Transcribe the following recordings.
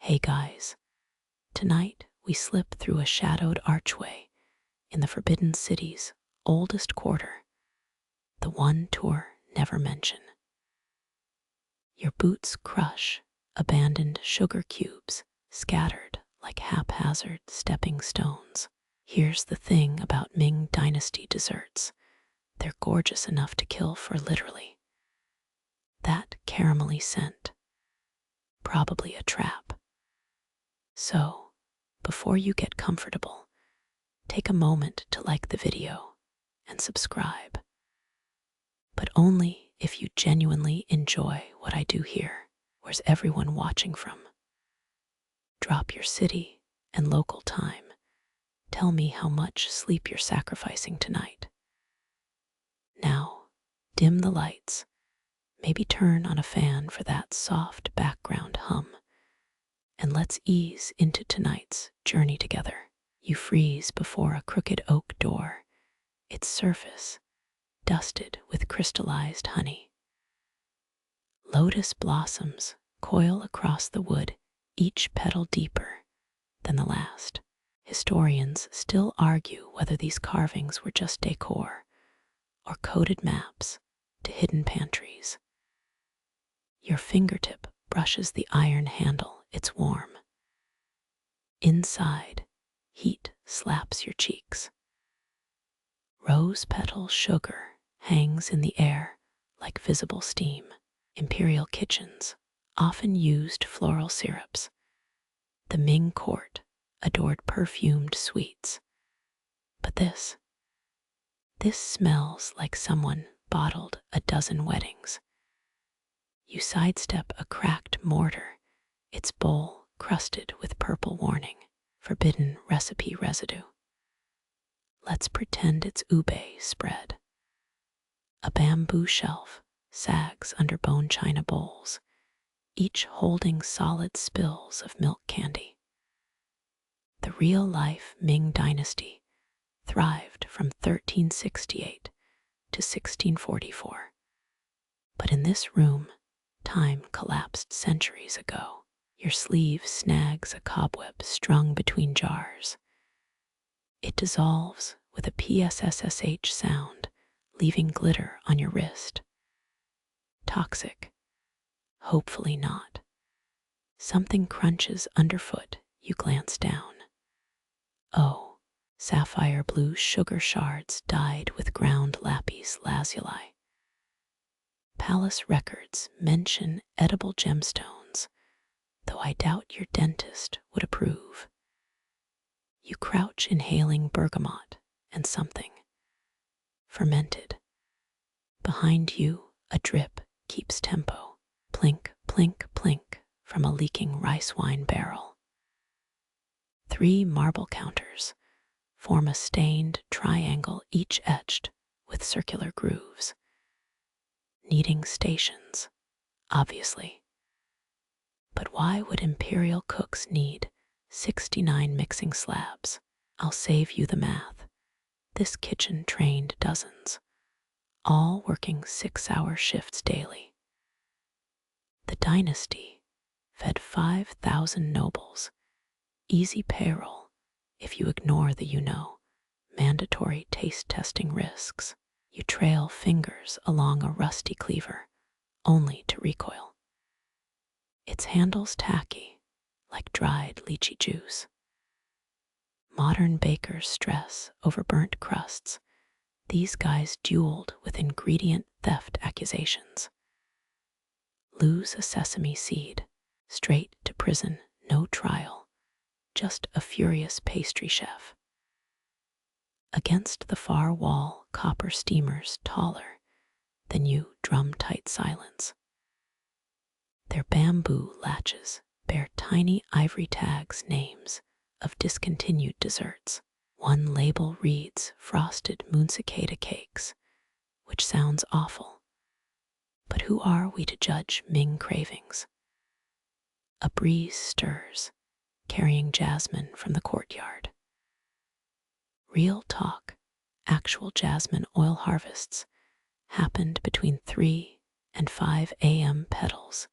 Hey guys, tonight we slip through a shadowed archway in the Forbidden City's oldest quarter, the one tour never mention. Your boots crush abandoned sugar cubes scattered like haphazard stepping stones. Here's the thing about Ming Dynasty desserts. They're gorgeous enough to kill for literally. That caramelly scent. Probably a trap. So, before you get comfortable, take a moment to like the video and subscribe. But only if you genuinely enjoy what I do here. Where's everyone watching from? Drop your city and local time. Tell me how much sleep you're sacrificing tonight. Now, dim the lights. Maybe turn on a fan for that soft background hum. And let's ease into tonight's journey together. You freeze before a crooked oak door, its surface dusted with crystallized honey. Lotus blossoms coil across the wood, each petal deeper than the last. Historians still argue whether these carvings were just decor or coded maps to hidden pantries. Your fingertip brushes the iron handle, it's warm. Inside, heat slaps your cheeks. Rose petal sugar hangs in the air like visible steam. Imperial kitchens often used floral syrups. The Ming court adored perfumed sweets. But this smells like someone bottled a dozen weddings. You sidestep a cracked mortar, its bowl crusted with purple warning, forbidden recipe residue. Let's pretend it's ube spread. A bamboo shelf sags under bone china bowls, each holding solid spills of milk candy. The real-life Ming Dynasty thrived from 1368 to 1644. But in this room, time collapsed centuries ago. Your sleeve snags a cobweb strung between jars. It dissolves with a PSSSH sound, leaving glitter on your wrist. Toxic? Hopefully not. Something crunches underfoot, you glance down. Oh, sapphire blue sugar shards dyed with ground lapis lazuli. Palace records mention edible gemstones, though I doubt your dentist would approve. You crouch inhaling bergamot and something. Fermented. Behind you, a drip keeps tempo. Plink, plink, plink from a leaking rice wine barrel. 3 marble counters form a stained triangle, each etched with circular grooves. Kneading stations, obviously. But why would imperial cooks need 69 mixing slabs? I'll save you the math. This kitchen trained dozens, all working 6-hour shifts daily. The dynasty fed 5,000 nobles, easy payroll if you ignore the mandatory taste testing risks. You trail fingers along a rusty cleaver, only to recoil. Its handle's tacky, like dried lychee juice. Modern bakers stress over burnt crusts. These guys dueled with ingredient theft accusations. Lose a sesame seed, straight to prison, no trial, just a furious pastry chef. Against the far wall, copper steamers taller than you drum tight silence. Their bamboo latches bear tiny ivory tags, names of discontinued desserts. One label reads frosted moon cicada cakes, which sounds awful. But who are we to judge Ming cravings? A breeze stirs, carrying jasmine from the courtyard. Real talk, actual jasmine oil harvests happened between 3 and 5 a.m. petals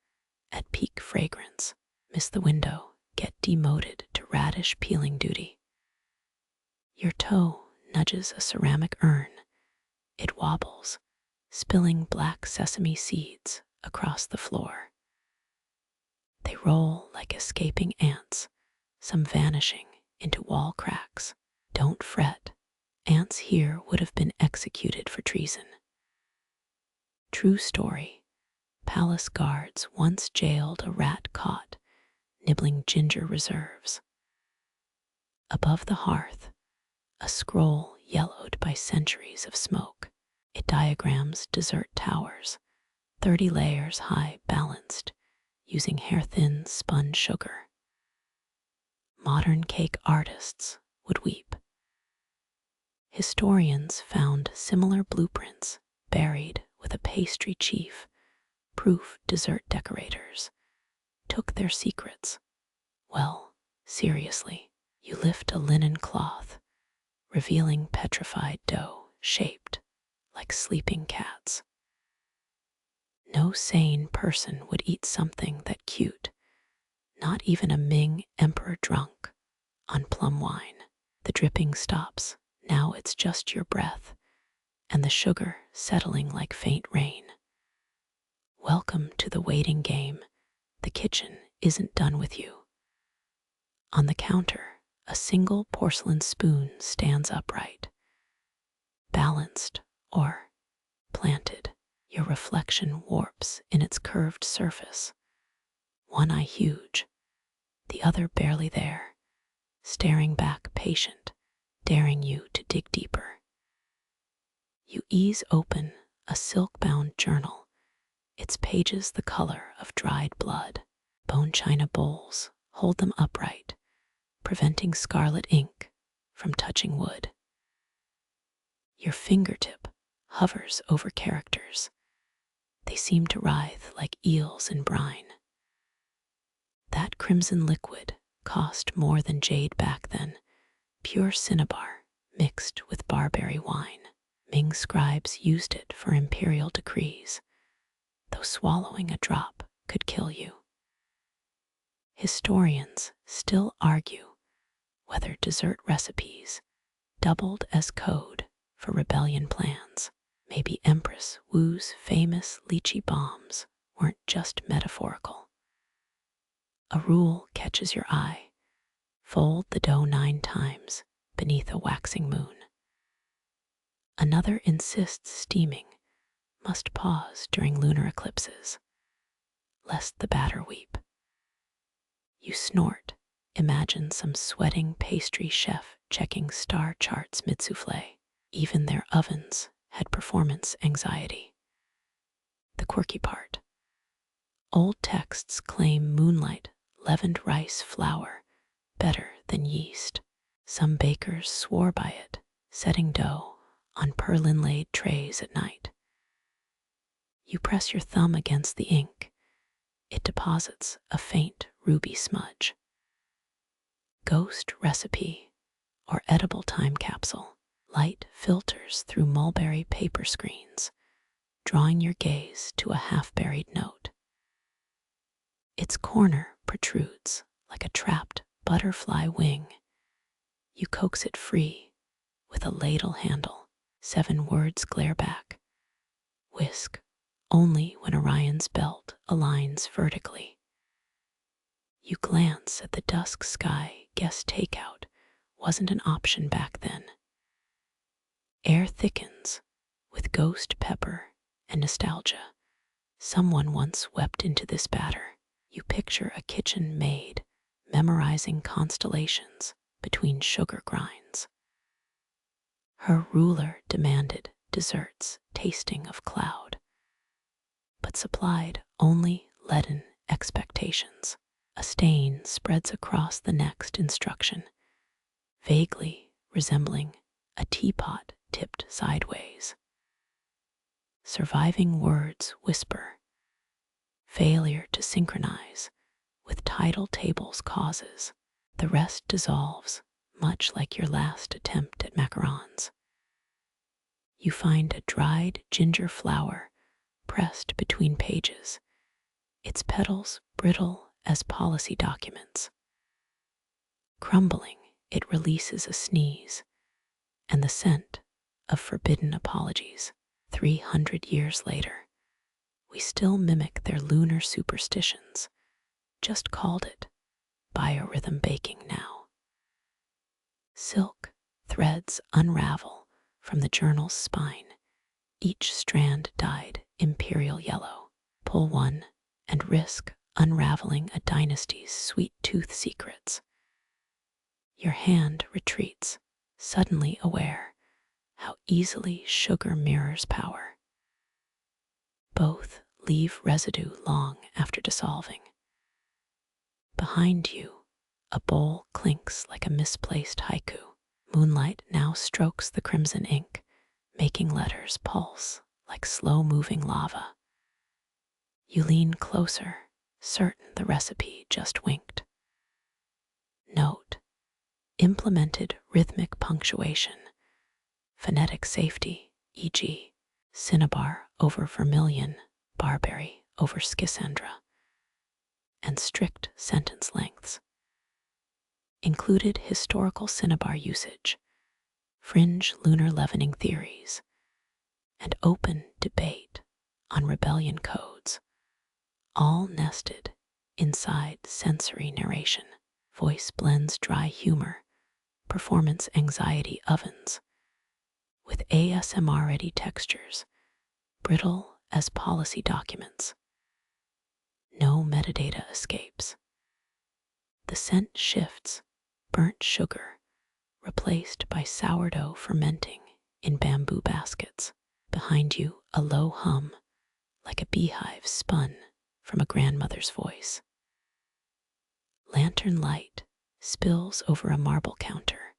at peak fragrance. Miss the window, demoted to radish peeling duty. Your toe nudges a ceramic urn. It wobbles, spilling black sesame seeds across the floor. They roll like escaping ants, some vanishing into wall cracks. Don't fret. Ants here would have been executed for treason. True story. Palace guards once jailed a rat caught nibbling ginger reserves. Above the hearth, a scroll yellowed by centuries of smoke. It diagrams dessert towers, 30 layers high, balanced, using hair-thin spun sugar. Modern cake artists would weep. Historians found similar blueprints buried with a pastry chief. Proof dessert decorators took their secrets. Well, seriously, you lift a linen cloth, revealing petrified dough shaped like sleeping cats. No sane person would eat something that cute, not even a Ming emperor drunk on plum wine. The dripping stops. Now it's just your breath, and the sugar settling like faint rain. Welcome to the waiting game. The kitchen isn't done with you. On the counter, a single porcelain spoon stands upright. Balanced or planted, your reflection warps in its curved surface. One eye huge, the other barely there, staring back patient, daring you to dig deeper. You ease open a silk-bound journal, its pages the color of dried blood. Bone china bowls hold them upright, preventing scarlet ink from touching wood. Your fingertip hovers over characters. They seem to writhe like eels in brine. That crimson liquid cost more than jade back then, pure cinnabar mixed with barberry wine. Ming scribes used it for imperial decrees, though swallowing a drop could kill you. Historians still argue whether dessert recipes doubled as code for rebellion plans. Maybe Empress Wu's famous lychee bombs weren't just metaphorical. A rule catches your eye. Fold the dough 9 times beneath a waxing moon. Another insists steaming must pause during lunar eclipses, lest the batter weep. You snort. Imagine some sweating pastry chef checking star charts mid-souffle. Even their ovens had performance anxiety. The quirky part. Old texts claim moonlight leavened rice flour better than yeast. Some bakers swore by it, setting dough on pearl-inlaid trays at night. You press your thumb against the ink. It deposits a faint ruby smudge. Ghost recipe or edible time capsule. Light filters through mulberry paper screens, drawing your gaze to a half-buried note. Its corner protrudes like a trapped butterfly wing. You coax it free with a ladle handle. 7 words glare back. Whisk, only when Orion's belt aligns vertically. You glance at the dusk sky. Guess takeout wasn't an option back then. Air thickens with ghost pepper and nostalgia. Someone once wept into this batter. You picture a kitchen maid memorizing constellations between sugar grinds. Her ruler demanded desserts tasting of cloud, but supplied only leaden expectations. A stain spreads across the next instruction, vaguely resembling a teapot tipped sideways. Surviving words whisper. Failure to synchronize with tidal tables causes. The rest dissolves, much like your last attempt at macarons. You find a dried ginger flower pressed between pages, its petals brittle as policy documents. Crumbling, it releases a sneeze and the scent of forbidden apologies. 300 years later, we still mimic their lunar superstitions, just called it biorhythm baking now. Silk threads unravel from the journal's spine, each strand dyed imperial yellow. Pull one and risk unraveling a dynasty's sweet tooth secrets. Your hand retreats, suddenly aware how easily sugar mirrors power. Both leave residue long after dissolving. Behind you, a bowl clinks like a misplaced haiku. Moonlight now strokes the crimson ink, making letters pulse like slow-moving lava. You lean closer, certain the recipe just winked. Note: implemented rhythmic punctuation, phonetic safety, e.g., cinnabar over vermilion, barberry over schisandra, and strict sentence lengths. Included historical cinnabar usage, fringe lunar leavening theories, and open debate on rebellion codes, all nested inside sensory narration. Voice blends dry humor, performance anxiety ovens, with ASMR-ready textures, brittle as policy documents. No metadata escapes. The scent shifts, burnt sugar, replaced by sourdough fermenting in bamboo baskets. Behind you, a low hum, like a beehive spun from a grandmother's voice. Lantern light spills over a marble counter.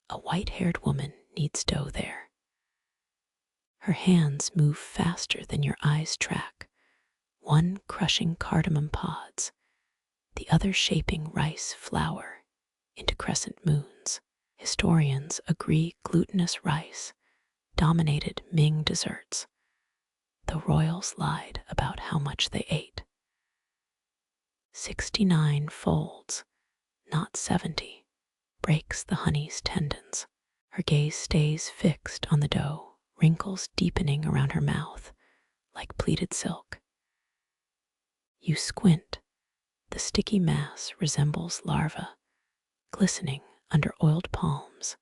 A white-haired woman kneads dough there. Her hands move faster than your eyes track, one crushing cardamom pods, the other shaping rice flour into crescent moons. Historians agree glutinous rice dominated Ming desserts, though royals lied about how much they ate. 69 folds, not 70, breaks the honey's tendons. Her gaze stays fixed on the dough, wrinkles deepening around her mouth like pleated silk. You squint. The sticky mass resembles larvae, glistening under oiled palms.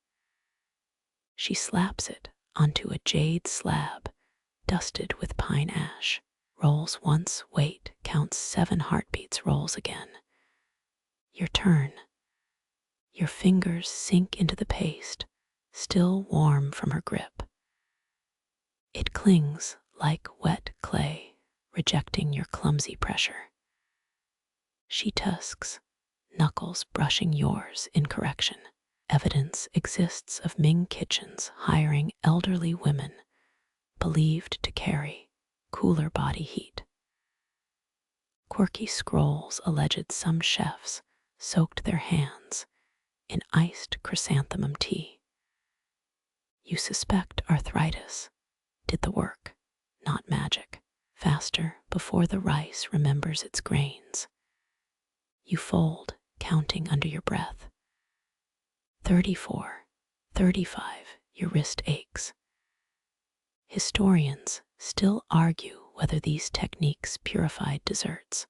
She slaps it onto a jade slab dusted with pine ash. Rolls once, wait, counts 7 heartbeats, rolls again. Your turn. Your fingers sink into the paste, still warm from her grip. It clings like wet clay, rejecting your clumsy pressure. She tusks, knuckles brushing yours in correction. Evidence exists of Ming kitchens hiring elderly women believed to carry cooler body heat. Quirky scrolls alleged some chefs soaked their hands in iced chrysanthemum tea. You suspect arthritis did the work, not magic. Faster before the rice remembers its grains. You fold, counting under your breath. 34, 35, your wrist aches. Historians still argue whether these techniques purified desserts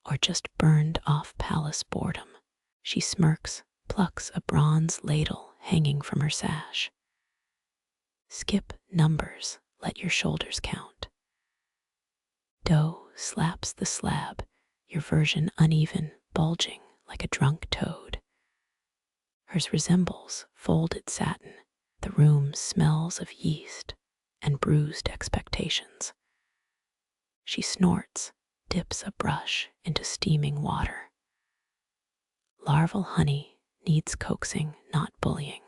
or just burned off palace boredom. She smirks, plucks a bronze ladle hanging from her sash. Skip numbers, let your shoulders count. Dough slaps the slab, your version uneven, bulging like a drunk toad. Hers resembles folded satin. The room smells of yeast and bruised expectations. She snorts, dips a brush into steaming water. Larval honey needs coaxing, not bullying.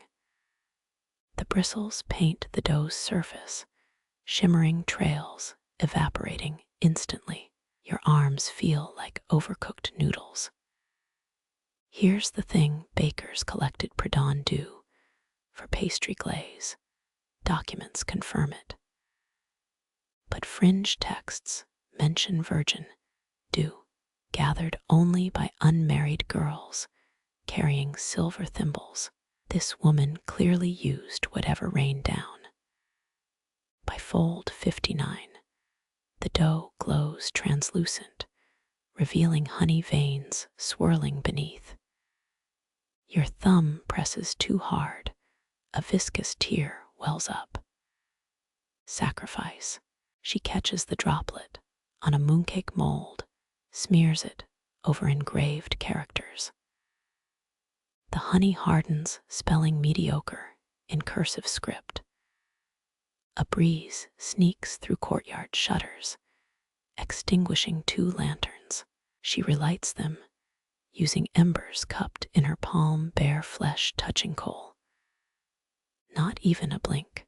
The bristles paint the dough's surface, shimmering trails evaporating instantly. Your arms feel like overcooked noodles. Here's the thing bakers collected pre-dawn do for pastry glaze. Documents confirm it. But fringe texts mention virgin dew, gathered only by unmarried girls carrying silver thimbles. This woman clearly used whatever rained down. By fold 59, the dough glows translucent, revealing honey veins swirling beneath. Your thumb presses too hard, a viscous tear wells up. Sacrifice. She catches the droplet on a mooncake mold, smears it over engraved characters. The honey hardens, spelling mediocre in cursive script. A breeze sneaks through courtyard shutters, extinguishing 2 lanterns. She relights them, using embers cupped in her palm, bare flesh touching coal. Not even a blink.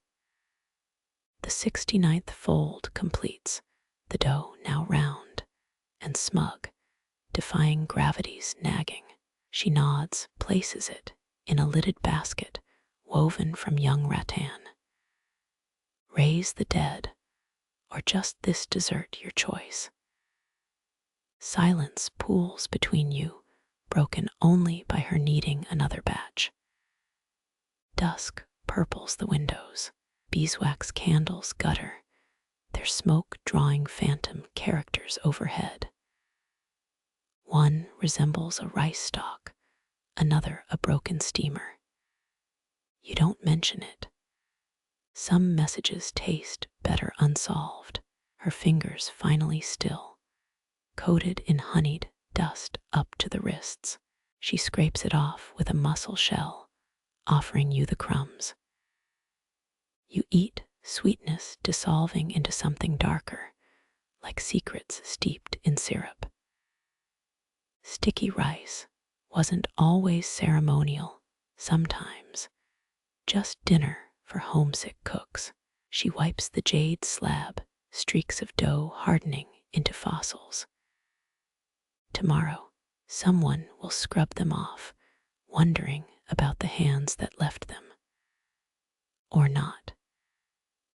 The 69th fold completes, the dough now round and smug, defying gravity's nagging. She nods, places it in a lidded basket woven from young rattan. Raise the dead, or just this dessert your choice. Silence pools between you, broken only by her needing another batch. Dusk purples the windows, beeswax candles gutter, their smoke drawing phantom characters overhead. One resembles a rice stalk, another a broken steamer. You don't mention it. Some messages taste better unsolved, her fingers finally still, coated in honeyed dust up to the wrists. She scrapes it off with a mussel shell, offering you the crumbs. You eat, sweetness dissolving into something darker, like secrets steeped in syrup. Sticky rice wasn't always ceremonial, sometimes just dinner for homesick cooks. She wipes the jade slab, streaks of dough hardening into fossils. Tomorrow, someone will scrub them off, wondering about the hands that left them. Or not.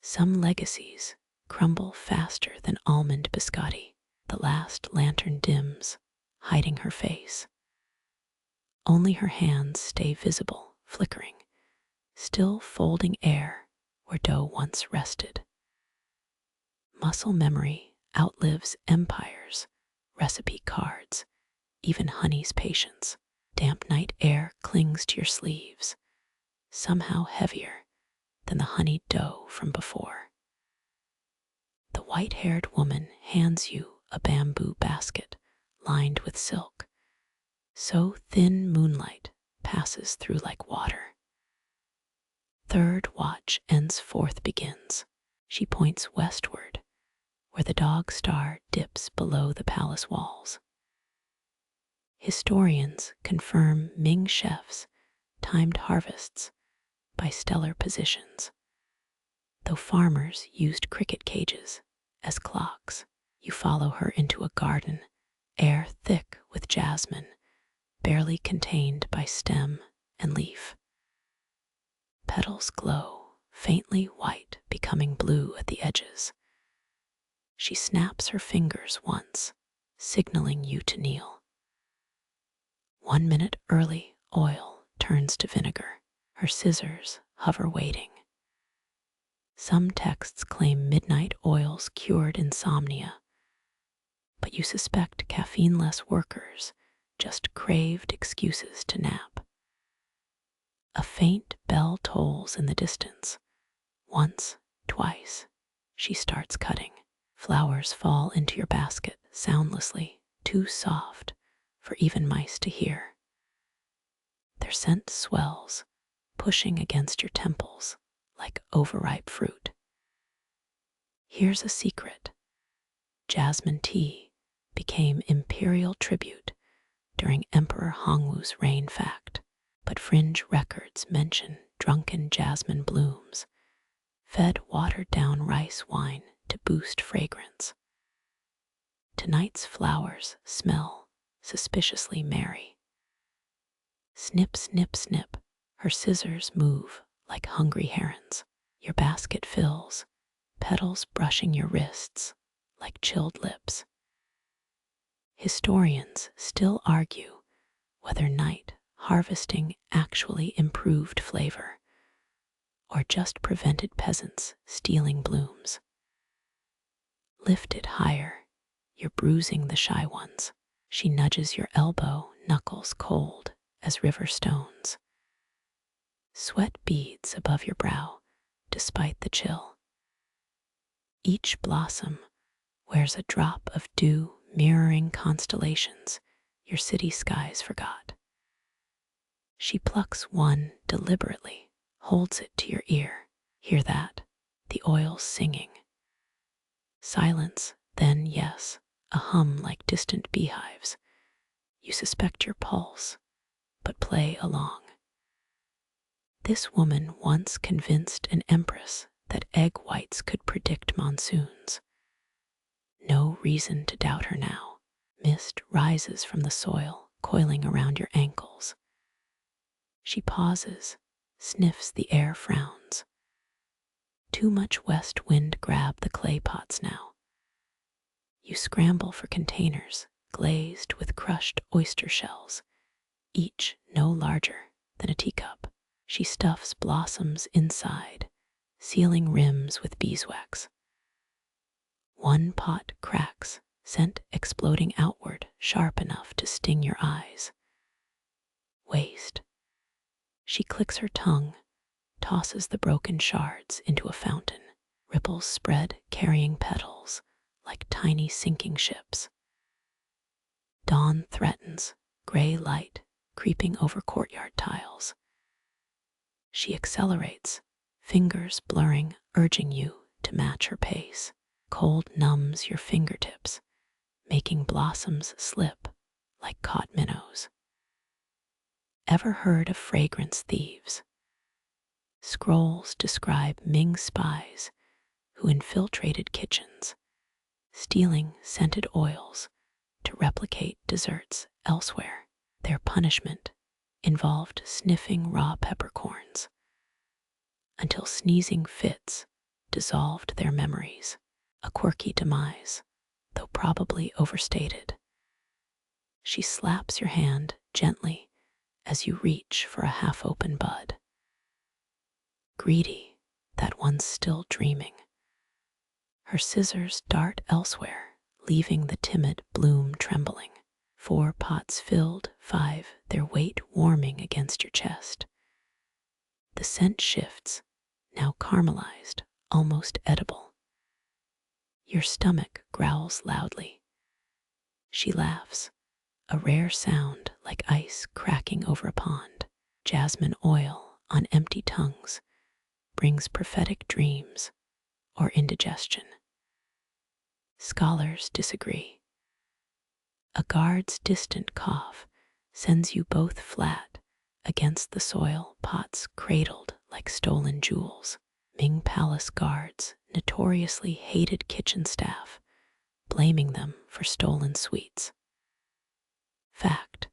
Some legacies crumble faster than almond biscotti. The last lantern dims, hiding her face. Only her hands stay visible, flickering, still folding air where dough once rested. Muscle memory outlives empires, recipe cards, even honey's patience. Damp night air clings to your sleeves, somehow heavier than the honeyed dough from before. The white-haired woman hands you a bamboo basket lined with silk, so thin moonlight passes through like water. Third watch ends, fourth begins. She points westward, where the dog star dips below the palace walls. Historians confirm Ming chefs timed harvests by stellar positions, though farmers used cricket cages as clocks. You follow her into a garden, air thick with jasmine, barely contained by stem and leaf. Petals glow, faintly white, becoming blue at the edges. She snaps her fingers once, signaling you to kneel. 1 minute early, oil turns to vinegar. Her scissors hover waiting. Some texts claim midnight oils cured insomnia, but you suspect caffeine-less workers just craved excuses to nap. A faint bell tolls in the distance. Once, twice, she starts cutting. Flowers fall into your basket soundlessly, too soft for even mice to hear. Their scent swells, pushing against your temples like overripe fruit. Here's a secret. Jasmine tea became imperial tribute during Emperor Hongwu's reign fact, but fringe records mention drunken jasmine blooms, fed watered-down rice wine to boost fragrance. Tonight's flowers smell suspiciously merry. Snip, snip, snip, her scissors move like hungry herons. Your basket fills, petals brushing your wrists like chilled lips. Historians still argue whether night harvesting actually improved flavor, or just prevented peasants stealing blooms. Lift it higher, you're bruising the shy ones. She nudges your elbow, knuckles cold as river stones. Sweat beads above your brow, despite the chill. Each blossom wears a drop of dew mirroring constellations your city skies forgot. She plucks one deliberately, holds it to your ear. Hear that? The oils singing. Silence, then yes, a hum like distant beehives. You suspect your pulse, but play along. This woman once convinced an empress that egg whites could predict monsoons. No reason to doubt her now. Mist rises from the soil, coiling around your ankles. She pauses, sniffs the air, frowns. Too much west wind grab the clay pots now. You scramble for containers glazed with crushed oyster shells, each no larger than a teacup. She stuffs blossoms inside, sealing rims with beeswax. One pot cracks, scent exploding outward, sharp enough to sting your eyes. Waste. She clicks her tongue, tosses the broken shards into a fountain. Ripples spread, carrying petals like tiny sinking ships. Dawn threatens, gray light creeping over courtyard tiles. She accelerates, fingers blurring, urging you to match her pace. Cold numbs your fingertips, making blossoms slip like caught minnows. Ever heard of fragrance thieves? Scrolls describe Ming spies who infiltrated kitchens, stealing scented oils to replicate desserts elsewhere. Their punishment involved sniffing raw peppercorns until sneezing fits dissolved their memories. A quirky demise, though probably overstated. She slaps your hand gently as you reach for a half-open bud. Greedy, that one's still dreaming. Her scissors dart elsewhere, leaving the timid bloom trembling. 4 pots filled, 5, their weight warming against your chest. The scent shifts, now caramelized, almost edible. Your stomach growls loudly. She laughs, a rare sound like ice cracking over a pond. Jasmine oil on empty tongues brings prophetic dreams or indigestion. Scholars disagree. A guard's distant cough sends you both flat against the soil, pots cradled like stolen jewels. Ming Palace guards notoriously hated kitchen staff, blaming them for stolen sweets. Fact,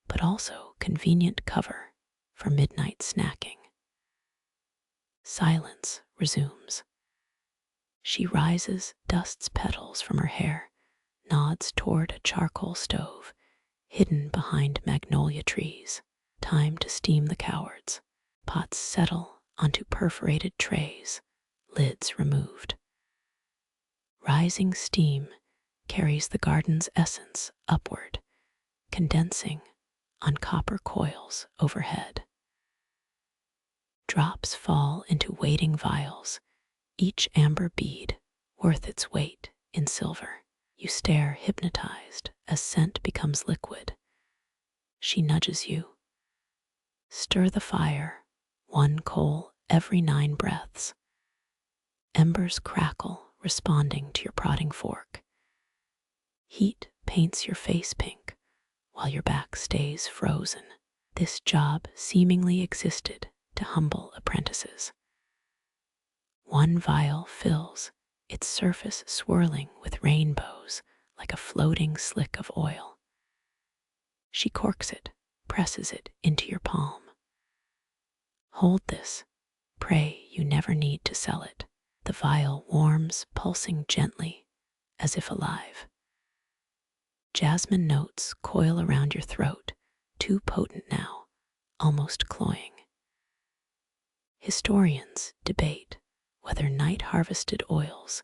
but also convenient cover for midnight snacking. Silence resumes. She rises, dusts petals from her hair, nods toward a charcoal stove hidden behind magnolia trees. Time to steam the cowards. Pots settle onto perforated trays, lids removed. Rising steam carries the garden's essence upward, condensing on copper coils overhead. Drops fall into waiting vials, each amber bead worth its weight in silver. You stare hypnotized as scent becomes liquid. She nudges you. Stir the fire, 1 coal every 9 breaths. Embers crackle, responding to your prodding fork. Heat paints your face pink, while your back stays frozen. This job seemingly existed to humble apprentices. 1 vial fills, its surface swirling with rainbows like a floating slick of oil. She corks it, presses it into your palm. Hold this, pray you never need to sell it. The vial warms, pulsing gently, as if alive. Jasmine notes coil around your throat, too potent now almost cloying. Historians debate whether night-harvested oils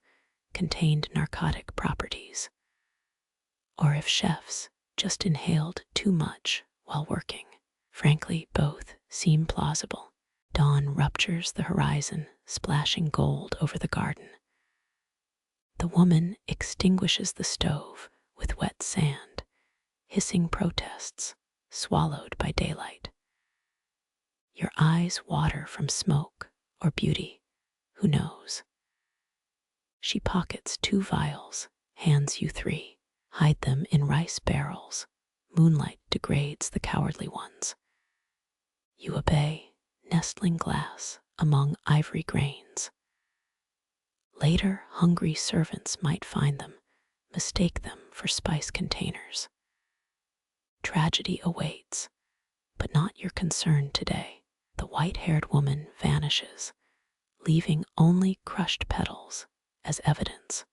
contained narcotic properties, or if chefs just inhaled too much while working. Frankly, both seem plausible. Dawn ruptures the horizon, splashing gold over the garden. The woman extinguishes the stove with wet sand, hissing protests, swallowed by daylight. Your eyes water from smoke or beauty, who knows? She pockets 2 vials, hands you 3. Hide them in rice barrels. Moonlight degrades the cowardly ones. You obey, nestling glass among ivory grains. Later, hungry servants might find them, mistake them for spice containers. Tragedy awaits, but not your concern today. The white-haired woman vanishes, leaving only crushed petals as evidence.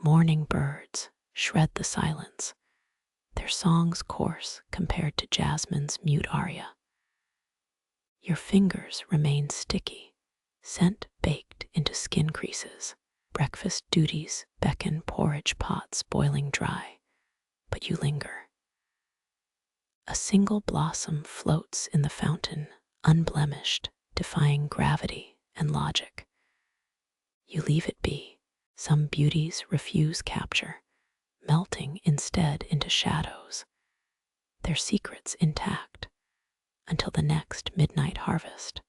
Morning birds shred the silence, their songs coarse compared to Jasmine's mute aria. Your fingers remain sticky, scent baked into skin creases. Breakfast duties beckon porridge pots boiling dry, but you linger. A single blossom floats in the fountain, unblemished, defying gravity and logic. You leave it be. Some beauties refuse capture, melting instead into shadows, their secrets intact until the next midnight harvest.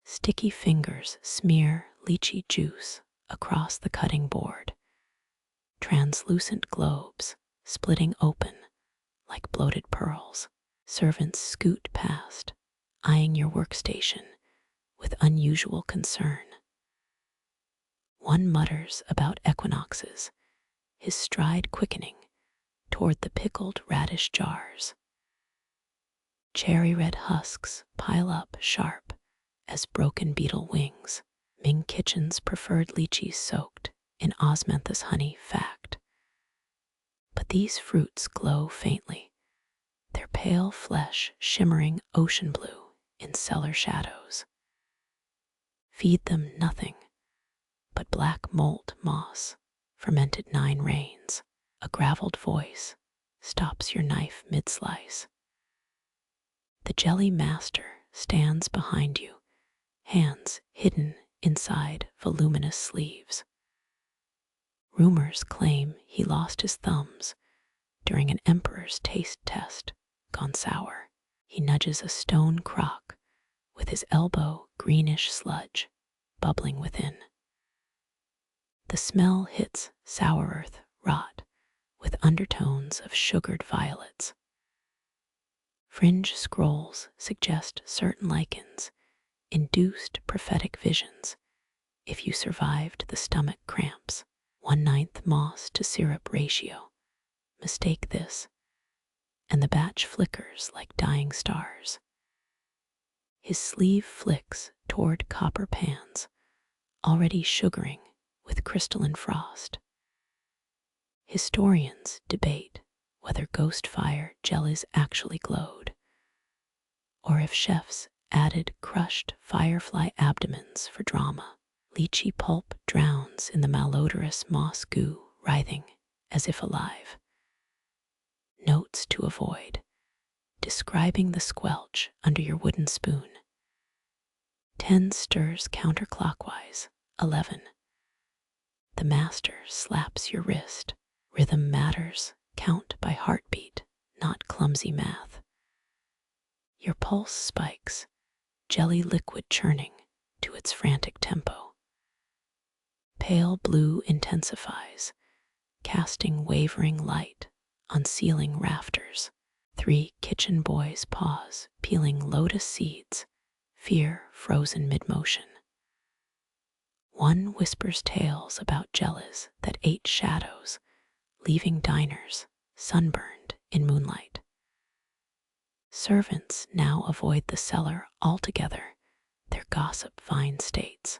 Sticky fingers smear lychee juice across the cutting board, translucent globes splitting open like bloated pearls. Servants scoot past, eyeing your workstation with unusual concern. One mutters about equinoxes, his stride quickening toward the pickled radish jars. Cherry red husks pile up sharp as broken beetle wings. Ming Kitchen's preferred lychees soaked in osmanthus honey fact. But these fruits glow faintly, their pale flesh shimmering ocean blue in cellar shadows. Feed them nothing but black mold moss, fermented 9 rains. A graveled voice stops your knife mid-slice. The jelly master stands behind you, hands hidden inside voluminous sleeves. Rumors claim he lost his thumbs during an emperor's taste test gone sour. He nudges a stone crock with his elbow, greenish sludge bubbling within. The smell hits sour earth rot with undertones of sugared violets. Fringe scrolls suggest certain lichens induced prophetic visions if you survived the stomach cramps. 1/9 moss to syrup ratio. Mistake this, and the batch flickers like dying stars. His sleeve flicks toward copper pans, already sugaring with crystalline frost. Historians debate whether ghost fire jellies actually glowed, or if chefs added crushed firefly abdomens for drama. Lychee pulp drowns in the malodorous moss goo, writhing as if alive. Notes to avoid, describing the squelch under your wooden spoon. 10 stirs counterclockwise. 11. The master slaps your wrist. Rhythm matters, count by heartbeat, not clumsy math. Your pulse spikes, jelly liquid churning to its frantic tempo. Pale blue intensifies, casting wavering light on ceiling rafters. 3 kitchen boys pause, peeling lotus seeds, fear frozen mid-motion. 1 whispers tales about jellies that ate shadows, leaving diners sunburned in moonlight. Servants now avoid the cellar altogether, their gossip vine states.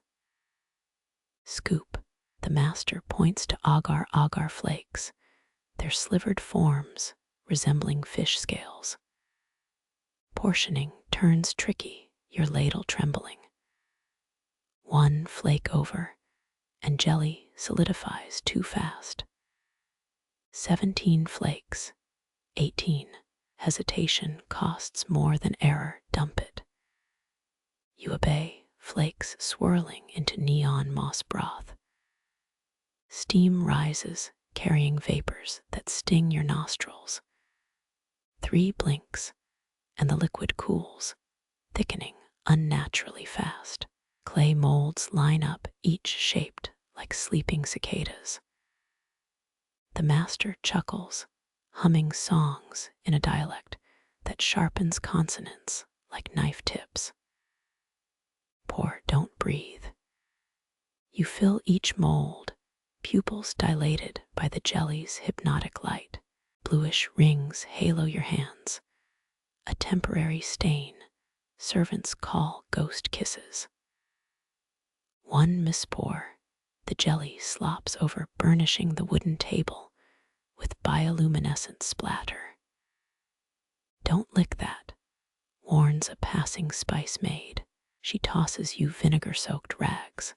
Scoop, the master points to agar-agar flakes, their slivered forms resembling fish scales. Portioning turns tricky, your ladle trembling. One flake over, and jelly solidifies too fast. 17 flakes, 18. Hesitation costs more than error, dump it. You obey, flakes swirling into neon moss broth. Steam rises, carrying vapors that sting your nostrils. 3 blinks, and the liquid cools, thickening unnaturally fast. Clay molds line up, each shaped like sleeping cicadas. The master chuckles, humming songs in a dialect that sharpens consonants like knife tips. Pour, don't breathe. You fill each mold, pupils dilated by the jelly's hypnotic light. Bluish rings halo your hands. A temporary stain, servants call ghost kisses. One mispour, the jelly slops over, burnishing the wooden table with bioluminescent splatter. Don't lick that, warns a passing spice maid. She tosses you vinegar-soaked rags.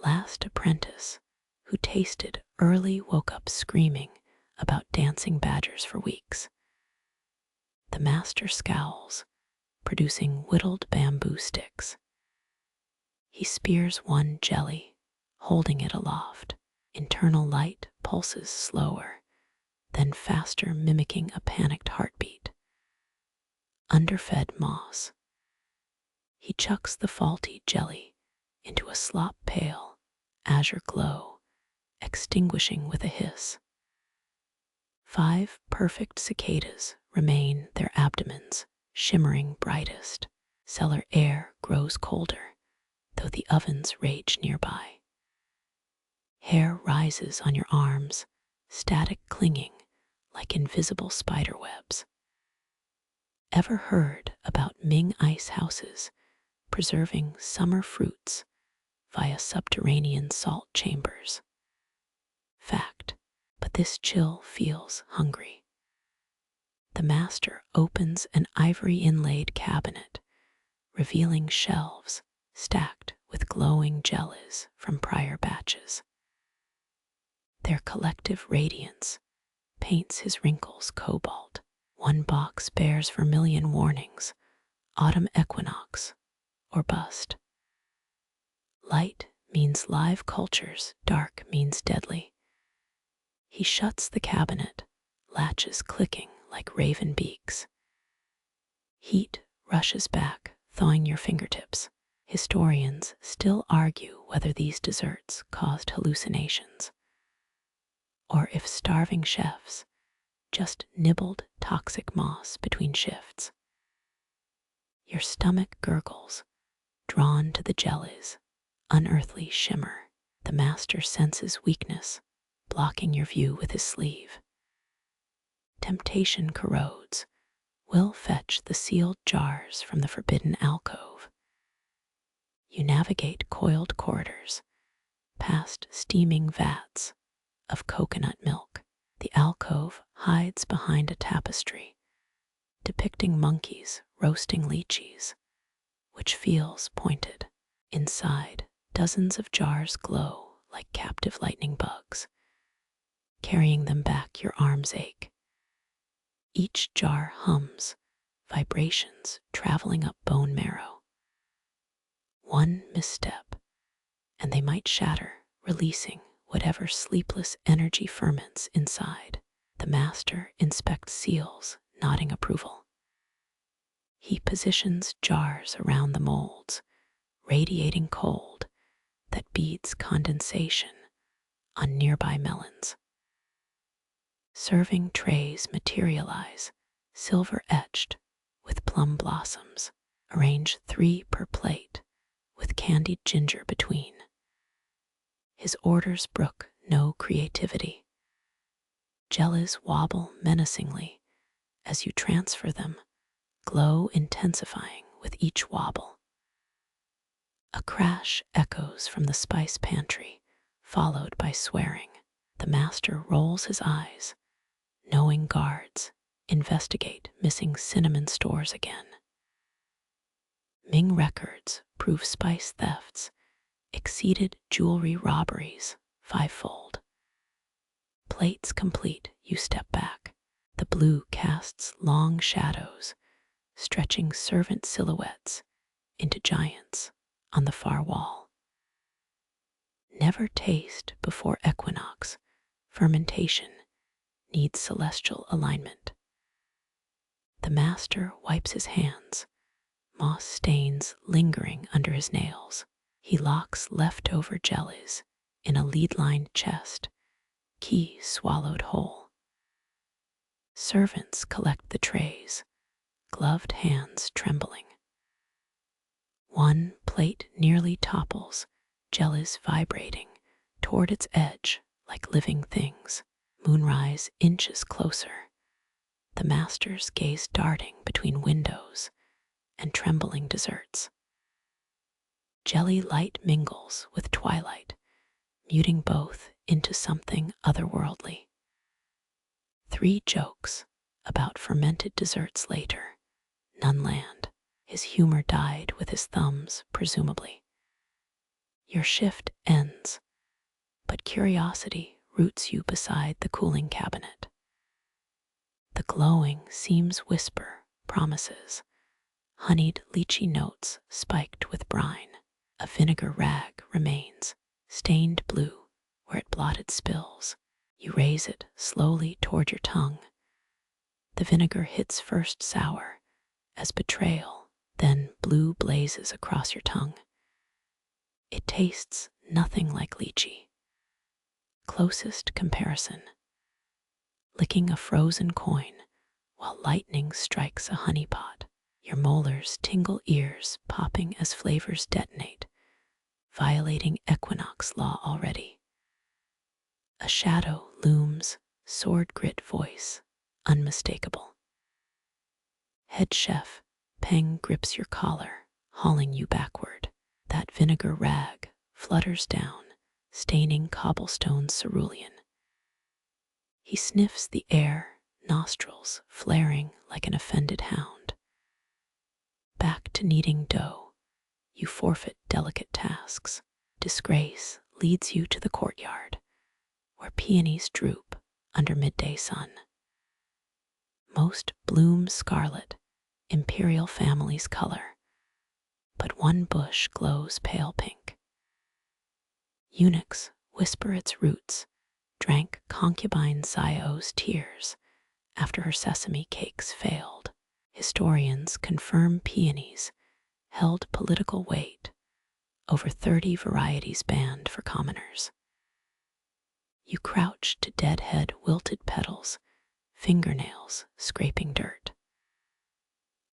Last apprentice, who tasted early, woke up screaming about dancing badgers for weeks. The master scowls, producing whittled bamboo sticks. He spears one jelly, holding it aloft. Internal light pulses slower, then faster, mimicking a panicked heartbeat. Underfed moss. He chucks the faulty jelly into a slop pail, azure glow, extinguishing with a hiss. 5 perfect cicadas remain, their abdomens shimmering brightest. Cellar air grows colder, though the ovens rage nearby. Hair rises on your arms, static clinging like invisible spider webs. Ever heard about Ming ice houses preserving summer fruits via subterranean salt chambers? Fact, but this chill feels hungry. The master opens an ivory inlaid cabinet, revealing shelves stacked with glowing jellies from prior batches. Their collective radiance paints his wrinkles cobalt. One box bears vermilion warnings, autumn equinox, or bust. Light means live cultures, dark means deadly. He shuts the cabinet, latches clicking like raven beaks. Heat rushes back, thawing your fingertips. Historians still argue whether these desserts caused hallucinations, or if starving chefs just nibbled toxic moss between shifts. Your stomach gurgles, drawn to the jellies' unearthly shimmer. The master senses weakness, blocking your view with his sleeve. Temptation corrodes. Will fetch the sealed jars from the forbidden alcove. You navigate coiled corridors, past steaming vats of coconut milk. The alcove hides behind a tapestry, depicting monkeys roasting lychees, which feels pointed. Inside, dozens of jars glow like captive lightning bugs. Carrying them back, your arms ache. Each jar hums, vibrations traveling up bone marrow. One misstep, and they might shatter, releasing whatever sleepless energy ferments inside. The master inspects seals, nodding approval. He positions jars around the molds, radiating cold that beads condensation on nearby melons. Serving trays materialize, silver etched with plum blossoms, arranged 3 per plate, with candied ginger between. His orders brook no creativity. Jellies wobble menacingly as you transfer them, glow intensifying with each wobble. A crash echoes from the spice pantry, followed by swearing. The master rolls his eyes, knowing guards Investigate missing cinnamon stores again. Ming records prove spice thefts exceeded jewelry robberies fivefold. Plates complete, you step back. The blue casts long shadows, stretching servant silhouettes into giants on the far wall. Never taste before equinox. Fermentation needs celestial alignment. The master wipes his hands, moss stains lingering under his nails. He locks leftover jellies in a lead-lined chest, key swallowed whole. Servants collect the trays, gloved hands trembling. One plate nearly topples, jellies vibrating toward its edge like living things. Moonrise inches closer. The masters gaze darting between windows and trembling desserts. Jelly light mingles with twilight, muting both into something otherworldly. 3 jokes about fermented desserts later. None land. His humor died with his thumbs, presumably. Your shift ends, but curiosity roots you beside the cooling cabinet. The glowing seams whisper promises, honeyed lychee notes spiked with brine. A vinegar rag remains, stained blue where it blotted spills. You raise it slowly toward your tongue. The vinegar hits first sour as betrayal, then blue blazes across your tongue. It tastes nothing like lychee. Closest comparison. Licking a frozen coin while lightning strikes a honey pot. Your molars tingle ears, popping as flavors detonate, violating equinox law already. A shadow looms, sword grit voice, unmistakable. Head chef, Peng grips your collar, hauling you backward. That vinegar rag flutters down, staining cobblestone cerulean. He sniffs the air, nostrils flaring like an offended hound. Back to kneading dough, you forfeit delicate tasks. Disgrace leads you to the courtyard, where peonies droop under midday sun. Most bloom scarlet, imperial family's color, but one bush glows pale pink. Eunuchs whisper its roots, drank concubine Xiao's tears after her sesame cakes failed. Historians confirm peonies held political weight, over 30 varieties banned for commoners. You crouch to deadhead wilted petals, fingernails scraping dirt.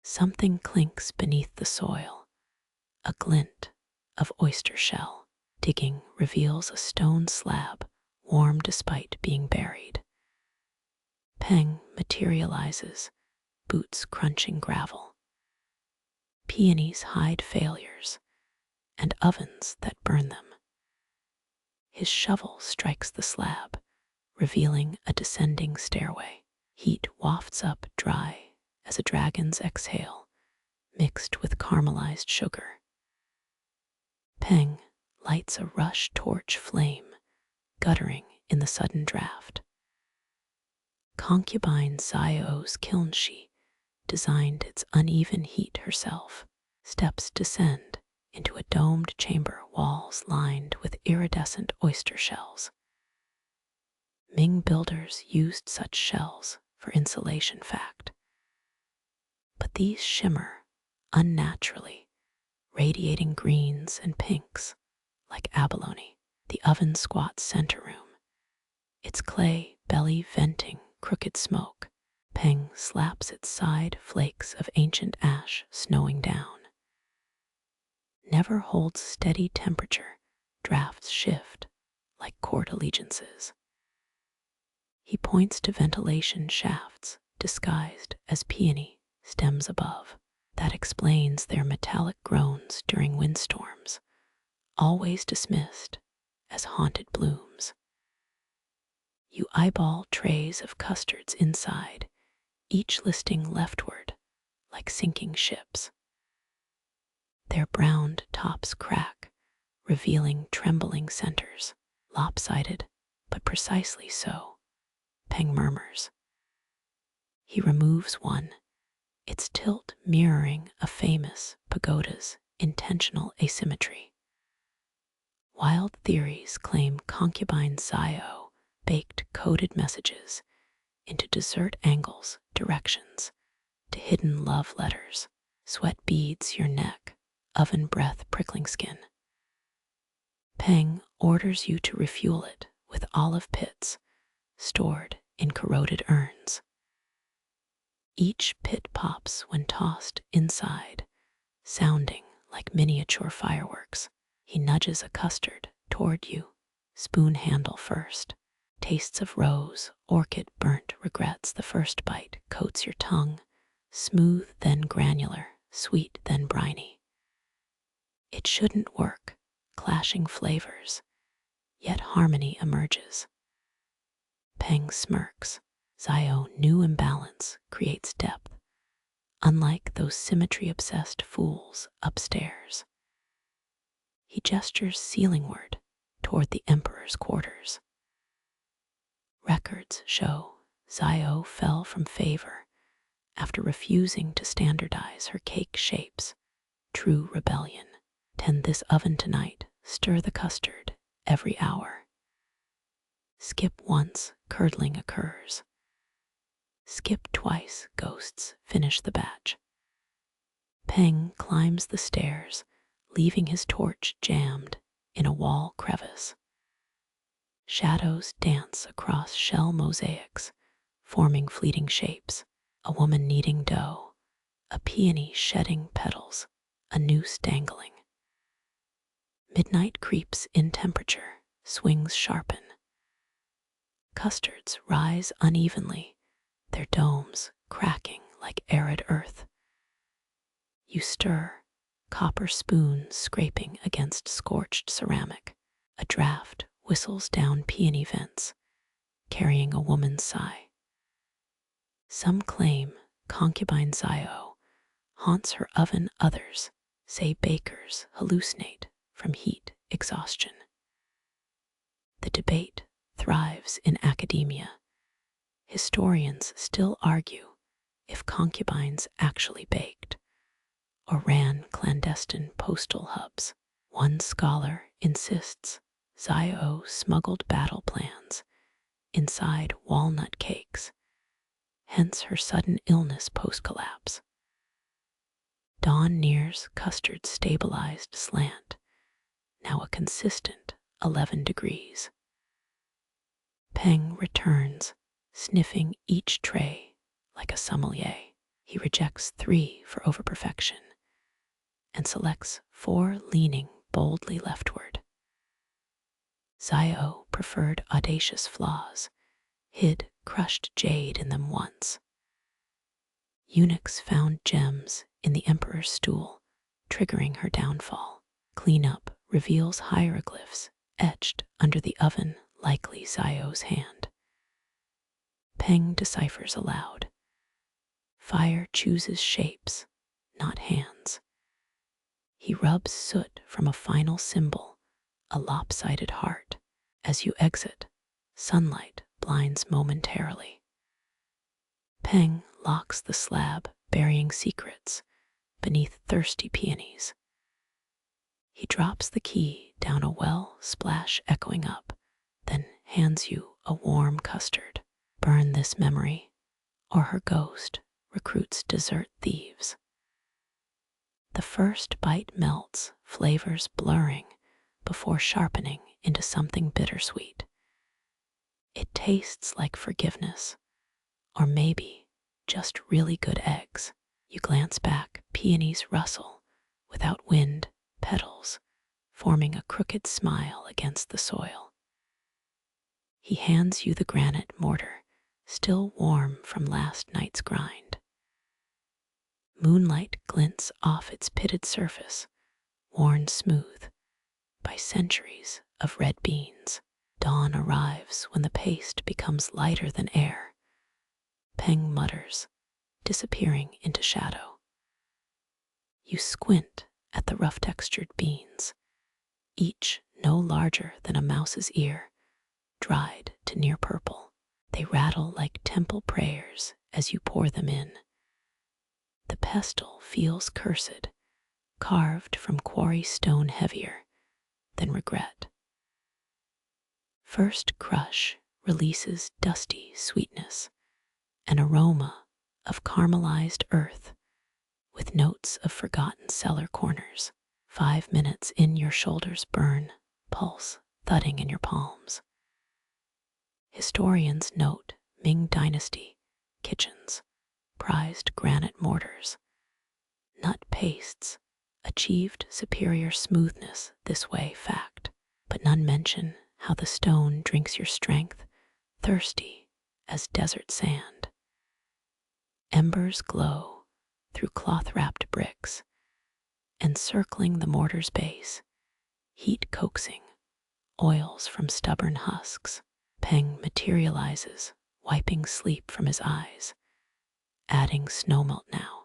Something clinks beneath the soil, a glint of oyster shell. Digging reveals a stone slab, warm despite being buried. Peng materializes, boots crunching gravel. Peonies hide failures and ovens that burn them. His shovel strikes the slab, revealing a descending stairway. Heat wafts up dry as a dragon's exhale, mixed with caramelized sugar. Peng lights a rush torch flame, guttering in the sudden draft. Concubine Xiao's kilnshi designed its uneven heat herself. Steps descend into a domed chamber, walls lined with iridescent oyster shells. Ming builders used such shells for insulation fact. But these shimmer unnaturally, radiating greens and pinks like abalone. The oven squats center room, its clay belly venting crooked smoke. Peng slaps its side, flakes of ancient ash snowing down. Never holds steady temperature, drafts shift like court allegiances. He points to ventilation shafts disguised as peony stems above. That explains their metallic groans during windstorms, always dismissed as haunted blooms. You eyeball trays of custards inside, each listing leftward like sinking ships. Their browned tops crack, revealing trembling centers, lopsided, but precisely so, Peng murmurs. He removes one, its tilt mirroring a famous pagoda's intentional asymmetry. Wild theories claim concubine Xiao baked coded messages into dessert angles, directions, to hidden love letters, sweat beads your neck, oven breath prickling skin. Peng orders you to refuel it with olive pits stored in corroded urns. Each pit pops when tossed inside, sounding like miniature fireworks. He nudges a custard toward you, spoon handle first. Tastes of rose, orchid, burnt regrets. The first bite coats your tongue, smooth then granular, sweet then briny. It shouldn't work, clashing flavors, yet harmony emerges. Peng smirks. Xiao new imbalance creates depth, unlike those symmetry-obsessed fools upstairs. He gestures ceilingward toward the Emperor's quarters. Records show Xiao fell from favor after refusing to standardize her cake shapes. True rebellion. Tend this oven tonight, stir the custard every hour. Skip once, curdling occurs. Skip twice, ghosts finish the batch. Peng climbs the stairs, leaving his torch jammed in a wall crevice. Shadows dance across shell mosaics, forming fleeting shapes. A woman kneading dough, a peony shedding petals, a noose dangling. Midnight creeps in temperature, swings sharpen. Custards rise unevenly, their domes cracking like arid earth. You stir, copper spoons scraping against scorched ceramic. A draft whistles down peony vents, carrying a woman's sigh. Some claim concubine Xiao haunts her oven, others say bakers hallucinate from heat exhaustion. The debate thrives in academia. Historians still argue if concubines actually baked or ran clandestine postal hubs. One scholar insists Xiao smuggled battle plans inside walnut cakes, hence her sudden illness post-collapse. Dawn nears custard's stabilized slant, now a consistent 11 degrees. Peng returns, sniffing each tray like a sommelier. He rejects 3 for overperfection and selects 4 leaning boldly leftward. Xiao preferred audacious flaws, hid crushed jade in them once. Eunuchs found gems in the Emperor's stool, triggering her downfall. Cleanup reveals hieroglyphs etched under the oven, likely Xiao's hand. Peng deciphers aloud. Fire chooses shapes, not hands. He rubs soot from a final symbol, a lopsided heart. As you exit, sunlight blinds momentarily. Peng locks the slab, burying secrets beneath thirsty peonies. He drops the key down a well, splash echoing up, then hands you a warm custard. Burn this memory, or her ghost recruits dessert thieves. The first bite melts, flavors blurring before sharpening into something bittersweet. It tastes like forgiveness, or maybe just really good eggs. You glance back, peonies rustle without wind, petals forming a crooked smile against the soil. He hands you the granite mortar, still warm from last night's grind. Moonlight glints off its pitted surface, worn smooth by centuries of red beans. Dawn arrives when the paste becomes lighter than air. Peng mutters, disappearing into shadow. You squint at the rough-textured beans, each no larger than a mouse's ear, dried to near purple. They rattle like temple prayers as you pour them in. The pestle feels cursed, carved from quarry stone heavier than regret. First crush releases dusty sweetness, an aroma of caramelized earth with notes of forgotten cellar corners. 5 minutes in, your shoulders burn, pulse thudding in your palms. Historians note Ming Dynasty kitchens prized granite mortars. Nut pastes achieved superior smoothness this way, fact, but none mention how the stone drinks your strength, thirsty as desert sand. Embers glow through cloth-wrapped bricks, encircling the mortar's base, heat coaxing, oils from stubborn husks. Peng materializes, wiping sleep from his eyes, adding snowmelt now.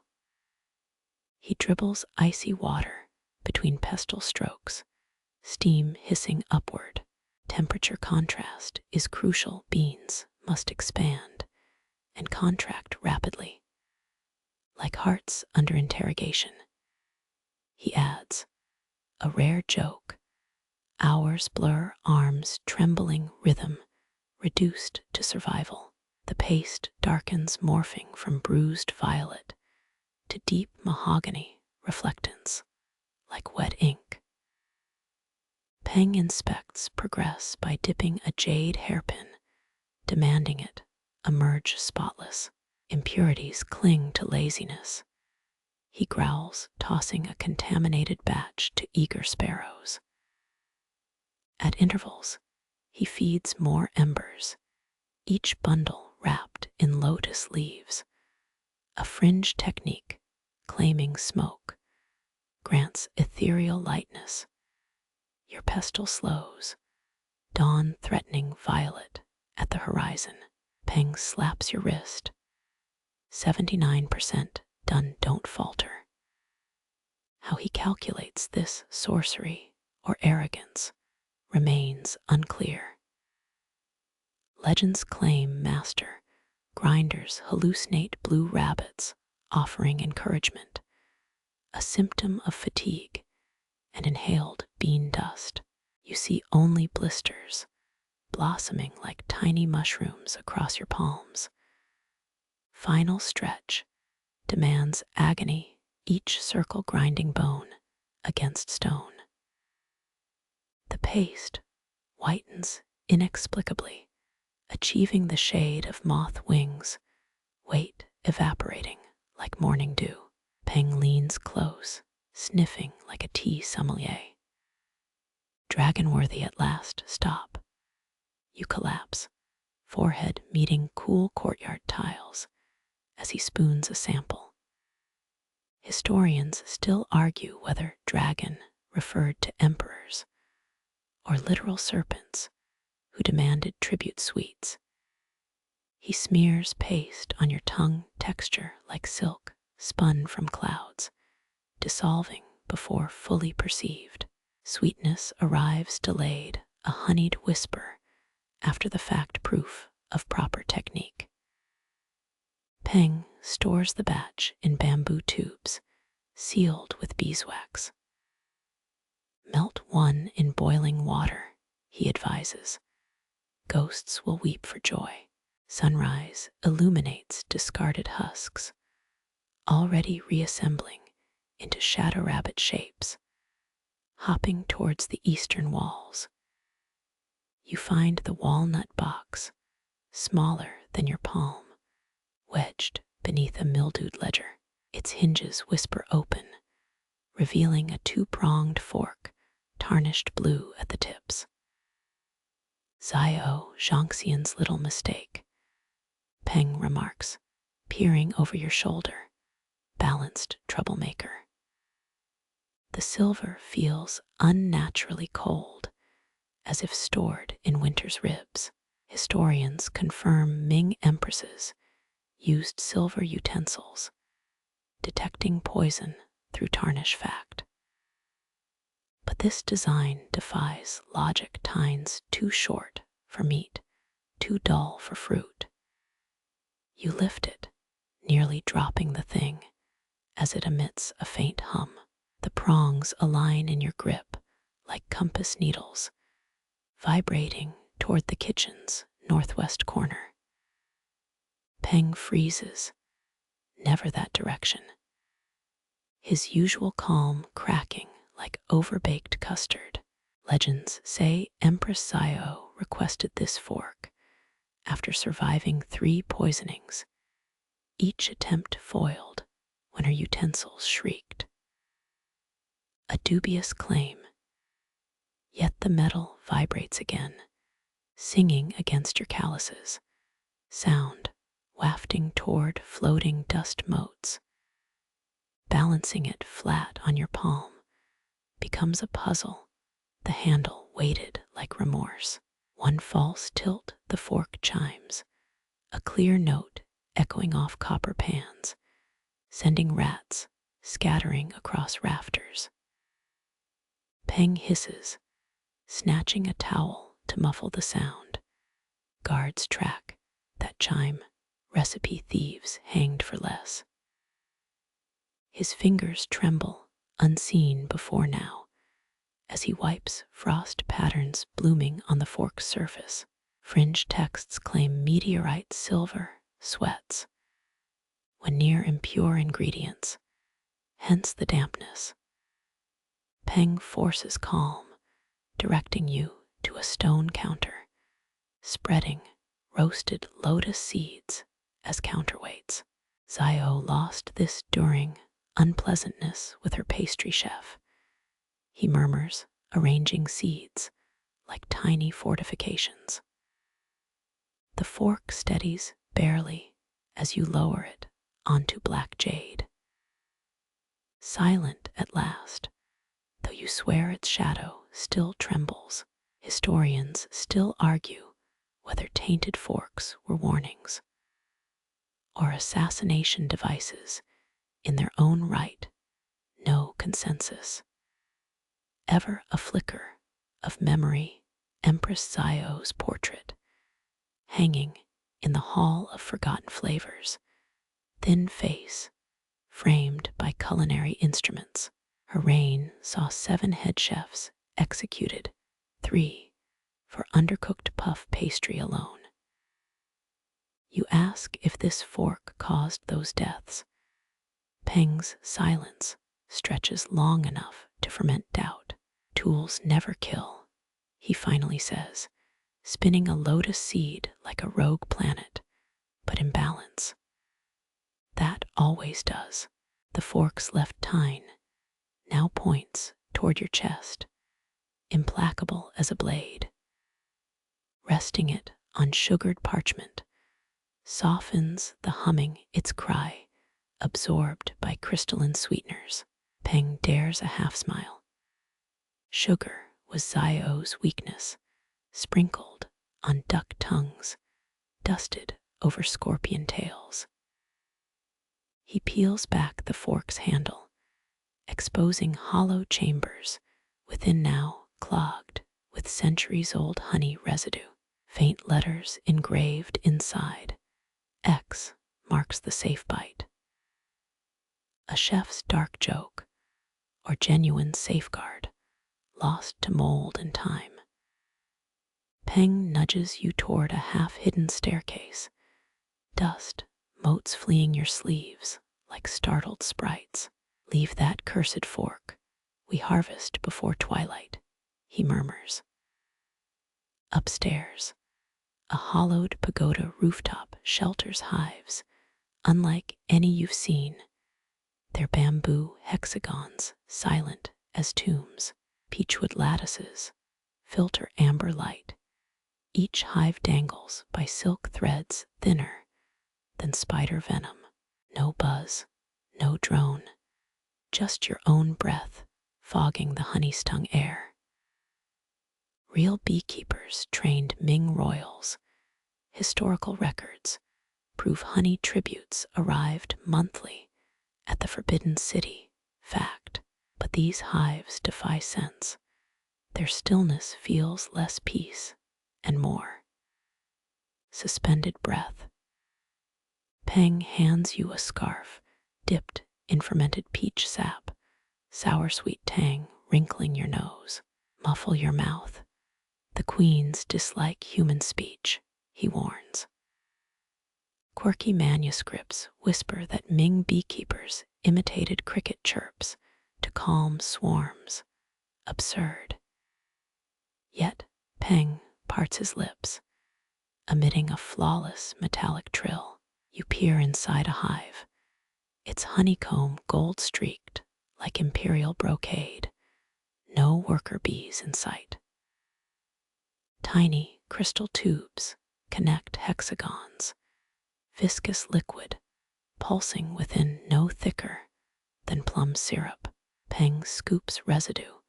He dribbles icy water between pestle strokes, steam hissing upward. Temperature contrast is crucial. Beans must expand and contract rapidly, like hearts under interrogation. He adds, a rare joke. Hours blur, arms trembling, rhythm reduced to survival. The paste darkens, morphing from bruised violet to deep mahogany reflectance, like wet ink. Peng inspects progress by dipping a jade hairpin, demanding it emerge spotless. Impurities cling to laziness. He growls, tossing a contaminated batch to eager sparrows. At intervals, he feeds more embers, each bundle wrapped in lotus leaves. A fringe technique, claiming smoke, grants ethereal lightness. Your pestle slows, dawn threatening violet at the horizon. Peng slaps your wrist. 79% done, don't falter. How he calculates this sorcery or arrogance remains unclear. Legends claim master grinders hallucinate blue rabbits, offering encouragement, a symptom of fatigue, and inhaled bean dust. You see only blisters, blossoming like tiny mushrooms across your palms. Final stretch demands agony, each circle grinding bone against stone. The paste whitens inexplicably, achieving the shade of moth wings, weight evaporating like morning dew. Peng leans close, sniffing like a tea sommelier. Dragon-worthy at last, stop. You collapse, forehead meeting cool courtyard tiles as he spoons a sample. Historians still argue whether dragon referred to emperors or literal serpents who demanded tribute sweets. He smears paste on your tongue, texture like silk spun from clouds, dissolving before fully perceived. Sweetness arrives delayed, a honeyed whisper after the fact, proof of proper technique. Peng stores the batch in bamboo tubes, sealed with beeswax. Melt one in boiling water, he advises. Ghosts will weep for joy. Sunrise illuminates discarded husks, already reassembling into shadow rabbit shapes. Hopping towards the eastern walls, you find the walnut box, smaller than your palm, wedged beneath a mildewed ledger. Its hinges whisper open, revealing a two-pronged fork, tarnished blue at the tips. Xiao, Zhangxian's little mistake, Peng remarks, peering over your shoulder, balanced troublemaker. The silver feels unnaturally cold, as if stored in winter's ribs. Historians confirm Ming empresses used silver utensils, detecting poison through tarnish fact. But this design defies logic. Tines too short for meat, too dull for fruit. You lift it, nearly dropping the thing as it emits a faint hum. The prongs align in your grip like compass needles, vibrating toward the kitchen's northwest corner. Peng freezes, never that direction. His usual calm cracking like overbaked custard. Legends say Empress Xiao requested this fork after surviving 3 poisonings, each attempt foiled when her utensils shrieked. A dubious claim, yet the metal vibrates again, singing against your calluses, sound wafting toward floating dust motes. Balancing it flat on your palm becomes a puzzle, the handle weighted like remorse. One false tilt, the fork chimes, a clear note echoing off copper pans, sending rats scattering across rafters. Peng hisses, snatching a towel to muffle the sound. Guards track that chime, recipe thieves hanged for less. His fingers tremble, unseen before now, as he wipes frost patterns blooming on the fork's surface. Fringe texts claim meteorite silver sweats when near impure ingredients, hence the dampness. Peng forces calm, directing you to a stone counter, spreading roasted lotus seeds as counterweights. Xiao lost this during unpleasantness with her pastry chef. He murmurs, arranging seeds like tiny fortifications. The fork steadies barely as you lower it onto black jade. Silent at last, though you swear its shadow still trembles. Historians still argue whether tainted forks were warnings or assassination devices in their own right. No consensus. Ever a flicker of memory, Empress Xiao's portrait, hanging in the Hall of Forgotten Flavors, thin face, framed by culinary instruments. Her reign saw 7 head chefs executed, 3 for undercooked puff pastry alone. You ask if this fork caused those deaths. Peng's silence stretches long enough to ferment doubt. Tools never kill, he finally says, spinning a lotus seed like a rogue planet, but in balance. That always does. The fork's left tine now points toward your chest, implacable as a blade. Resting it on sugared parchment softens the humming its cry, absorbed by crystalline sweeteners. Peng dares a half smile. Sugar was Xiao's weakness, sprinkled on duck tongues, dusted over scorpion tails. He peels back the fork's handle, exposing hollow chambers within now clogged with centuries-old honey residue. Faint letters engraved inside. X marks the safe bite. A chef's dark joke, or genuine safeguard, lost to mold and time. Peng nudges you toward a half-hidden staircase, dust motes fleeing your sleeves like startled sprites. Leave that cursed fork. We harvest before twilight, he murmurs. Upstairs, a hollowed pagoda rooftop shelters hives, unlike any you've seen. Their bamboo hexagons, silent as tombs, peachwood lattices, filter amber light. Each hive dangles by silk threads thinner than spider venom. No buzz, no drone, just your own breath fogging the honey-stung air. Real beekeepers trained Ming royals, historical records prove honey tributes arrived monthly at the Forbidden City. Fact. But these hives defy sense. Their stillness feels less peace and more suspended breath. Peng hands you a scarf dipped in fermented peach sap, sour sweet tang wrinkling your nose. Muffle your mouth. The queens dislike human speech, he warns. Quirky manuscripts whisper that Ming beekeepers imitated cricket chirps to calm swarms. Absurd. Yet Peng parts his lips, emitting a flawless metallic trill. You peer inside a hive. Its honeycomb gold-streaked like imperial brocade. No worker bees in sight. Tiny crystal tubes connect hexagons. Viscous liquid pulsing within no thicker than plum syrup. Peng scoops residue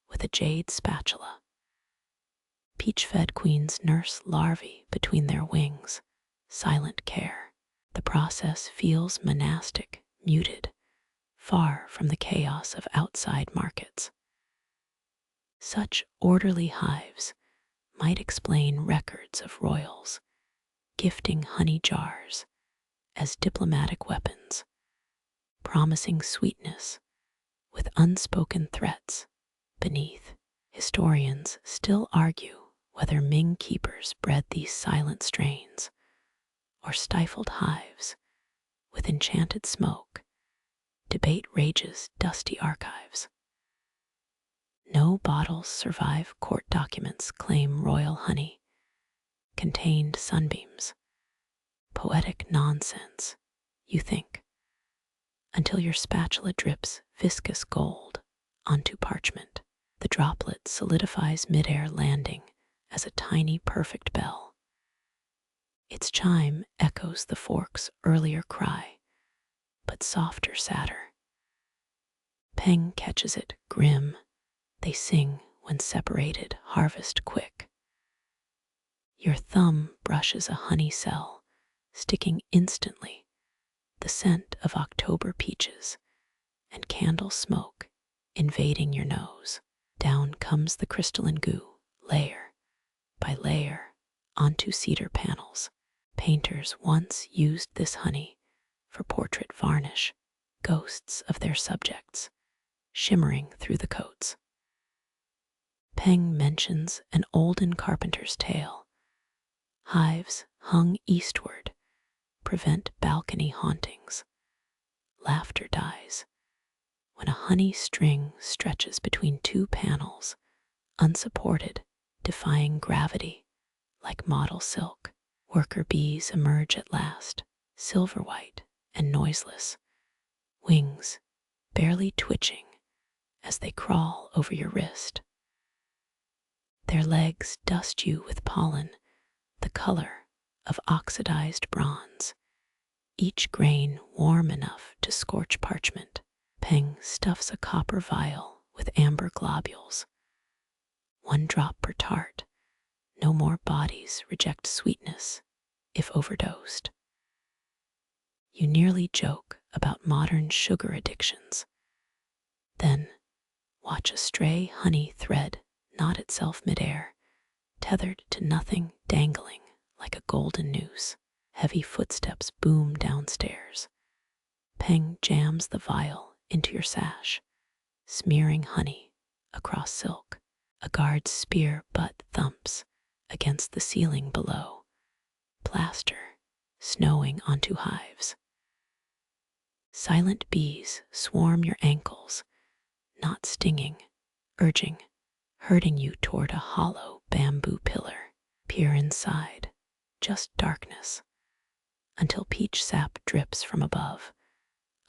with a jade spatula. Peach-fed queens nurse larvae between their wings. Silent care. The process feels monastic, muted, far from the chaos of outside markets. Such orderly hives might explain records of royals gifting honey jars as diplomatic weapons, promising sweetness with unspoken threats beneath. Historians still argue whether Ming keepers bred these silent strains or stifled hives with enchanted smoke. Debate rages dusty archives. No bottles survive. Court documents claim royal honey contained sunbeams. Poetic nonsense, you think, until your spatula drips viscous gold onto parchment. The droplet solidifies midair, landing as a tiny perfect bell. Its chime echoes the fork's earlier cry, but softer, sadder. Peng catches it, grim. They sing when separated, harvest quick. Your thumb brushes a honey cell, sticking instantly, the scent of October peaches and candle smoke invading your nose. Down comes the crystalline goo, layer by layer, onto cedar panels. Painters once used this honey for portrait varnish, ghosts of their subjects shimmering through the coats. Peng mentions an olden carpenter's tale. Hives hung eastward prevent balcony hauntings. Laughter dies when a honey string stretches between two panels, unsupported, defying gravity like model silk. Worker bees emerge at last, silver white and noiseless, wings barely twitching as they crawl over your wrist. Their legs dust you with pollen, the color of oxidized bronze, each grain warm enough to scorch parchment. Peng stuffs a copper vial with amber globules. One drop per tart. No more bodies reject sweetness if overdosed. You nearly joke about modern sugar addictions. Then watch a stray honey thread knot itself midair, tethered to nothing, dangling like a golden noose. Heavy footsteps boom downstairs. Peng jams the vial into your sash, smearing honey across silk. A guard's spear butt thumps against the ceiling below, plaster snowing onto hives. Silent bees swarm your ankles, not stinging, urging, herding you toward a hollow bamboo pillar. Peer inside, just darkness, until peach sap drips from above,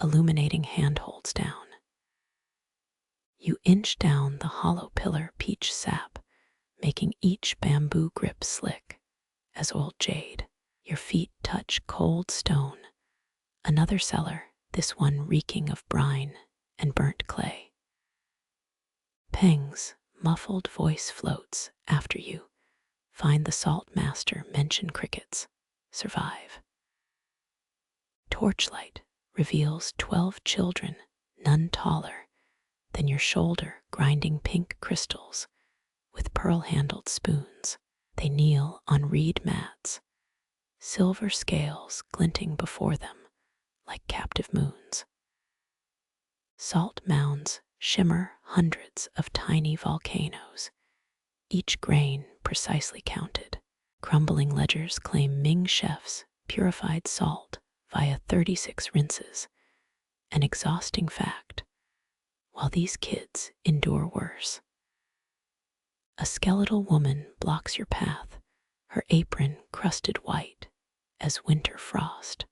illuminating handholds down. You inch down the hollow pillar, peach sap, making each bamboo grip slick as old jade. Your feet touch cold stone, another cellar, this one reeking of brine and burnt clay. Peng's muffled voice floats after you. Find the salt master, mention crickets, survive. Torchlight reveals 12 children, none taller than your shoulder, grinding pink crystals with pearl-handled spoons. They kneel on reed mats, silver scales glinting before them like captive moons. Salt mounds shimmer hundreds of tiny volcanoes, each grain precisely counted. Crumbling ledgers claim Ming chefs purified salt via 36 rinses, an exhausting fact, while these kids endure worse. A skeletal woman blocks your path, her apron crusted white as winter frost.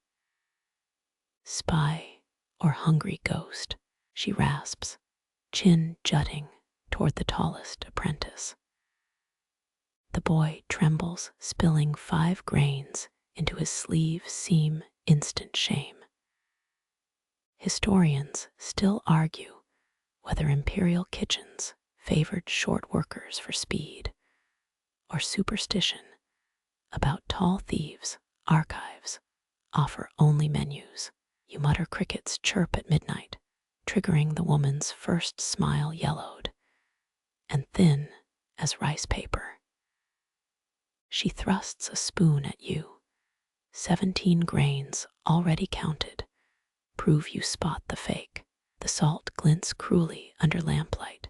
Spy or hungry ghost, she rasps, chin jutting toward the tallest apprentice. The boy trembles, spilling 5 grains into his sleeve seam instant shame. Historians still argue whether imperial kitchens favored short workers for speed, or superstition about tall thieves' archives offer only menus. You mutter crickets chirp at midnight, triggering the woman's first smile yellowed and thin as rice paper. She thrusts a spoon at you. 17 grains already counted prove you spot the fake. The salt glints cruelly under lamplight,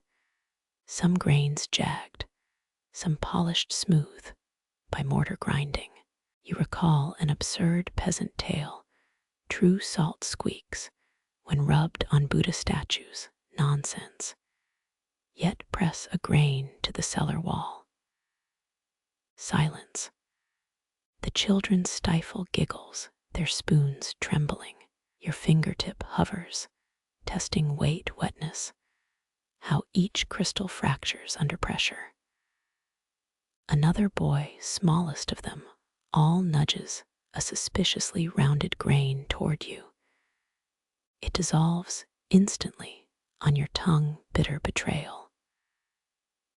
some grains jagged, some polished smooth by mortar grinding. You recall an absurd peasant tale. True salt squeaks when rubbed on Buddha statues. Nonsense. Yet press a grain to the cellar wall. Silence. The children stifle giggles, their spoons trembling. Your fingertip hovers, testing weight, wetness, how each crystal fractures under pressure. Another boy, smallest of them, all nudges a suspiciously rounded grain toward you. It dissolves instantly on your tongue, bitter betrayal.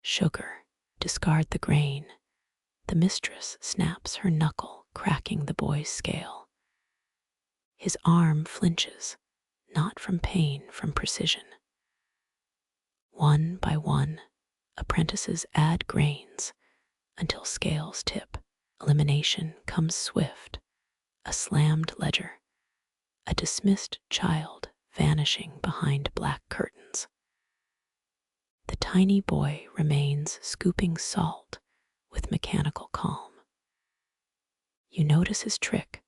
Sugar, discard the grain. The mistress snaps her knuckle, cracking the boy's scale. His arm flinches, not from pain, from precision. One by one, apprentices add grains until scales tip. Elimination comes swift, a slammed ledger, a dismissed child vanishing behind black curtains. The tiny boy remains scooping salt with mechanical calm. You notice his trick,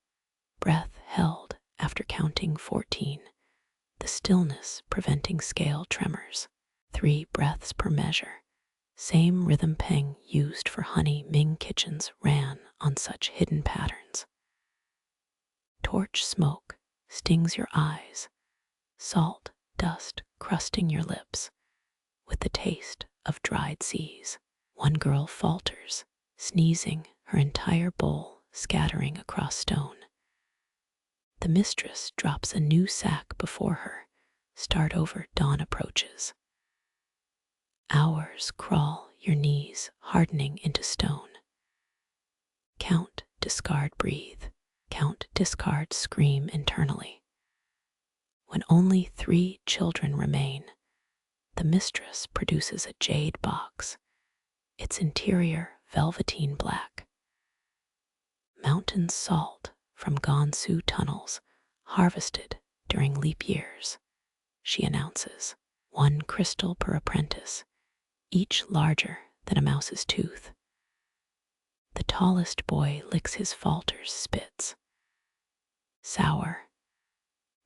breath held after counting 14, the stillness preventing scale tremors. 3 breaths per measure, same rhythm peng used for honey. Ming kitchens ran on such hidden patterns. Torch smoke stings your eyes, salt dust crusting your lips with the taste of dried seas. One girl falters, sneezing, her entire bowl scattering across stone. The mistress drops a new sack before her. Start over, dawn approaches. Hours crawl, your knees hardening into stone. Count, discard, breathe. Count, discard, scream internally. When only 3 children remain, the mistress produces a jade box, its interior velveteen black. Mountain salt from Gansu tunnels, harvested during leap years, she announces. 1 crystal per apprentice, each larger than a mouse's tooth. The tallest boy licks his falters, spits. Sour.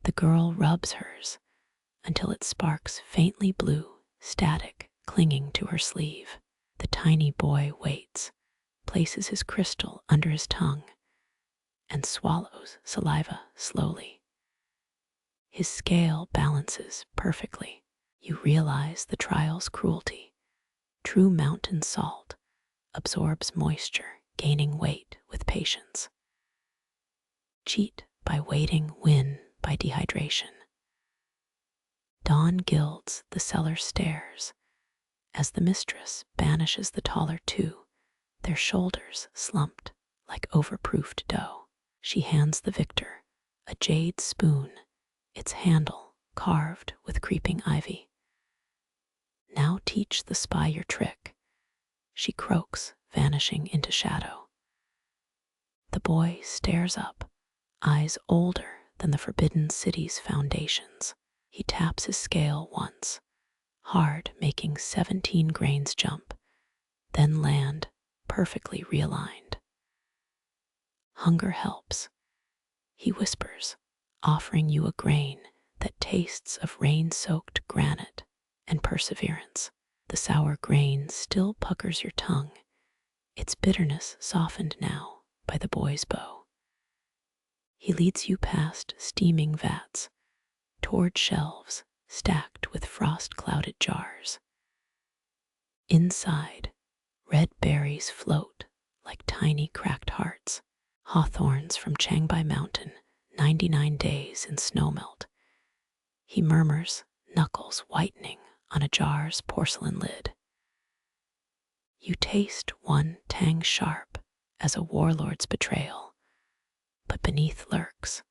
The girl rubs hers until it sparks faintly blue, static, clinging to her sleeve. The tiny boy waits, places his crystal under his tongue, and swallows saliva slowly. His scale balances perfectly. You realize the trial's cruelty. True mountain salt absorbs moisture, gaining weight with patience. Cheat by waiting, win by dehydration. Dawn gilds the cellar stairs as the mistress banishes the taller 2, their shoulders slumped like overproofed dough. She hands the victor a jade spoon, its handle carved with creeping ivy. Now teach the spy your trick, she croaks, vanishing into shadow. The boy stares up, eyes older than the forbidden city's foundations. He taps his scale once, hard, making 17 grains jump, then land, perfectly realigned. Hunger helps, he whispers, offering you a grain that tastes of rain-soaked granite and perseverance. The sour grain still puckers your tongue, its bitterness softened now by the boy's bow. He leads you past steaming vats, toward shelves stacked with frost-clouded jars. Inside, red berries float like tiny cracked hearts, hawthorns from Changbai Mountain, 99 days in snowmelt. He murmurs, knuckles whitening on a jar's porcelain lid. You taste one tang sharp as a warlord's betrayal, but beneath lurks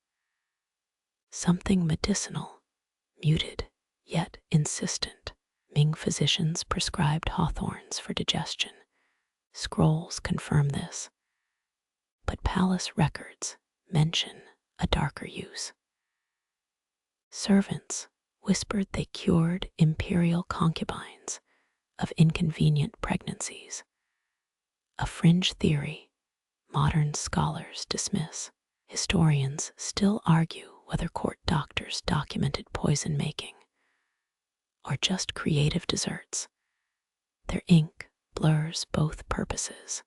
something medicinal, muted yet insistent. Ming physicians prescribed hawthorns for digestion. Scrolls confirm this, but palace records mention a darker use. Servants whispered they cured imperial concubines of inconvenient pregnancies. A fringe theory modern scholars dismiss. Historians still argue whether court doctors documented poison making or just creative desserts. Their ink blurs both purposes.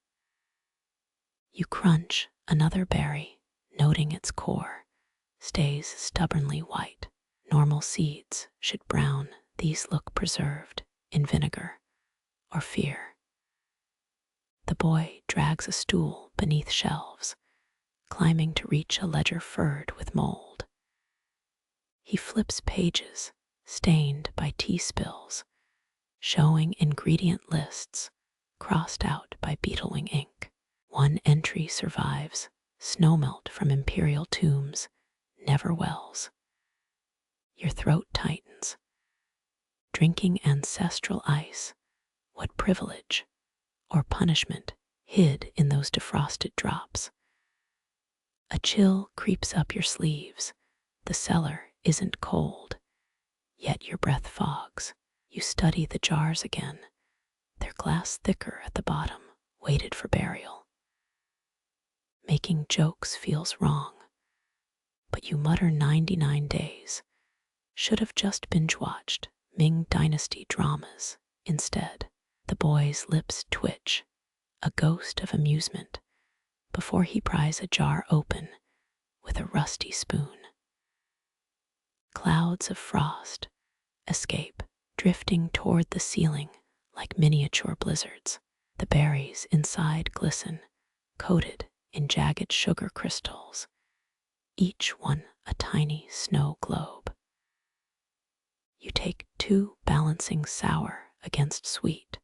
You crunch another berry, noting its core stays stubbornly white. Normal seeds should brown, these look preserved in vinegar or fear. The boy drags a stool beneath shelves, climbing to reach a ledger furred with mold. He flips pages, stained by tea spills, showing ingredient lists crossed out by beetlewing ink. One entry survives, snowmelt from imperial tombs, never wells. Your throat tightens. Drinking ancestral ice, what privilege or punishment hid in those defrosted drops? A chill creeps up your sleeves. The cellar isn't cold, yet your breath fogs. You study the jars again, their glass thicker at the bottom, weighted for burial. Making jokes feels wrong, but you mutter 99 days. Should have just binge-watched Ming Dynasty dramas instead. The boy's lips twitch, a ghost of amusement, before he pries a jar open with a rusty spoon. Clouds of frost escape, drifting toward the ceiling like miniature blizzards. The berries inside glisten, coated in jagged sugar crystals, each one a tiny snow globe. You take two, balancing sour against sweet,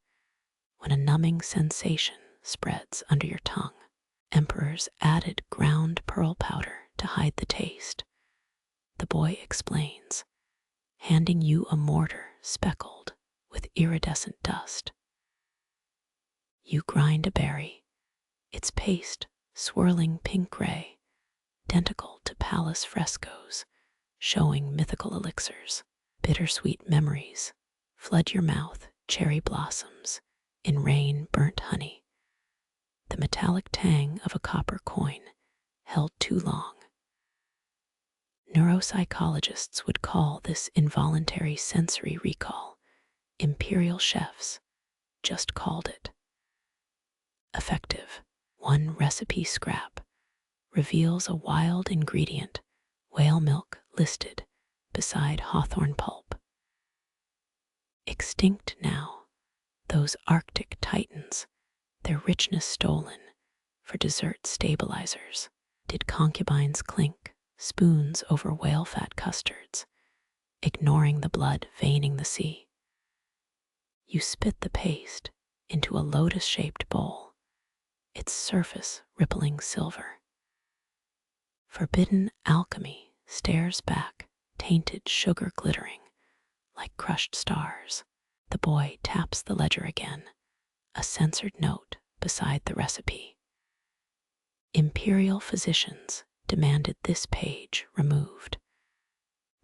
when a numbing sensation spreads under your tongue. Emperor's added ground pearl powder to hide the taste. The boy explains, handing you a mortar speckled with iridescent dust. You grind a berry, its paste swirling pink-gray, identical to palace frescoes, showing mythical elixirs. Bittersweet memories flood your mouth, cherry blossoms in rain-burnt honey. The metallic tang of a copper coin held too long. Neuropsychologists would call this involuntary sensory recall. Imperial chefs just called it effective. One recipe scrap reveals a wild ingredient, whale milk listed beside hawthorn pulp. Extinct now, those Arctic titans, their richness stolen for dessert stabilizers. Did concubines clink spoons over whale-fat custards, ignoring the blood veining the sea? You spit the paste into a lotus-shaped bowl, its surface rippling silver. Forbidden alchemy stares back, tainted sugar glittering like crushed stars. The boy taps the ledger again, a censored note beside the recipe. Imperial physicians demanded this page removed,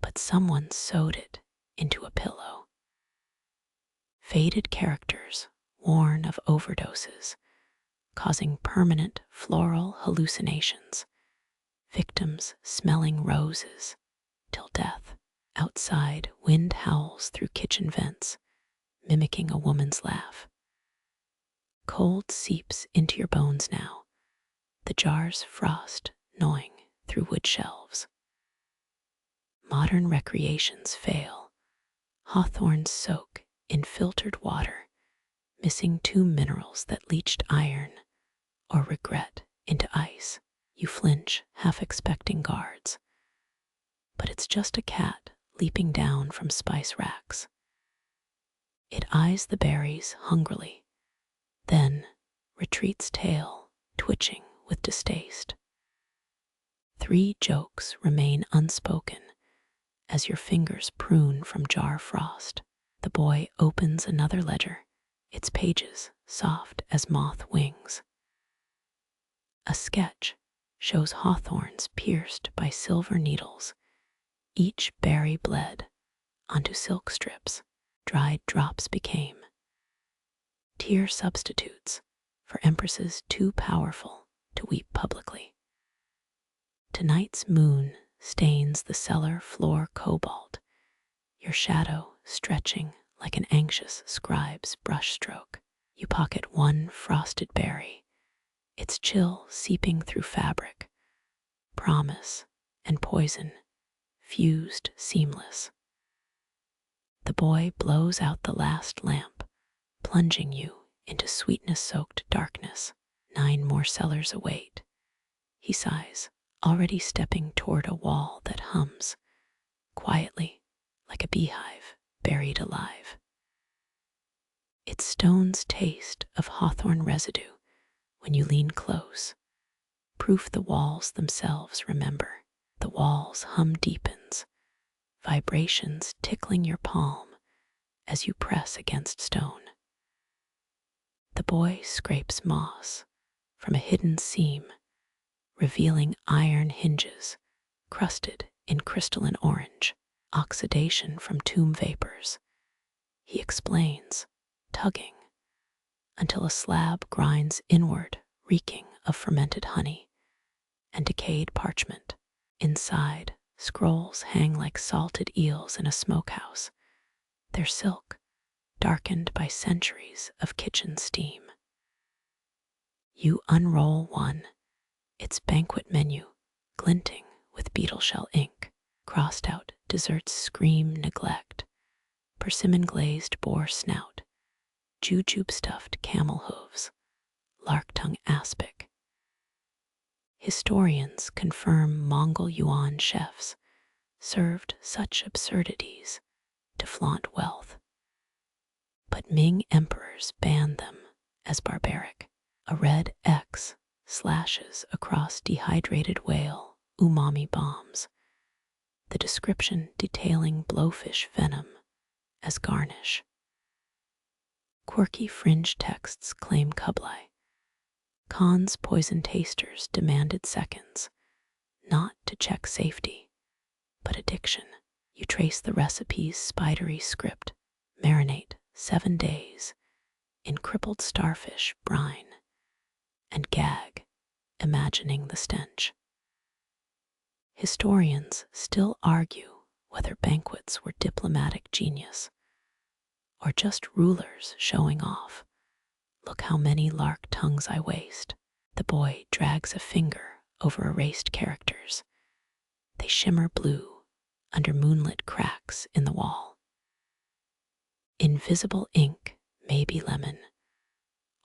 but someone sewed it into a pillow. Faded characters, worn of overdoses, causing permanent floral hallucinations, victims smelling roses till death. Outside, wind howls through kitchen vents, mimicking a woman's laugh. Cold seeps into your bones now, the jar's frost gnawing through wood shelves. Modern recreations fail. Hawthorns soak in filtered water, missing two minerals that leached iron or regret into ice. You flinch, half expecting guards. But it's just a cat leaping down from spice racks. It eyes the berries hungrily, then retreats tail, twitching with distaste. 3 jokes remain unspoken as your fingers prune from jar frost. The boy opens another ledger, its pages soft as moth wings. A sketch shows hawthorns pierced by silver needles. Each berry bled onto silk strips. Dried drops became tear substitutes for empresses too powerful to weep publicly. Tonight's moon stains the cellar floor cobalt, your shadow stretching like an anxious scribe's brushstroke. You pocket one frosted berry, its chill seeping through fabric, promise and poison fused seamless. The boy blows out the last lamp, plunging you into sweetness-soaked darkness. 9 more cellars await. He sighs, already stepping toward a wall that hums, quietly, like a beehive buried alive. Its stones taste of hawthorn residue when you lean close, proof the walls themselves remember. The walls' hum deepens, vibrations tickling your palm as you press against stone. The boy scrapes moss from a hidden seam, revealing iron hinges crusted in crystalline orange, oxidation from tomb vapors. He explains, tugging, until a slab grinds inward, reeking of fermented honey and decayed parchment. Inside, scrolls hang like salted eels in a smokehouse, their silk darkened by centuries of kitchen steam. You unroll one, its banquet menu glinting with beetle shell ink. Crossed out desserts scream neglect, persimmon glazed boar snout, jujube stuffed camel hooves, lark tongue aspic. Historians confirm Mongol Yuan chefs served such absurdities to flaunt wealth. But Ming emperors banned them as barbaric. A red X slashes across dehydrated whale umami bombs, the description detailing blowfish venom as garnish. Quirky fringe texts claim Kublai. Khan's poison tasters demanded seconds, not to check safety, but addiction. You trace the recipe's spidery script, marinate 7 days in crippled starfish brine, and gag, imagining the stench. Historians still argue whether banquets were diplomatic genius or just rulers showing off. Look how many lark tongues I waste. The boy drags a finger over erased characters. They shimmer blue under moonlit cracks in the wall. Invisible ink, maybe lemon,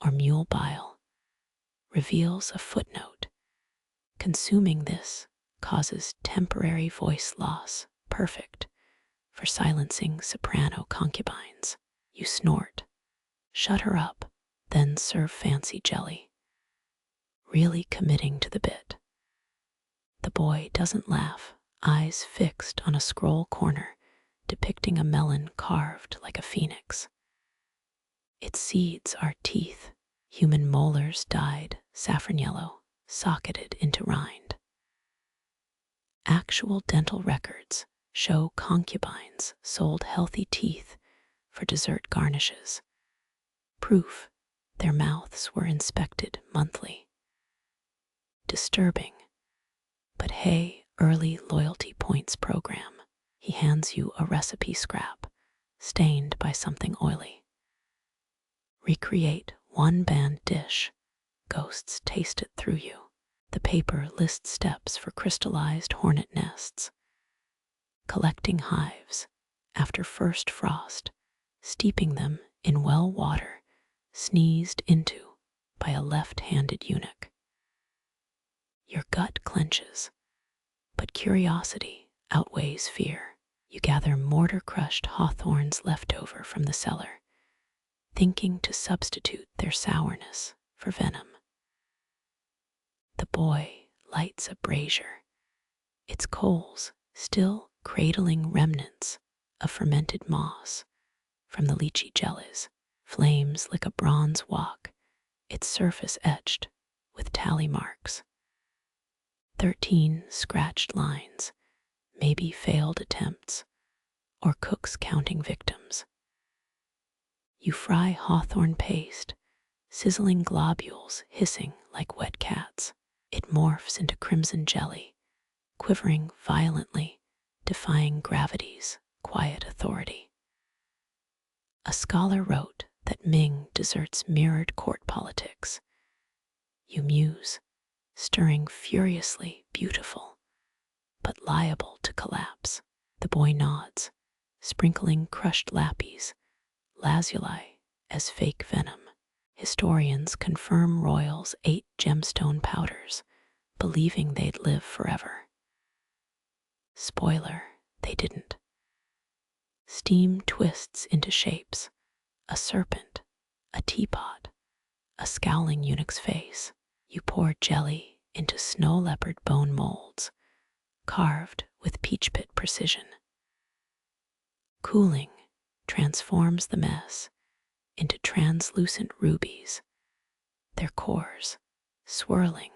or mule bile, reveals a footnote. Consuming this causes temporary voice loss, perfect for silencing soprano concubines. You snort, shut her up, then serve fancy jelly, really committing to the bit. The boy doesn't laugh, eyes fixed on a scroll corner depicting a melon carved like a phoenix. Its seeds are teeth, human molars dyed saffron yellow, socketed into rind. Actual dental records show concubines sold healthy teeth for dessert garnishes, proof their mouths were inspected monthly. Disturbing, but hey, early loyalty points program. He hands you a recipe scrap, stained by something oily. Recreate one banned dish. Ghosts taste it through you. The paper lists steps for crystallized hornet nests. Collecting hives after first frost, steeping them in well water, sneezed into by a left-handed eunuch. Your gut clenches, but curiosity outweighs fear. You gather mortar-crushed hawthorns left over from the cellar, thinking to substitute their sourness for venom. The boy lights a brazier, its coals still cradling remnants of fermented moss from the lychee jellies. Flames lick a bronze wok, its surface etched with tally marks. 13 scratched lines, maybe failed attempts, or cooks counting victims. You fry hawthorn paste, sizzling globules hissing like wet cats. It morphs into crimson jelly, quivering violently, defying gravity's quiet authority. A scholar wrote that Ming desserts mirrored court politics. You muse, stirring furiously beautiful, but liable to collapse. The boy nods, sprinkling crushed lapis, lazuli as fake venom. Historians confirm royals ate gemstone powders, believing they'd live forever. Spoiler, they didn't. Steam twists into shapes, a serpent, a teapot, a scowling eunuch's face. You pour jelly into snow leopard bone molds, carved with peach pit precision. Cooling transforms the mess into translucent rubies, their cores swirling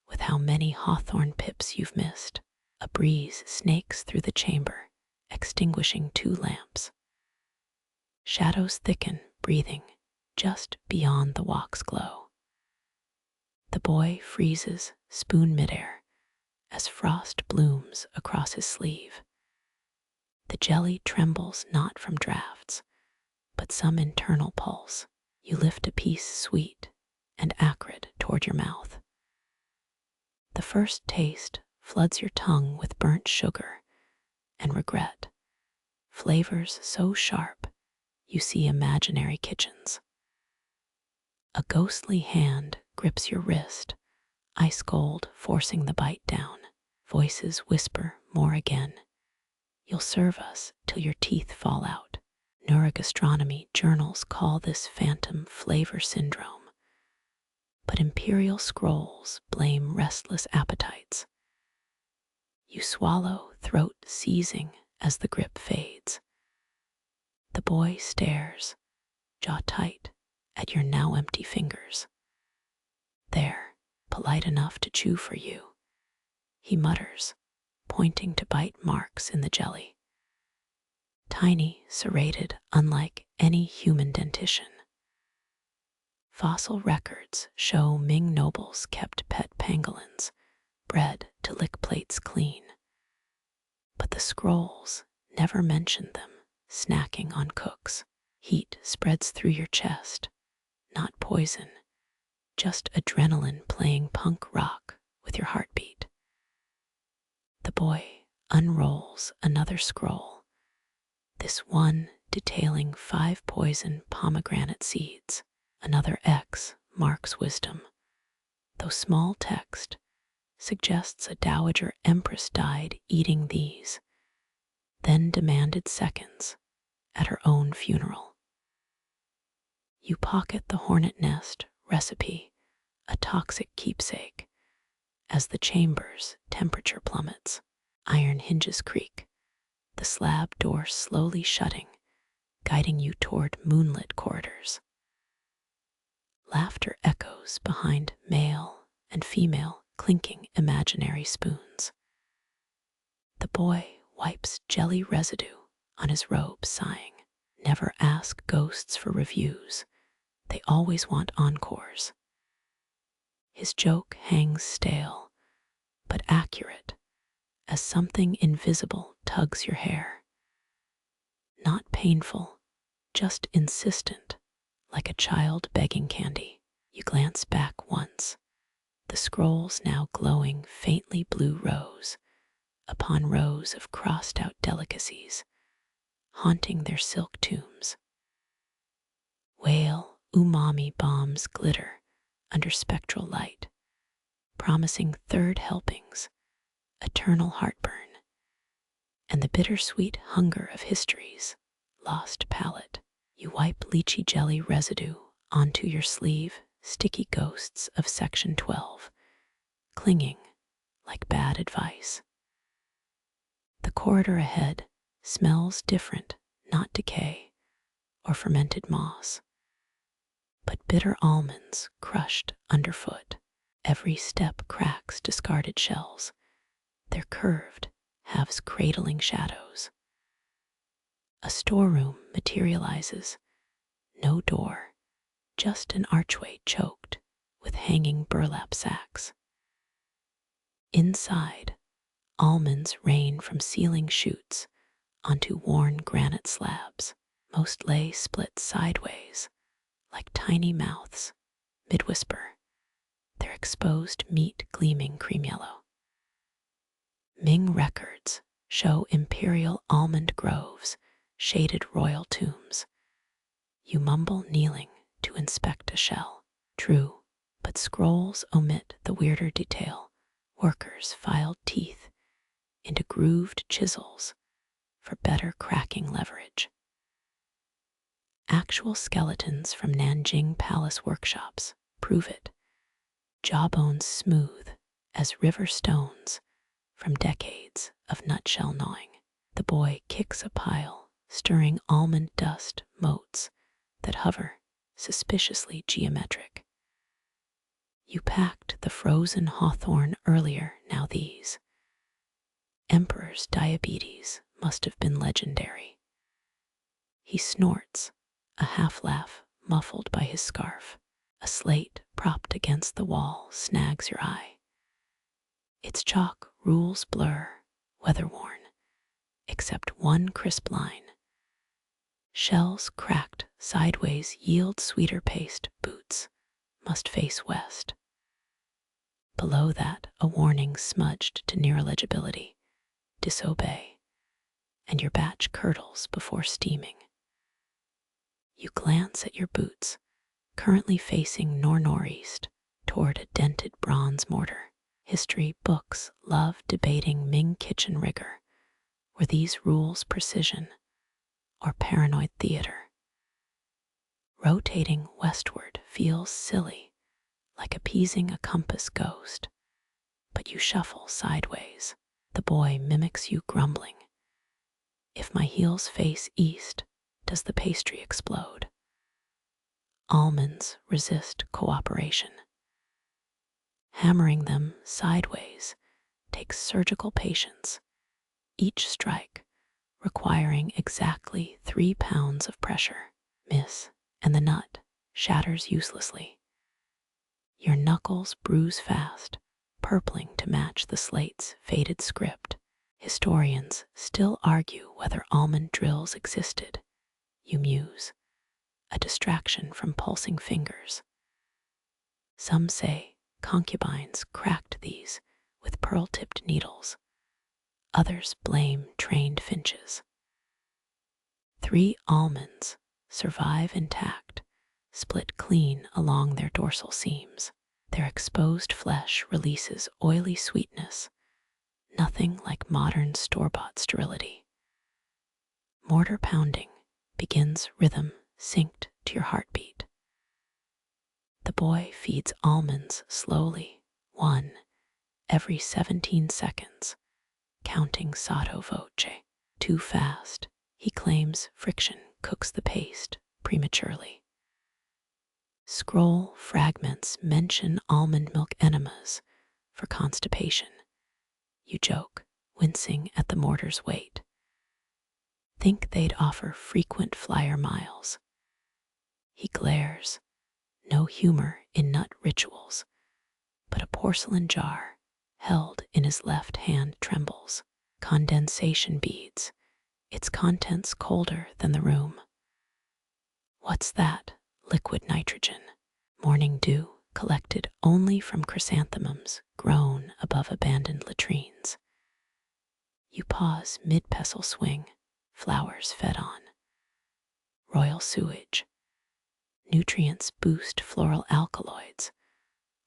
with how many hawthorn pips you've missed. A breeze snakes through the chamber, extinguishing 2 lamps. Shadows thicken, breathing just beyond the wok's glow. The boy freezes, spoon midair, as frost blooms across his sleeve. The jelly trembles not from drafts, but some internal pulse. You lift a piece sweet and acrid toward your mouth. The first taste floods your tongue with burnt sugar and regret, flavors so sharp you see imaginary kitchens. A ghostly hand grips your wrist, ice cold, forcing the bite down. Voices whisper more again. You'll serve us till your teeth fall out. Neurogastronomy journals call this phantom flavor syndrome, but imperial scrolls blame restless appetites. You swallow, throat seizing as the grip fades. The boy stares, jaw tight, at your now empty fingers. There, polite enough to chew for you, he mutters, pointing to bite marks in the jelly. Tiny, serrated, unlike any human dentition. Fossil records show Ming nobles kept pet pangolins, bred to lick plates clean. But the scrolls never mention them, snacking on cooks. Heat spreads through your chest, not poison, just adrenaline playing punk rock with your heartbeat. The boy unrolls another scroll, this one detailing 5-poison pomegranate seeds. Another X marks wisdom, though small text suggests a Dowager Empress died eating these, then demanded seconds at her own funeral. You pocket the hornet nest recipe, a toxic keepsake, as the chamber's temperature plummets. Iron hinges creak, the slab door slowly shutting, guiding you toward moonlit corridors. Laughter echoes behind male and female clinking imaginary spoons. The boy wipes jelly residue on his robe, sighing. Never ask ghosts for reviews. They always want encores. His joke hangs stale, but accurate, as something invisible tugs your hair. Not painful, just insistent, like a child begging candy. You glance back once, the scrolls now glowing faintly blue rows upon rows of crossed-out delicacies, haunting their silk tombs. Whale umami bombs glitter under spectral light, promising third helpings, eternal heartburn, and the bittersweet hunger of history's lost palate. You wipe lychee jelly residue onto your sleeve, sticky ghosts of Section 12, clinging like bad advice. The corridor ahead smells different, not decay or fermented moss, but bitter almonds crushed underfoot. Every step cracks discarded shells, their curved halves cradling shadows. A storeroom materializes, no door, just an archway choked with hanging burlap sacks. Inside, almonds rain from ceiling chutes onto worn granite slabs. Most lay split sideways, like tiny mouths, mid-whisper, their exposed meat gleaming cream yellow. Ming records show imperial almond groves, shaded royal tombs. You mumble, kneeling to inspect a shell. True, but scrolls omit the weirder detail. Workers filed teeth into grooved chisels for better cracking leverage. Actual skeletons from Nanjing palace workshops prove it. Jawbones smooth as river stones from decades of nutshell gnawing. The boy kicks a pile, stirring almond dust motes that hover, suspiciously geometric. You packed the frozen hawthorn earlier, now these. Emperor's diabetes must have been legendary. He snorts, a half-laugh muffled by his scarf. A slate propped against the wall snags your eye. Its chalk rules blur, weather-worn, except one crisp line. Shells cracked sideways yield sweeter paste. Boots must face west. Below that, a warning smudged to near illegibility. Disobey, and your batch curdles before steaming. You glance at your boots, currently facing northeast toward a dented bronze mortar. History books love debating Ming kitchen rigor. Were these rules precision or paranoid theater? Rotating westward feels silly, like appeasing a compass ghost, but you shuffle sideways. The boy mimics you, grumbling. If my heels face east, does the pastry explode? Almonds resist cooperation. Hammering them sideways takes surgical patience, each strike requiring exactly 3 pounds of pressure. Miss, and the nut shatters uselessly. Your knuckles bruise fast, purpling to match the slate's faded script. Historians still argue whether almond drills existed. You muse, a distraction from pulsing fingers. Some say concubines cracked these with pearl-tipped needles. Others blame trained finches. 3 almonds survive intact, split clean along their dorsal seams. Their exposed flesh releases oily sweetness, nothing like modern store-bought sterility. Mortar pounding begins, rhythm synced to your heartbeat. The boy feeds almonds slowly, one every 17 seconds, counting sotto voce. Too fast, he claims friction cooks the paste prematurely. Scroll fragments mention almond milk enemas for constipation. You joke, wincing at the mortar's weight. Think they'd offer frequent flyer miles. He glares, no humor in nut rituals, but a porcelain jar held in his left hand trembles. Condensation beads, its contents colder than the room. What's that? Liquid nitrogen. Morning dew collected only from chrysanthemums grown above abandoned latrines. You pause mid-pestle swing, flowers fed on. Royal sewage. Nutrients boost floral alkaloids,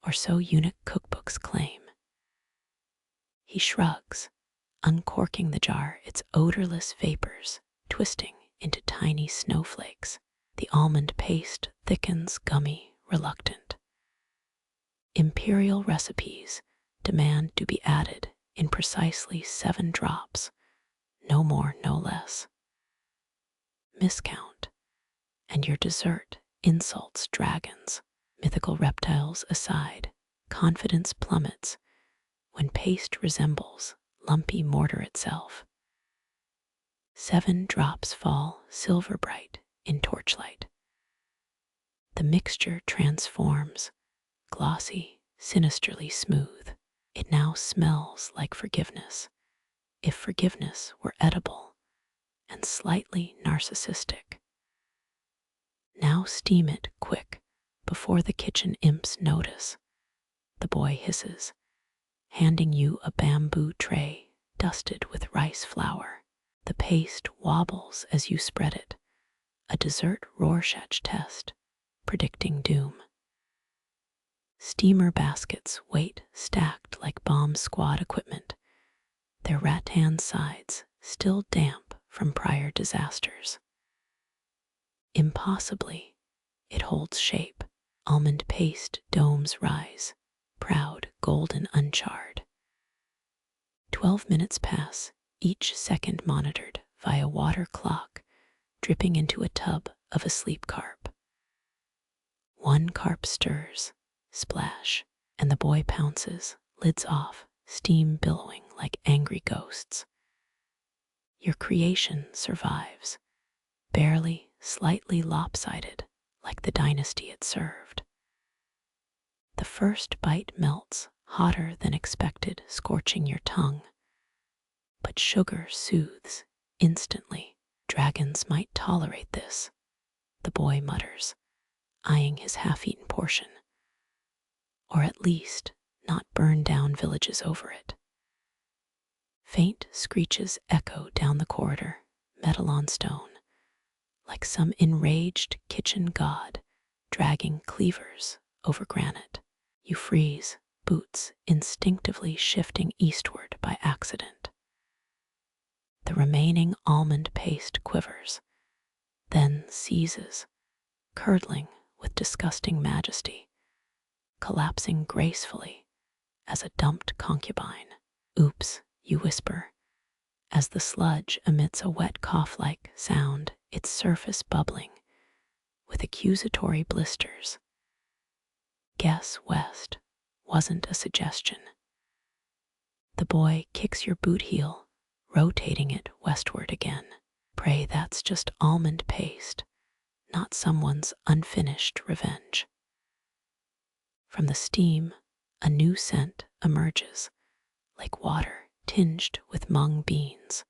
or so eunuch cookbooks claim. He shrugs, uncorking the jar, its odorless vapors twisting into tiny snowflakes. The almond paste thickens, gummy, reluctant. Imperial recipes demand to be added in precisely 7 drops, no more, no less. Miscount, and your dessert insults dragons. Mythical reptiles aside, confidence plummets when paste resembles lumpy mortar itself. 7 drops fall silver bright in torchlight. The mixture transforms, glossy, sinisterly smooth. It now smells like forgiveness, if forgiveness were edible, and slightly narcissistic. Now steam it quick, before the kitchen imps notice. The boy hisses, handing you a bamboo tray dusted with rice flour. The paste wobbles as you spread it, a dessert Rorschach test, predicting doom. Steamer baskets wait stacked like bomb squad equipment, their rattan sides still damp from prior disasters. Impossibly, it holds shape. Almond paste domes rise, proud, golden, uncharred. 12 minutes pass, each second monitored via water clock, dripping into a tub of asleep carp. One carp stirs, splash, and the boy pounces, lids off, steam billowing like angry ghosts. Your creation survives, barely, slightly lopsided, like the dynasty it served. The first bite melts, hotter than expected, scorching your tongue. But sugar soothes instantly. Dragons might tolerate this, the boy mutters, eyeing his half-eaten portion. Or at least not burn down villages over it. Faint screeches echo down the corridor, metal on stone, like some enraged kitchen god dragging cleavers over granite. You freeze, boots instinctively shifting eastward by accident. The remaining almond paste quivers, then seizes, curdling with disgusting majesty, collapsing gracefully as a dumped concubine. Oops, you whisper, as the sludge emits a wet cough-like sound, its surface bubbling with accusatory blisters. Guess west wasn't a suggestion. The boy kicks your boot heel, rotating it westward again. Pray that's just almond paste, not someone's unfinished revenge. From the steam, a new scent emerges, like water tinged with mung beans,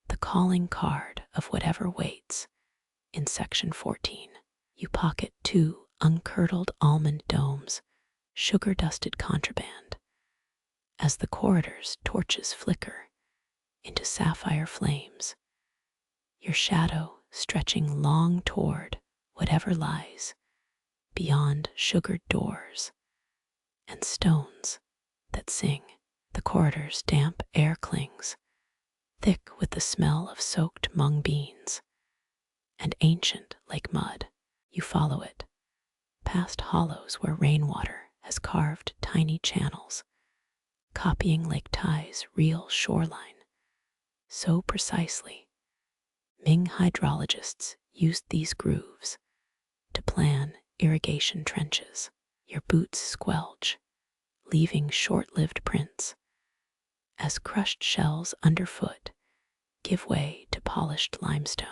the calling card of whatever waits. In section 14, you pocket 2 uncurdled almond domes, sugar-dusted contraband, as the corridor's torches flicker into sapphire flames, your shadow stretching long toward whatever lies beyond sugared doors and stones that sing. The corridor's damp air clings, thick with the smell of soaked mung beans, and ancient like mud. You follow it, past hollows where rainwater has carved tiny channels, copying Lake Tai's real shoreline so precisely. Ming hydrologists used these grooves to plan irrigation trenches. Your boots squelch, leaving short-lived prints as crushed shells underfoot give way to polished limestone.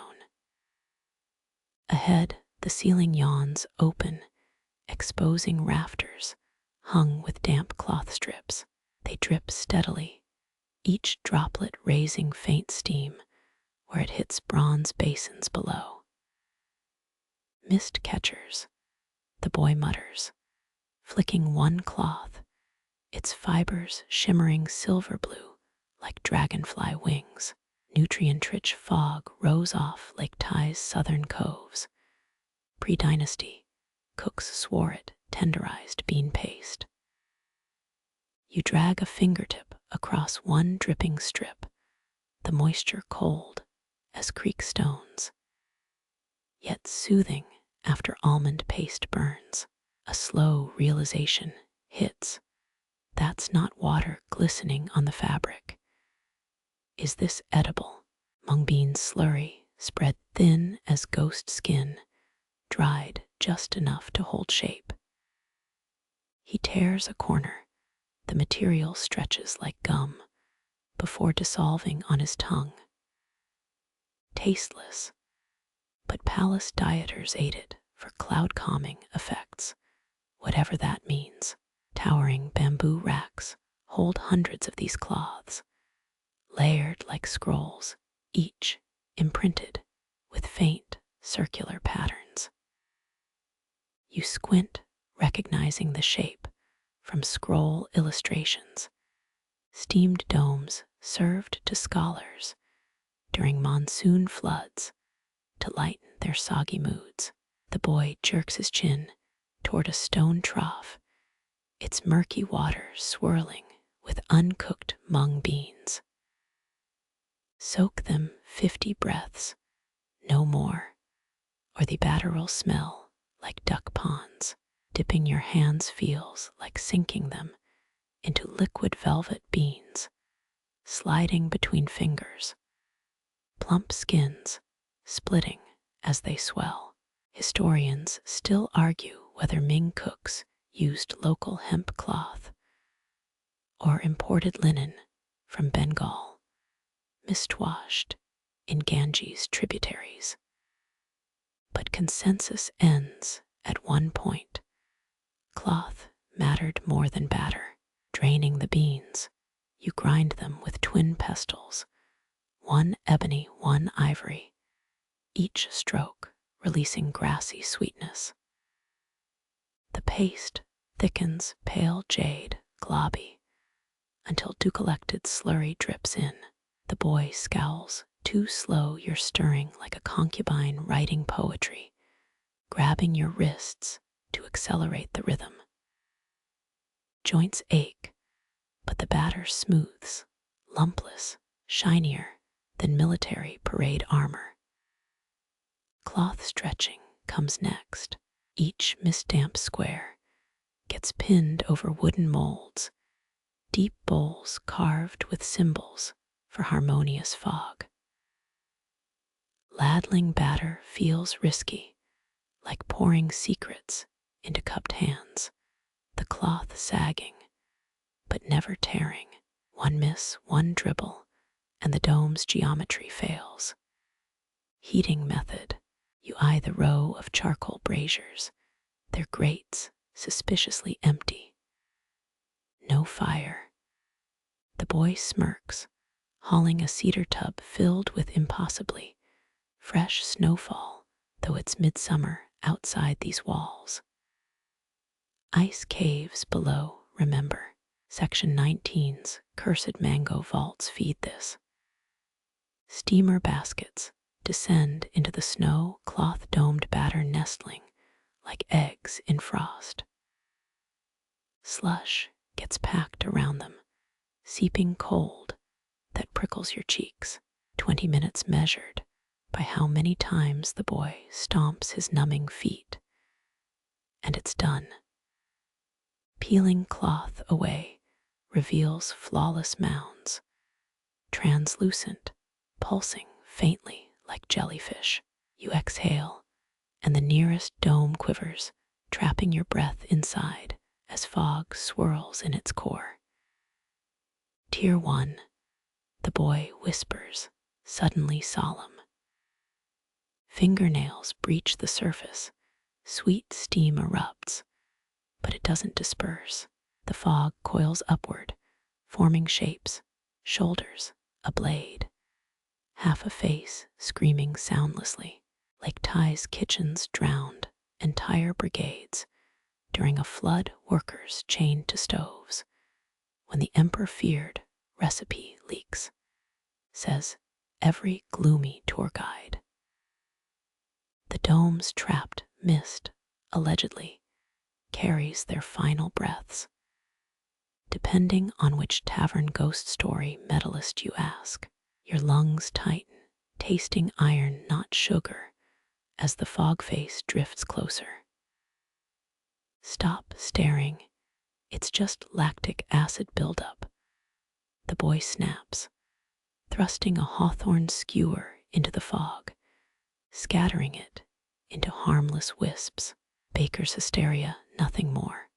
Ahead, the ceiling yawns open, exposing rafters hung with damp cloth strips. They drip steadily, each droplet raising faint steam where it hits bronze basins below. Mist catchers, the boy mutters, flicking one cloth, its fibers shimmering silver blue like dragonfly wings. Nutrient-rich fog rose off Lake Tai's southern coves. Pre-Dynasty, cooks swore it tenderized bean paste. You drag a fingertip across one dripping strip, the moisture cold as creek stones, yet soothing after almond paste burns. A slow realization hits. That's not water glistening on the fabric. Is this edible? Mung bean slurry, spread thin as ghost skin, dried just enough to hold shape. He tears a corner. The material stretches like gum before dissolving on his tongue. Tasteless, but palace dieters ate it for cloud calming effects, whatever that means. Towering bamboo racks hold hundreds of these cloths, layered like scrolls, each imprinted with faint circular patterns. You squint, recognizing the shape from scroll illustrations, steamed domes served to scholars during monsoon floods to lighten their soggy moods. The boy jerks his chin toward a stone trough, its murky water swirling with uncooked mung beans. Soak them 50 breaths, no more, or the batter will smell like duck ponds. Dipping your hands feels like sinking them into liquid velvet beans, sliding between fingers, plump skins splitting as they swell. Historians still argue whether Ming cooks used local hemp cloth or imported linen from Bengal, mist-washed in Ganges tributaries. But consensus ends at one point. Cloth mattered more than batter. Draining the beans, you grind them with twin pestles, one ebony, one ivory, each stroke releasing grassy sweetness. The paste thickens pale jade, globby, until dew-collected slurry drips in. The boy scowls. Too slow, you're stirring like a concubine writing poetry, grabbing your wrists to accelerate the rhythm. Joints ache, but the batter smooths, lumpless, shinier than military parade armor. Cloth stretching comes next. Each mist-damp square gets pinned over wooden molds, deep bowls carved with symbols for harmonious fog. Ladling batter feels risky, like pouring secrets into cupped hands, the cloth sagging, but never tearing. One miss, one dribble, and the dome's geometry fails. Heating method. You eye the row of charcoal braziers, their grates suspiciously empty. No fire. The boy smirks, hauling a cedar tub filled with impossibly fresh snowfall, though it's midsummer outside these walls. Ice caves below, remember. Section 19's cursed mango vaults feed this. Steamer baskets descend into the snow cloth-domed batter nestling like eggs in frost. Slush gets packed around them, seeping cold that prickles your cheeks. 20 minutes measured by how many times the boy stomps his numbing feet. And it's done. Peeling cloth away reveals flawless mounds, translucent, pulsing faintly like jellyfish. You exhale, and the nearest dome quivers, trapping your breath inside as fog swirls in its core. Tier 1, the boy whispers, suddenly solemn. Fingernails breach the surface, sweet steam erupts, but it doesn't disperse. The fog coils upward, forming shapes, shoulders, a blade, half a face screaming soundlessly, like Thai's kitchens drowned entire brigades during a flood, workers chained to stoves. When the emperor feared recipe leaks, says every gloomy tour guide. The dome's trapped mist, allegedly, carries their final breaths. Depending on which tavern ghost story medalist you ask, your lungs tighten, tasting iron, not sugar, as the fog face drifts closer. Stop staring. It's just lactic acid buildup. The boy snaps, thrusting a hawthorn skewer into the fog, scattering it into harmless wisps. Baker's hysteria, nothing more.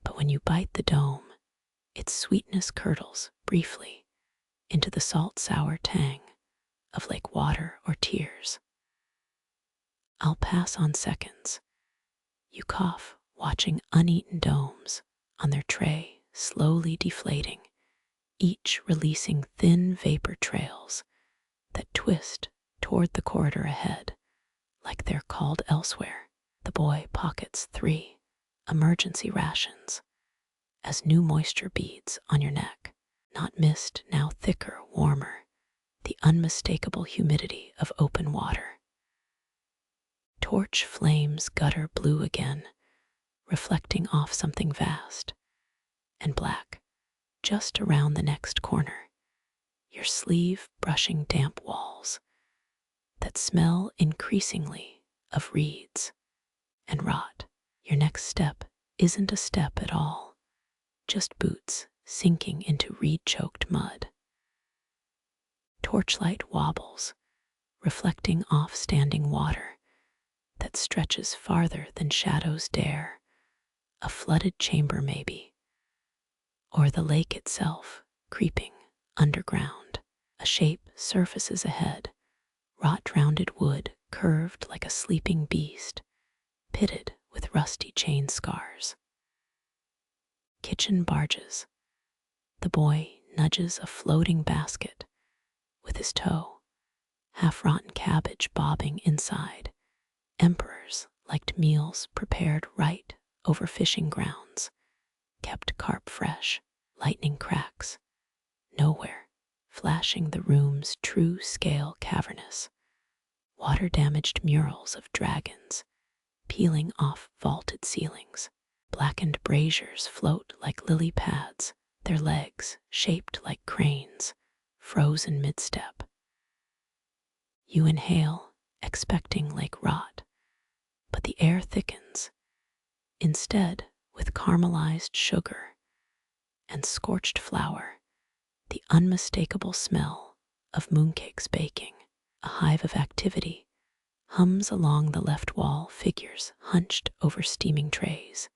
But when you bite the dome, its sweetness curdles briefly into the salt-sour tang of lake water or tears. I'll pass on seconds. You cough, watching uneaten domes on their tray slowly deflating, each releasing thin vapor trails that twist toward the corridor ahead, like they're called elsewhere. The boy pockets 3 emergency rations as new moisture beads on your neck, not mist, now thicker, warmer, the unmistakable humidity of open water. Torch flames gutter blue again, reflecting off something vast and black just around the next corner, your sleeve brushing damp walls that smell increasingly of reeds and rot. Your next step isn't a step at all, just boots sinking into reed-choked mud. Torchlight wobbles, reflecting off standing water that stretches farther than shadows dare, a flooded chamber maybe, or the lake itself creeping underground. A shape surfaces ahead, rot-drowned wood curved like a sleeping beast, pitted with rusty chain scars. Kitchen barges. The boy nudges a floating basket with his toe, half-rotten cabbage bobbing inside. Emperors liked meals prepared right over fishing grounds, kept carp fresh, lightning cracks, nowhere, flashing the room's true scale cavernous, water-damaged murals of dragons, peeling off vaulted ceilings. Blackened braziers float like lily pads, their legs shaped like cranes, frozen mid-step. You inhale, expecting lake rot, but the air thickens, instead with caramelized sugar and scorched flour, the unmistakable smell of mooncakes baking. A hive of activity hums along the left wall, figures hunched over steaming trays.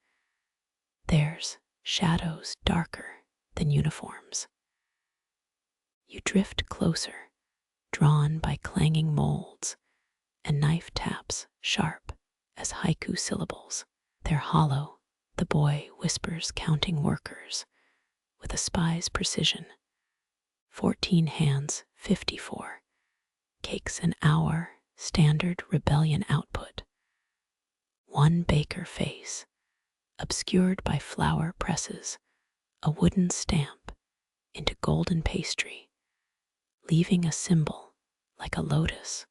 Theirs shadows darker than uniforms. You drift closer, drawn by clanging molds and knife taps sharp as haiku syllables. They're hollow, the boy whispers, counting workers with a spy's precision. 14 hands, 54. Cakes an hour, standard rebellion output. One baker face, obscured by flour presses, a wooden stamp into golden pastry, leaving a symbol like a lotus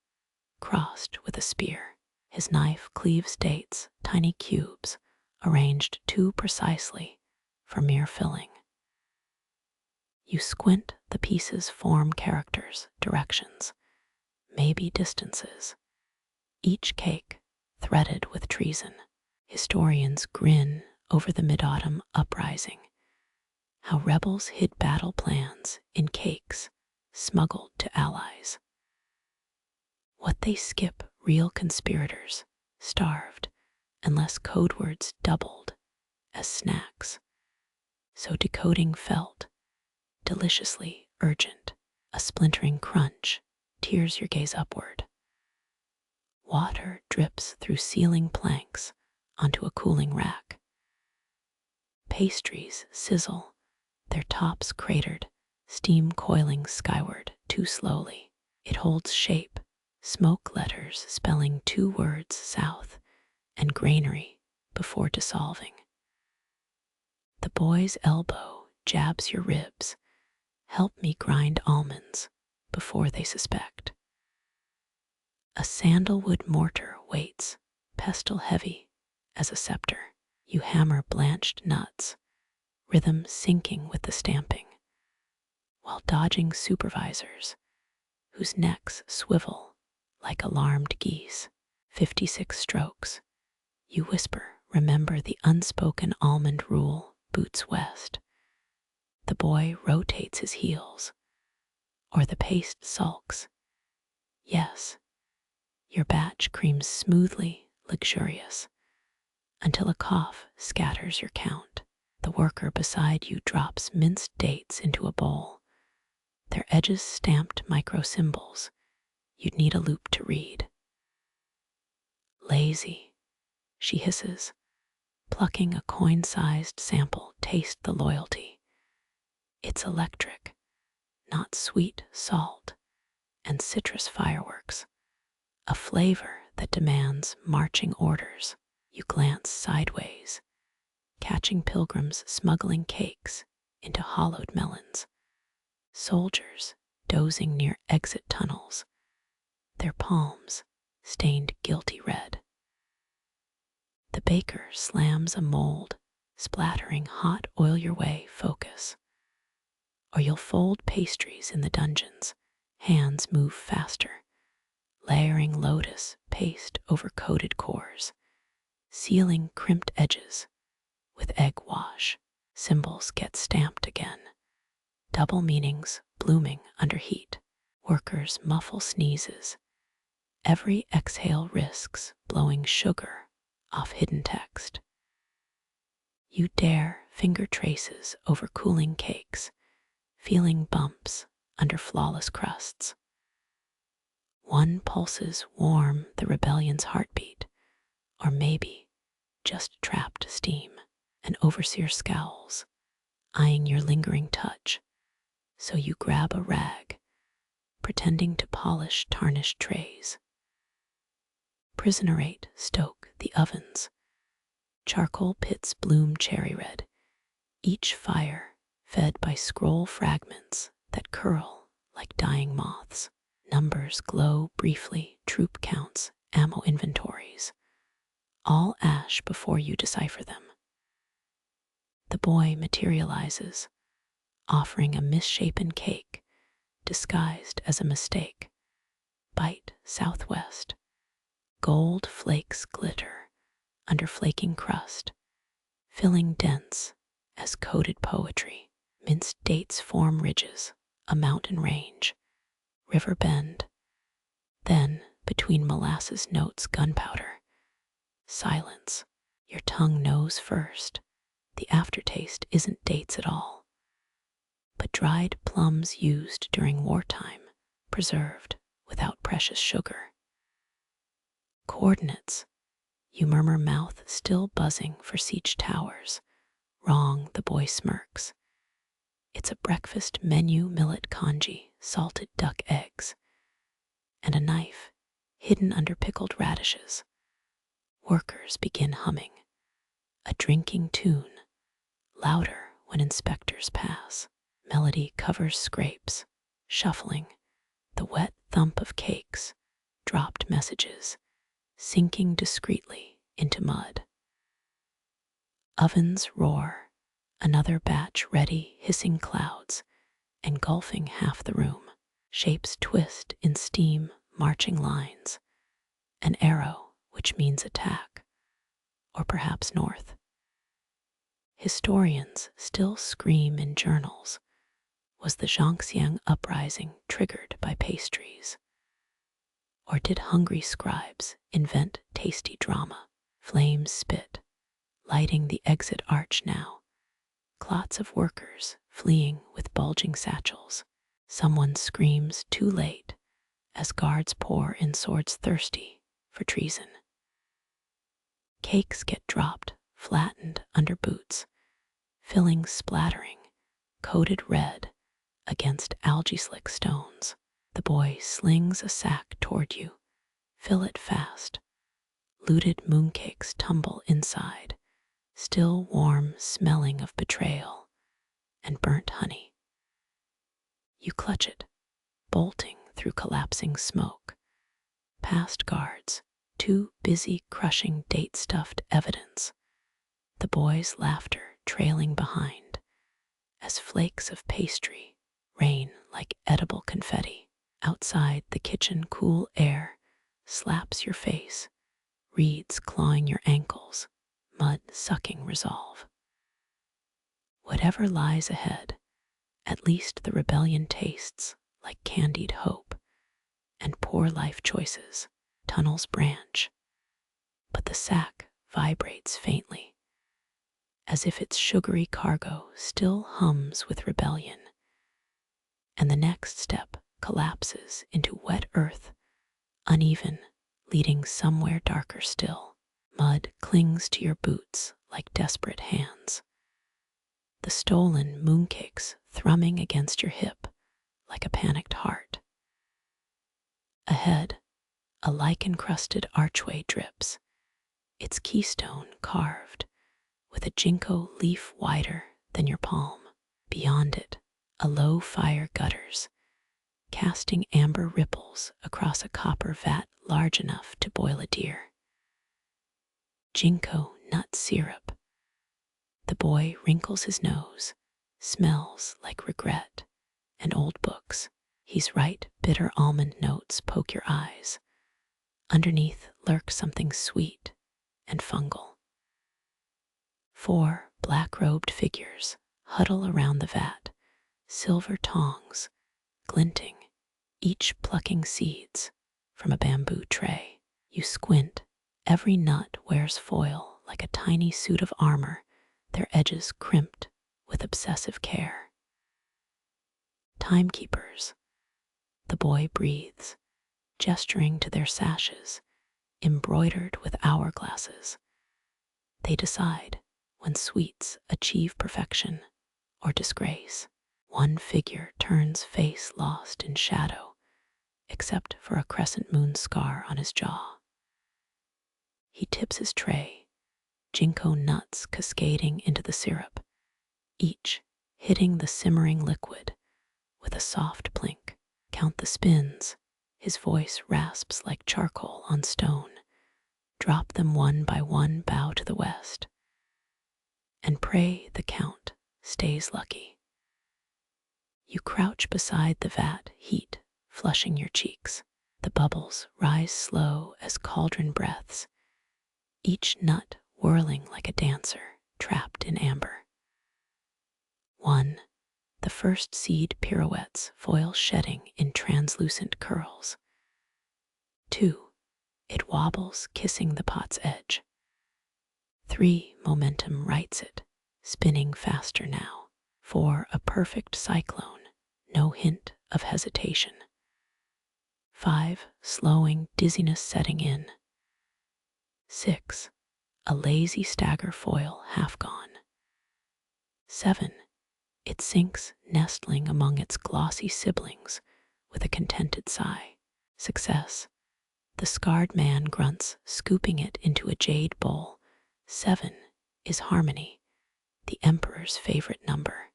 crossed with a spear. His knife cleaves dates, tiny cubes, arranged too precisely for mere filling. You squint, the pieces form characters, directions, maybe distances. Each cake threaded with treason. Historians grin over the mid-autumn uprising, how rebels hid battle plans in cakes smuggled to allies. What they skip, real conspirators starved unless code words doubled as snacks. So decoding felt deliciously urgent, a splintering crunch tears your gaze upward. Water drips through ceiling planks onto a cooling rack. Pastries sizzle, their tops cratered, steam coiling skyward too slowly. It holds shape, smoke letters spelling 2 words south and granary before dissolving. The boy's elbow jabs your ribs. Help me grind almonds before they suspect. A sandalwood mortar waits, pestle heavy as a scepter. You hammer blanched nuts, rhythm syncing with the stamping, while dodging supervisors whose necks swivel like alarmed geese. 56 strokes. You whisper, remember the unspoken almond rule, boots west. The boy rotates his heels, or the paste sulks. Yes, your batch creams smoothly, luxurious, until a cough scatters your count. The worker beside you drops minced dates into a bowl, their edges stamped micro symbols you'd need a loop to read. Lazy, she hisses, plucking a coin-sized sample. Taste the loyalty. It's electric, not sweet salt and citrus fireworks, a flavor that demands marching orders. You glance sideways, catching pilgrims smuggling cakes into hollowed melons, soldiers dozing near exit tunnels, their palms stained guilty red. The baker slams a mold, splattering hot oil your way. Focus, or you'll fold pastries in the dungeons. Hands move faster, layering lotus paste over coated cores, sealing crimped edges with egg wash. Symbols get stamped again, double meanings blooming under heat. Workers muffle sneezes. Every exhale risks blowing sugar off hidden text. You dare finger traces over cooling cakes, feeling bumps under flawless crusts. One pulses warm the rebellion's heartbeat, or maybe just trapped steam. An overseer scowls, eyeing your lingering touch, so you grab a rag, pretending to polish tarnished trays. Prisonerate stoke the ovens. Charcoal pits bloom cherry red, each fire fed by scroll fragments that curl like dying moths. Numbers glow briefly, troop counts, ammo inventories, all ash before you decipher them. The boy materializes, offering a misshapen cake disguised as a mistake. Bite southwest. Gold flakes glitter under flaking crust, filling dense as coded poetry. Minced dates form ridges, a mountain range, river bend. Then, between molasses notes, gunpowder. Silence. Your tongue knows first. The aftertaste isn't dates at all, but dried plums used during wartime, preserved without precious sugar. Coordinates. You murmur, mouth still buzzing for siege towers. Wrong, the boy smirks. It's a breakfast menu: millet congee, salted duck eggs, and a knife hidden under pickled radishes. Workers begin humming, a drinking tune, louder when inspectors pass. Melody covers scrapes, shuffling, the wet thump of cakes, dropped messages, sinking discreetly into mud. Ovens roar, another batch ready, hissing clouds, engulfing half the room. Shapes twist in steam, marching lines. An arrow, which means attack, or perhaps north. Historians still scream in journals. Was the Zhangxiang uprising triggered by pastries? Or did hungry scribes invent tasty drama? Flames spit, lighting the exit arch now. Clots of workers fleeing with bulging satchels. Someone screams too late as guards pour in swords thirsty for treason. Cakes get dropped, flattened under boots, fillings splattering, coated red against algae-slick stones. The boy slings a sack toward you. Fill it fast. Looted mooncakes tumble inside, still warm, smelling of betrayal and burnt honey. You clutch it, bolting through collapsing smoke. Past guards, too busy crushing date-stuffed evidence. The boy's laughter trailing behind as flakes of pastry rain like edible confetti. Outside, the kitchen cool air slaps your face, reeds clawing your ankles, mud sucking resolve. Whatever lies ahead, at least the rebellion tastes like candied hope, and poor life choices. Tunnels branch, but the sack vibrates faintly, as if its sugary cargo still hums with rebellion. And the next step collapses into wet earth, uneven, leading somewhere darker still. Mud clings to your boots like desperate hands. The stolen mooncakes thrumming against your hip like a panicked heart. Ahead, a lichen-crusted archway drips, its keystone carved with a ginkgo leaf wider than your palm. Beyond it, a low fire gutters, casting amber ripples across a copper vat large enough to boil a deer. Ginkgo nut syrup. The boy wrinkles his nose, smells like regret and old books. He's right, bitter almond notes poke your eyes. Underneath lurks something sweet and fungal. 4 black-robed figures huddle around the vat, silver tongs glinting, each plucking seeds from a bamboo tray. You squint. Every nut wears foil like a tiny suit of armor, their edges crimped with obsessive care. Timekeepers. The boy breathes, gesturing to their sashes, embroidered with hourglasses. They decide when sweets achieve perfection or disgrace. One figure turns face lost in shadow, except for a crescent moon scar on his jaw. He tips his tray, ginkgo nuts cascading into the syrup, each hitting the simmering liquid with a soft plink. Count the spins. His voice rasps like charcoal on stone. Drop them one by one, bow to the west, and pray the count stays lucky. You crouch beside the vat, heat flushing your cheeks. The bubbles rise slow as cauldron breaths, each nut whirling like a dancer trapped in amber. 1. The first seed pirouettes, foil shedding in translucent curls. 2. It wobbles, kissing the pot's edge. 3. Momentum rights it, spinning faster now. 4. A perfect cyclone, no hint of hesitation. 5. Slowing, dizziness setting in. 6. A lazy stagger, foil half gone. 7. It sinks, nestling among its glossy siblings with a contented sigh. Success. The scarred man grunts, scooping it into a jade bowl. 7 is harmony, the emperor's favorite number.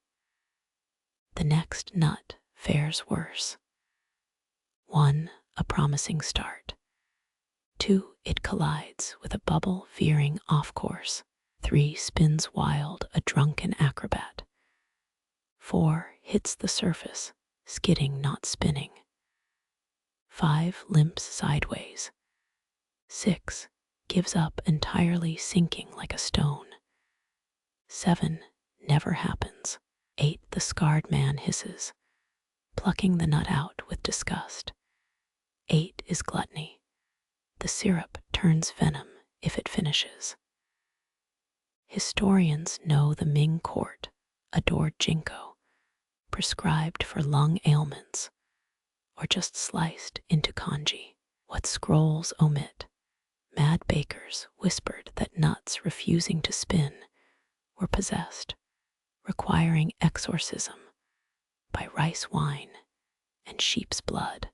The next nut fares worse. 1. A promising start. 2. It collides with a bubble veering off course. 3. Spins wild, a drunken acrobat. 4. Hits the surface, skidding, not spinning. 5. Limps sideways. 6. Gives up entirely, sinking like a stone. 7. Never happens. 8. The scarred man hisses, plucking the nut out with disgust. 8 is gluttony. The syrup turns venom if it finishes. Historians know the Ming court adored ginkgo, prescribed for lung ailments, or just sliced into congee. What scrolls omit, mad bakers whispered that nuts refusing to spin were possessed, requiring exorcism by rice wine and sheep's blood.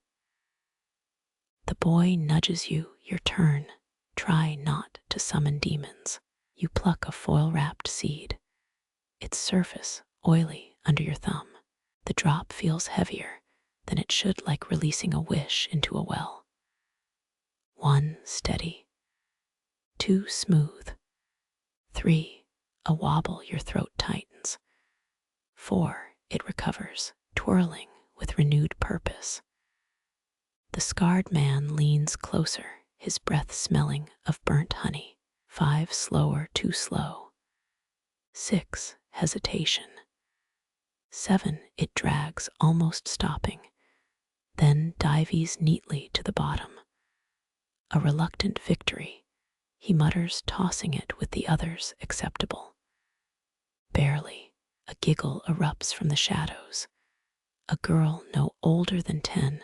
The boy nudges you, your turn. Try not to summon demons. You pluck a foil-wrapped seed, its surface oily under your thumb. The drop feels heavier than it should, like releasing a wish into a well. 1. Steady. 2. Smooth. 3. A wobble, your throat tightens. 4. It recovers, twirling with renewed purpose. The scarred man leans closer, his breath smelling of burnt honey. 5. Slower, too slow. 6. Hesitation. 7. It drags, almost stopping, then dives neatly to the bottom. A reluctant victory, he mutters, tossing it with the others. Acceptable. Barely. A giggle erupts from the shadows. A girl no older than 10,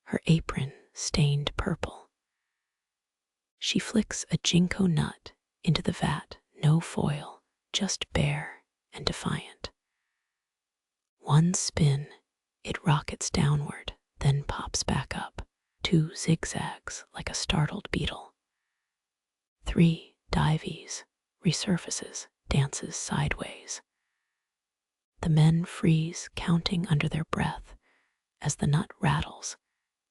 her apron stained purple. She flicks a ginkgo nut into the vat, no foil, just bare and defiant. 1 spin, it rockets downward, then pops back up. 2 zigzags like a startled beetle. 3 dives, resurfaces, dances sideways. The men freeze, counting under their breath as the nut rattles.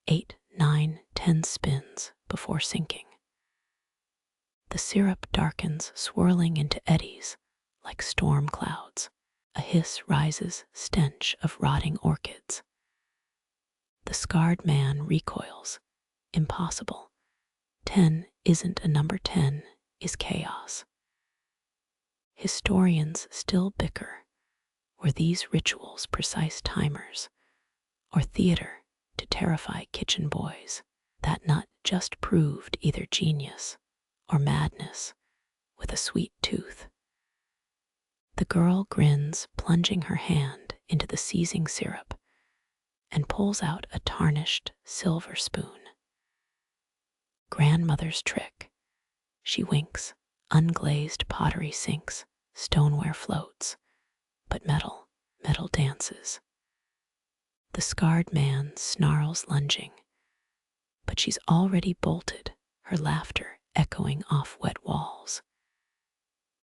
8, 9, 10 spins before sinking. The syrup darkens, swirling into eddies like storm clouds. A hiss rises, stench of rotting orchids. The scarred man recoils. Impossible. 10 isn't a number, 10 is chaos. Historians still bicker. Were these rituals precise timers, or theater to terrify kitchen boys? That nut just proved either genius or madness with a sweet tooth. The girl grins, plunging her hand into the seizing syrup, and pulls out a tarnished silver spoon. Grandmother's trick. She winks. Unglazed pottery sinks, stoneware floats, but metal dances. The scarred man snarls, lunging, but she's already bolted, her laughter echoing off wet walls.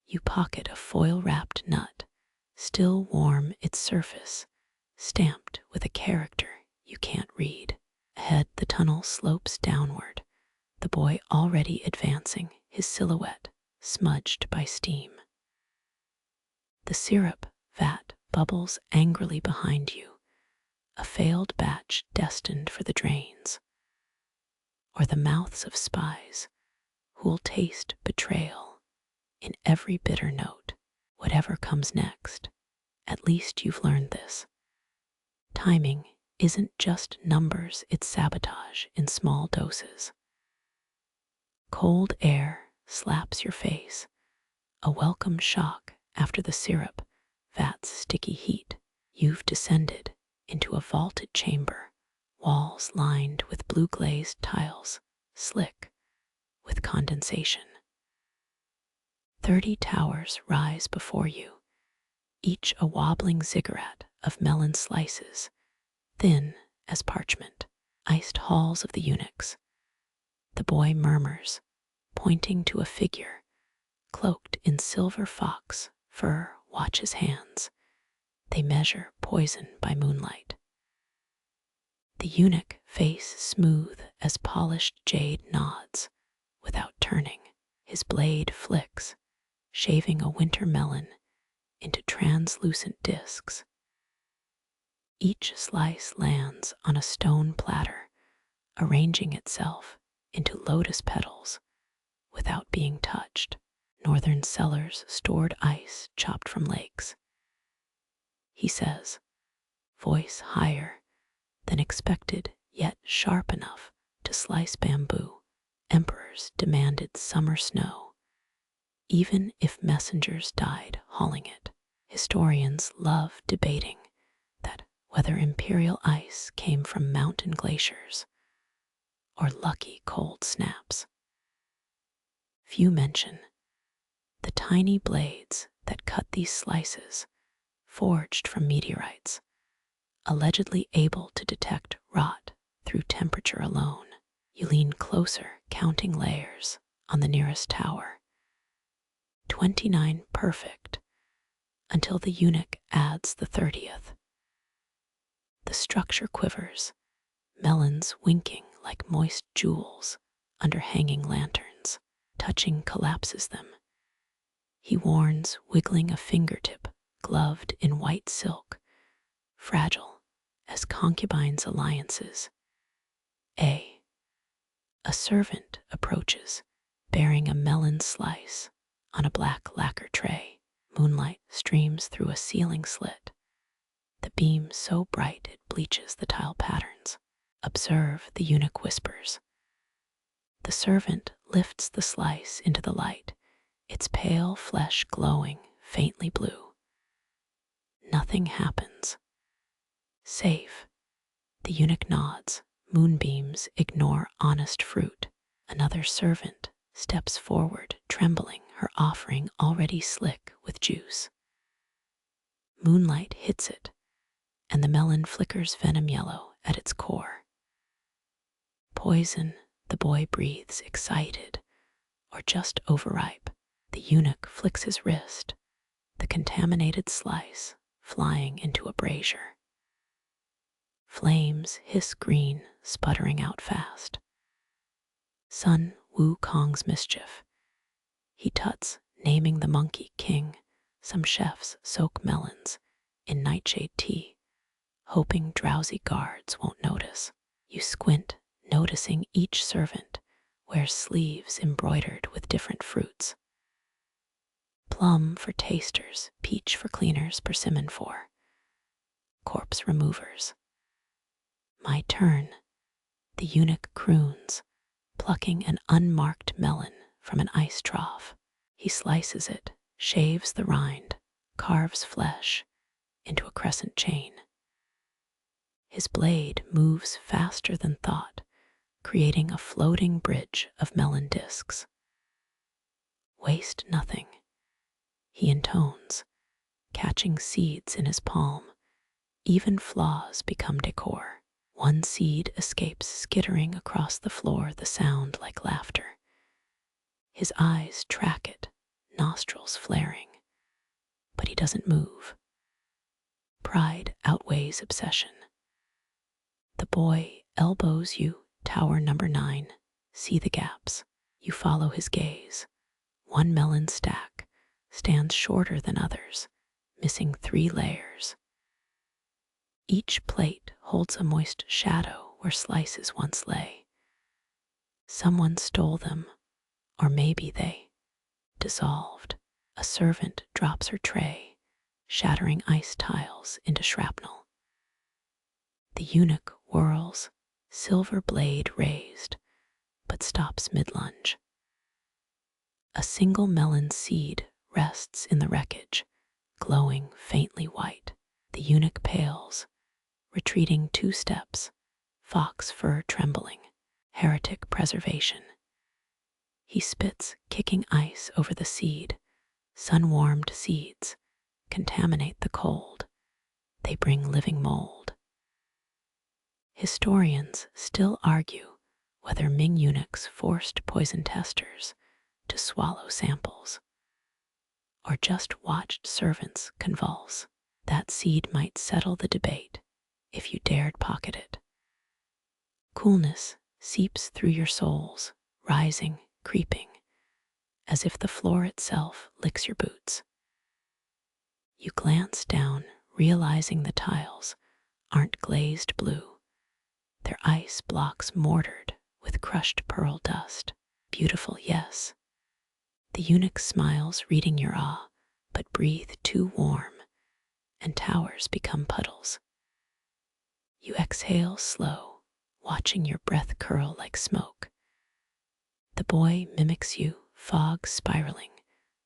You pocket a foil-wrapped nut, still warm, its surface stamped with a character you can't read. Ahead, the tunnel slopes downward, the boy already advancing, his silhouette smudged by steam. The syrup vat bubbles angrily behind you, a failed batch destined for the drains, or the mouths of spies who'll taste betrayal in every bitter note. Whatever comes next, at least you've learned this. Timing isn't just numbers, it's sabotage in small doses. Cold air slaps your face, a welcome shock after the syrup vat's sticky heat. You've descended into a vaulted chamber, walls lined with blue glazed tiles, slick with condensation. 30 towers rise before you, each a wobbling ziggurat of melon slices, thin as parchment. Iced halls of the eunuchs. The boy murmurs, pointing to a figure cloaked in silver fox fur. Watch his hands. They measure poison by moonlight. The eunuch, face smooth as polished jade, nods without turning. His blade flicks, shaving a winter melon into translucent discs. Each slice lands on a stone platter, arranging itself into lotus petals without being touched. Northern cellars stored ice chopped from lakes. He says, voice higher than expected, yet sharp enough to slice bamboo. Emperors demanded summer snow, even if messengers died hauling it. Historians love debating that whether imperial ice came from mountain glaciers or lucky cold snaps. Few mention the tiny blades that cut these slices, forged from meteorites, allegedly able to detect rot through temperature alone. You lean closer, counting layers on the nearest tower. 29 perfect, until the eunuch adds the 30th. The structure quivers, melons winking like moist jewels under hanging lanterns. Touching collapses them. He warns, wiggling a fingertip gloved in white silk, fragile as concubines' alliances. A servant approaches, bearing a melon slice on a black lacquer tray. Moonlight streams through a ceiling slit, the beam so bright it bleaches the tile patterns. Observe, the eunuch whispers. The servant lifts the slice into the light, its pale flesh glowing faintly blue. Nothing happens. Safe. The eunuch nods. Moonbeams ignore honest fruit. Another servant steps forward, trembling, her offering already slick with juice. Moonlight hits it, and the melon flickers venom yellow at its core. Poison, the boy breathes, excited, or just overripe. The eunuch flicks his wrist, the contaminated slice flying into a brazier. Flames hiss green, sputtering out fast. Sun Wukong's mischief. He tuts, naming the monkey king. Some chefs soak melons in nightshade tea, hoping drowsy guards won't notice. You squint, noticing each servant wears sleeves embroidered with different fruits. Plum for tasters, peach for cleaners, persimmon for corpse removers. My turn, the eunuch croons, plucking an unmarked melon from an ice trough. He slices it, shaves the rind, carves flesh into a crescent chain. His blade moves faster than thought, creating a floating bridge of melon discs. Waste nothing, he intones, catching seeds in his palm. Even flaws become decor. One seed escapes, skittering across the floor, the sound like laughter. His eyes track it, nostrils flaring, but he doesn't move. Pride outweighs obsession. The boy elbows you, tower number 9. See the gaps. You follow his gaze. One melon stack stands shorter than others, missing 3 layers. Each plate holds a moist shadow where slices once lay. Someone stole them, or maybe they dissolved. A servant drops her tray, shattering ice tiles into shrapnel. The eunuch whirls, silver blade raised, but stops mid-lunge. A single melon seed rests in the wreckage, glowing faintly white. The eunuch pales, retreating 2 steps, fox fur trembling, heretic preservation. He spits, kicking ice over the seed. Sun-warmed seeds contaminate the cold. They bring living mold. Historians still argue whether Ming eunuchs forced poison testers to swallow samples, or just watched servants convulse. That seed might settle the debate if you dared pocket it. Coolness seeps through your souls, rising, creeping, as if the floor itself licks your boots. You glance down, realizing the tiles aren't glazed blue. Their ice blocks mortared with crushed pearl dust. Beautiful, yes. The The eunuch smiles, reading your awe, but breathe too warm, and towers become puddles. You exhale slow, watching your breath curl like smoke. The boy mimics you, fog spiraling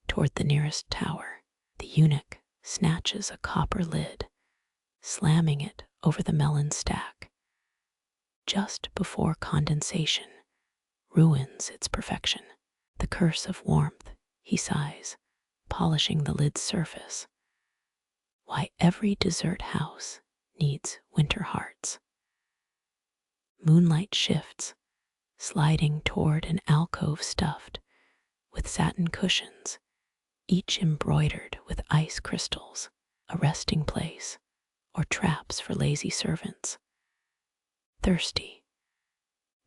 toward the nearest tower. The eunuch snatches a copper lid, slamming it over the melon stack. Just before condensation ruins its perfection. The curse of warmth, he sighs, polishing the lid's surface. Why every dessert house needs winter hearts. Moonlight shifts, sliding toward an alcove stuffed with satin cushions, each embroidered with ice crystals, a resting place or traps for lazy servants. Thirsty,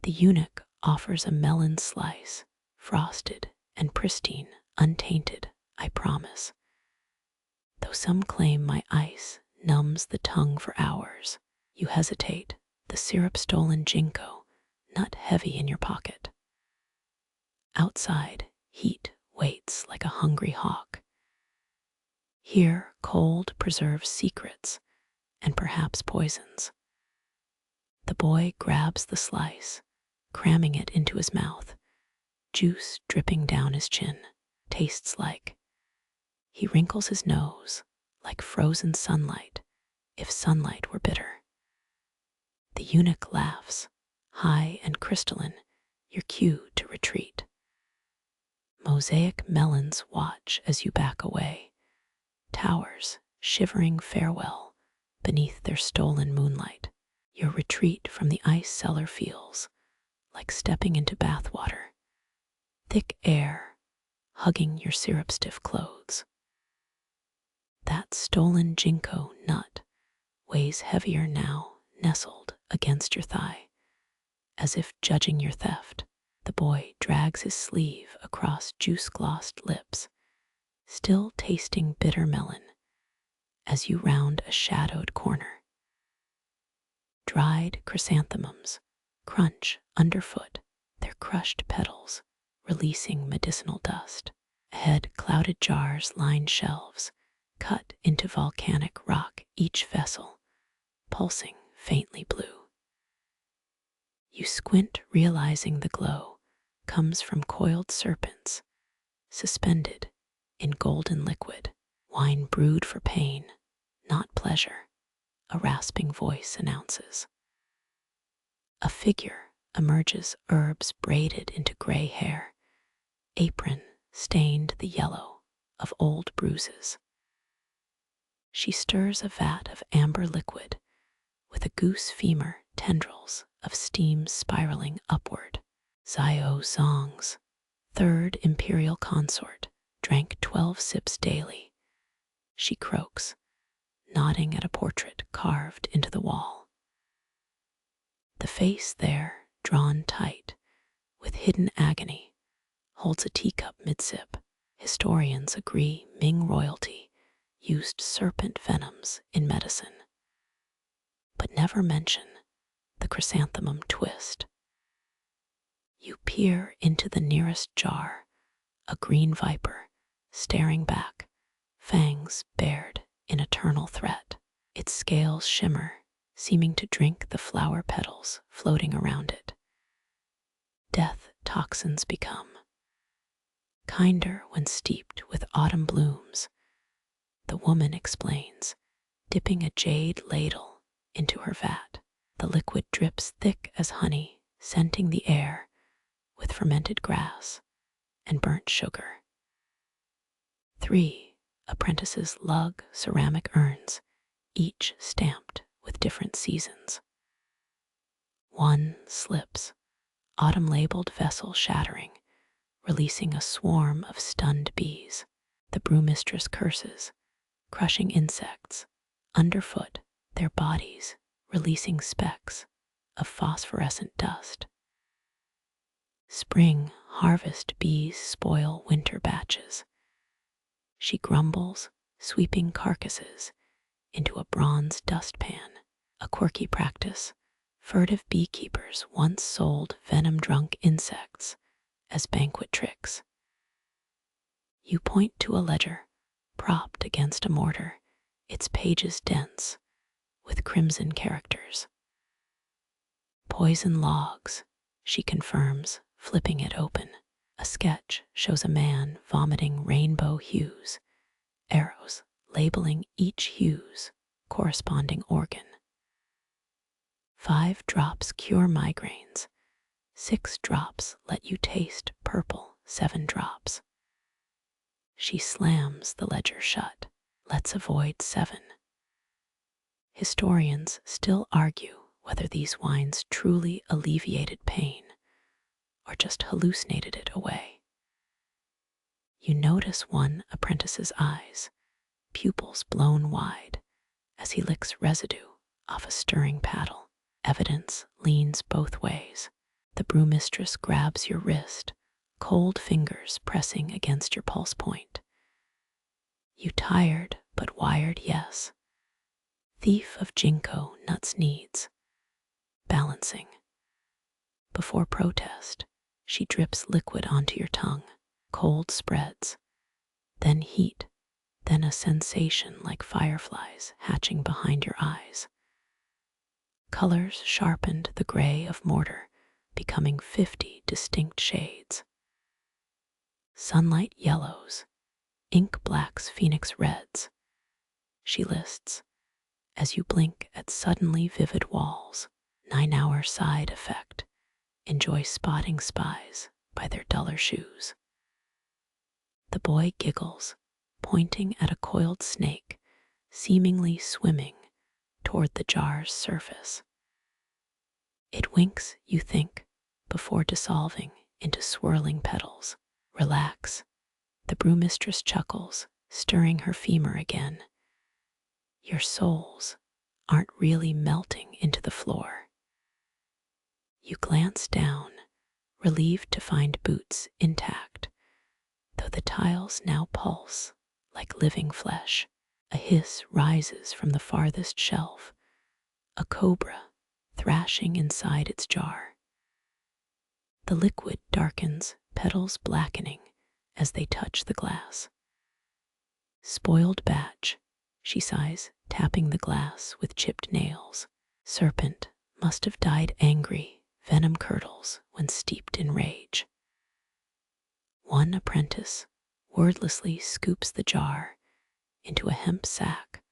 the eunuch offers a melon slice, frosted and pristine, untainted, I promise. Though some claim my ice numbs the tongue for hours, you hesitate, the syrup-stolen ginkgo, nut heavy in your pocket. Outside, heat waits like a hungry hawk. Here, cold preserves secrets and perhaps poisons. The boy grabs the slice, cramming it into his mouth, juice dripping down his chin. Tastes like. He wrinkles his nose like frozen sunlight, if sunlight were bitter. The eunuch laughs, high and crystalline, your cue to retreat. Mosaic melons watch as you back away, towers shivering farewell beneath their stolen moonlight. Your retreat from the ice cellar feels like stepping into bathwater, thick air hugging your syrup-stiff clothes. That stolen ginkgo nut weighs heavier now, nestled against your thigh, as if judging your theft. The boy drags his sleeve across juice-glossed lips, still tasting bitter melon, as you round a shadowed corner. Dried chrysanthemums crunch underfoot, their crushed petals releasing medicinal dust. Ahead, clouded jars line shelves, cut into volcanic rock, each vessel pulsing faintly blue. You squint, realizing the glow comes from coiled serpents, suspended in golden liquid. Wine brewed for pain, not pleasure, a rasping voice announces. A figure emerges, herbs braided into gray hair, apron stained the yellow of old bruises. She stirs a vat of amber liquid with a goose femur, tendrils of steam spiraling upward. Xiao Zong's third imperial consort drank 12 sips daily. She croaks, nodding at a portrait carved into the wall. The face there, drawn tight, with hidden agony, holds a teacup mid-sip. Historians agree Ming royalty used serpent venoms in medicine, but never mention the chrysanthemum twist. You peer into the nearest jar, a green viper staring back, fangs bared in eternal threat. Its scales shimmer, seeming to drink the flower petals floating around it. Death toxins become kinder when steeped with autumn blooms, the woman explains, dipping a jade ladle into her vat. The liquid drips thick as honey, scenting the air with fermented grass and burnt sugar. 3 apprentices lug ceramic urns, each stamped with different seasons. One slips, autumn-labeled vessel shattering, releasing a swarm of stunned bees. The brewmistress curses, crushing insects underfoot, their bodies releasing specks of phosphorescent dust. Spring harvest bees spoil winter batches. She grumbles, sweeping carcasses into a bronze dustpan, a quirky practice. Furtive beekeepers once sold venom-drunk insects as banquet tricks. You point to a ledger, propped against a mortar, its pages dense with crimson characters. Poison logs, she confirms, flipping it open. A sketch shows a man vomiting rainbow hues, arrows labeling each hue's corresponding organ. 5 drops cure migraines. 6 drops let you taste purple. 7 drops. She slams the ledger shut. Let's avoid 7. Historians still argue whether these wines truly alleviated pain or just hallucinated it away. You notice one apprentice's eyes, pupils blown wide, as he licks residue off a stirring paddle. Evidence leans both ways. The brewmistress grabs your wrist, cold fingers pressing against your pulse point. You tired but wired, yes. Thief of ginkgo nuts needs balancing. Before protest, she drips liquid onto your tongue. Cold spreads, then heat, then a sensation like fireflies hatching behind your eyes. Colors sharpened the gray of mortar, becoming 50 distinct shades. Sunlight yellows, ink blacks, phoenix reds. She lists, as you blink at suddenly vivid walls. 9-hour side effect. Enjoy spotting spies by their duller shoes. The boy giggles, pointing at a coiled snake, seemingly swimming toward the jar's surface. It winks, you think, before dissolving into swirling petals. Relax. The brewmistress chuckles, stirring her femur again. Your souls aren't really melting into the floor. You glance down, relieved to find boots intact, though the tiles now pulse like living flesh. A hiss rises from the farthest shelf, a cobra thrashing inside its jar. The liquid darkens, petals blackening as they touch the glass. Spoiled batch, she sighs, tapping the glass with chipped nails. Serpent must have died angry, venom curdles when steeped in rage. One apprentice wordlessly scoops the jar into a hemp sack,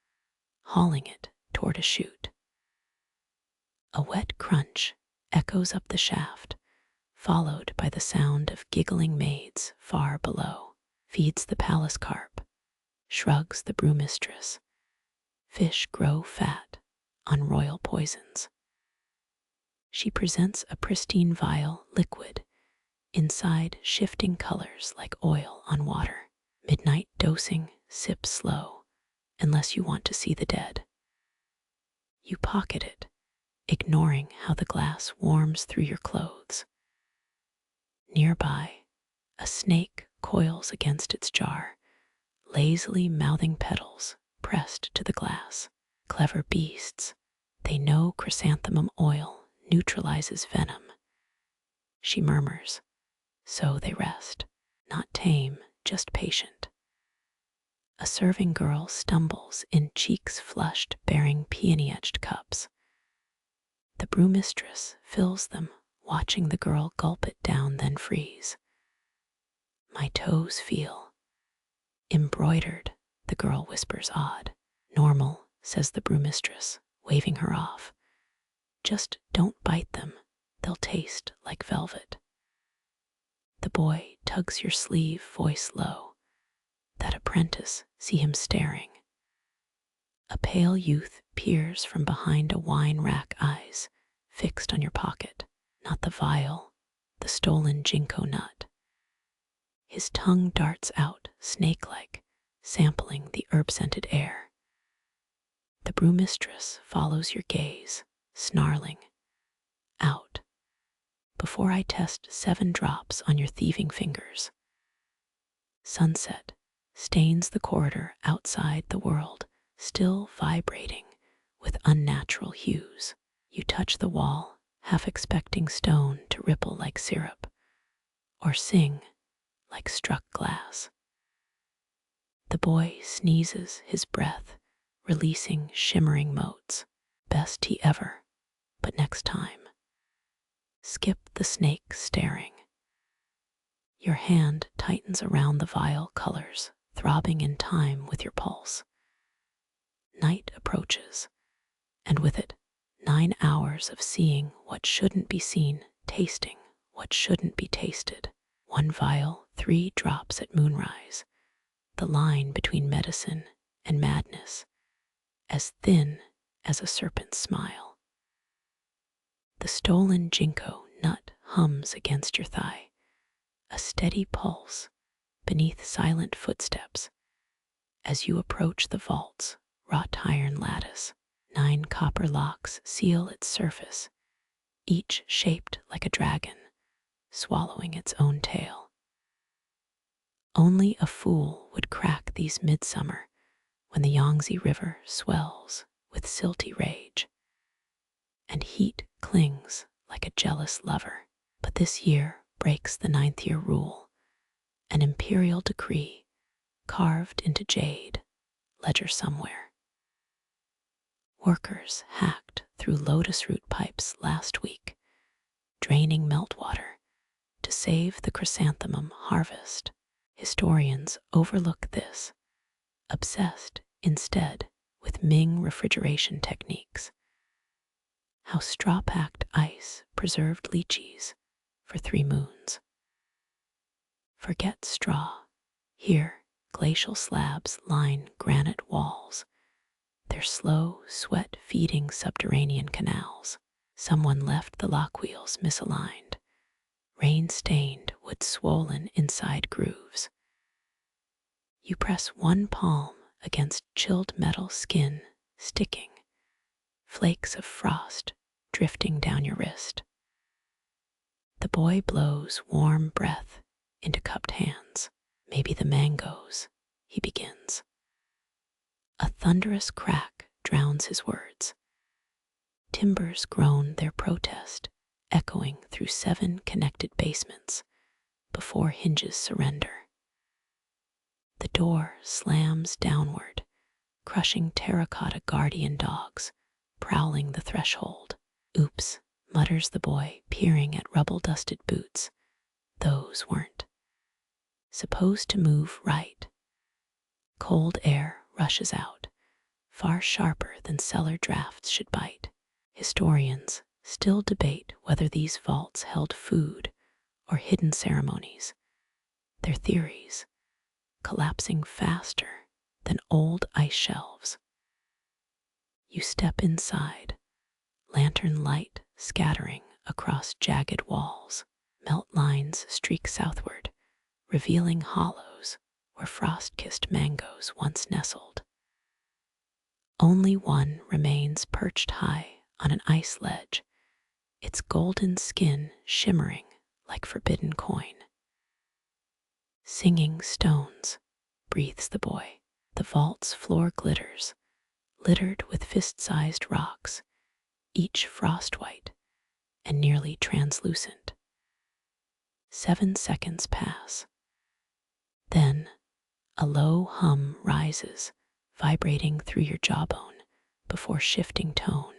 hauling it toward a chute. A wet crunch echoes up the shaft, followed by the sound of giggling maids far below. Feeds the palace carp, shrugs the brewmistress. Fish grow fat on royal poisons. She presents a pristine vial, liquid, inside shifting colors like oil on water. Midnight dosing, sip slow, unless you want to see the dead. You pocket it, ignoring how the glass warms through your clothes. Nearby, a snake coils against its jar, lazily mouthing petals pressed to the glass. Clever beasts, they know chrysanthemum oil neutralizes venom. She murmurs, so they rest, not tame, just patient. A serving girl stumbles in, cheeks flushed, bearing peony-edged cups. The brewmistress fills them, watching the girl gulp it down, then freeze. My toes feel embroidered, the girl whispers, odd. Normal, says the brewmistress, waving her off. Just don't bite them, they'll taste like velvet. The boy tugs your sleeve, voice low. That apprentice, see him staring. A pale youth peers from behind a wine rack, eyes fixed on your pocket, not the vial, the stolen ginkgo nut. His tongue darts out, snake-like, sampling the herb-scented air. The brewmistress follows your gaze, snarling. Out. Before I test 7 drops on your thieving fingers. Sunset stains the corridor outside, the world still vibrating with unnatural hues. You touch the wall, half expecting stone to ripple like syrup, or sing like struck glass. The boy sneezes his breath, releasing shimmering motes. Best tea ever, but next time. Skip the snake staring. Your hand tightens around the vial colors, throbbing in time with your pulse. Night approaches, and with it, 9 hours of seeing what shouldn't be seen, tasting what shouldn't be tasted. 1 vial, 3 drops at moonrise. The line between medicine and madness, as thin as a serpent's smile. The stolen ginkgo nut hums against your thigh, a steady pulse beneath silent footsteps as you approach the vault's wrought iron lattice. 9 copper locks seal its surface, each shaped like a dragon, swallowing its own tail. Only a fool would crack these midsummer when the Yangtze River swells with silty rage, and heat clings like a jealous lover. But this year breaks the 9th year rule, an imperial decree carved into jade, ledger somewhere. Workers hacked through lotus root pipes last week, draining meltwater to save the chrysanthemum harvest. Historians overlook this, obsessed instead with Ming refrigeration techniques. How straw-packed ice preserved lychees for 3 moons. Forget straw. Here, glacial slabs line granite walls, their slow, sweat-feeding subterranean canals. Someone left the lock wheels misaligned, rain-stained wood swollen inside grooves. You press 1 palm against chilled metal skin, sticking, flakes of frost drifting down your wrist. The boy blows warm breath into cupped hands. Maybe the mangoes, he begins. A thunderous crack drowns his words. Timbers groan their protest, echoing through 7 connected basements before hinges surrender. The door slams downward, crushing terracotta guardian dogs, prowling the threshold. Oops, mutters the boy, peering at rubble-dusted boots. Those weren't supposed to move right. Cold air rushes out, far sharper than cellar drafts should bite. Historians still debate whether these vaults held food or hidden ceremonies, their theories collapsing faster than old ice shelves. You step inside, lantern light scattering across jagged walls. Melt lines streak southward, revealing hollows where frost-kissed mangoes once nestled. Only one remains perched high on an ice ledge, its golden skin shimmering like forbidden coin. Singing stones, breathes the boy. The vault's floor glitters, littered with fist-sized rocks, each frost-white and nearly translucent. 7 seconds pass. Then, a low hum rises, vibrating through your jawbone before shifting tone.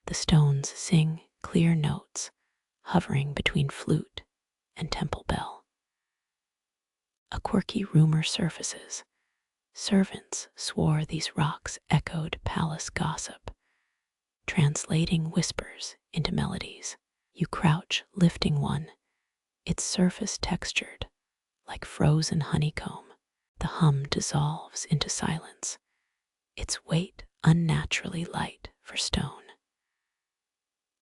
The stones sing clear notes, hovering between flute and temple bell. A quirky rumor surfaces. Servants swore these rocks echoed palace gossip, translating whispers into melodies. You crouch, lifting one, its surface textured like frozen honeycomb. The hum dissolves into silence, its weight unnaturally light for stone.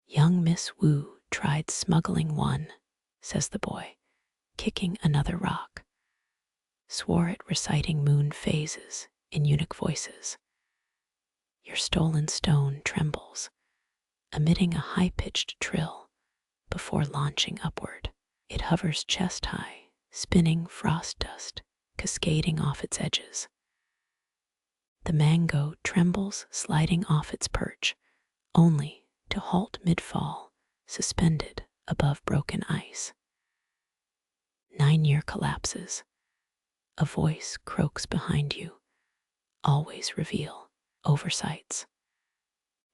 Young Miss Wu tried smuggling one, says the boy, kicking another rock. Swore it reciting moon phases in eunuch voices. Your stolen stone trembles, emitting a high-pitched trill before launching upward. It hovers chest-high, spinning frost dust, cascading off its edges. The mango trembles, sliding off its perch, only to halt mid-fall, suspended above broken ice. 9 year collapses. A voice croaks behind you. Always reveal oversights.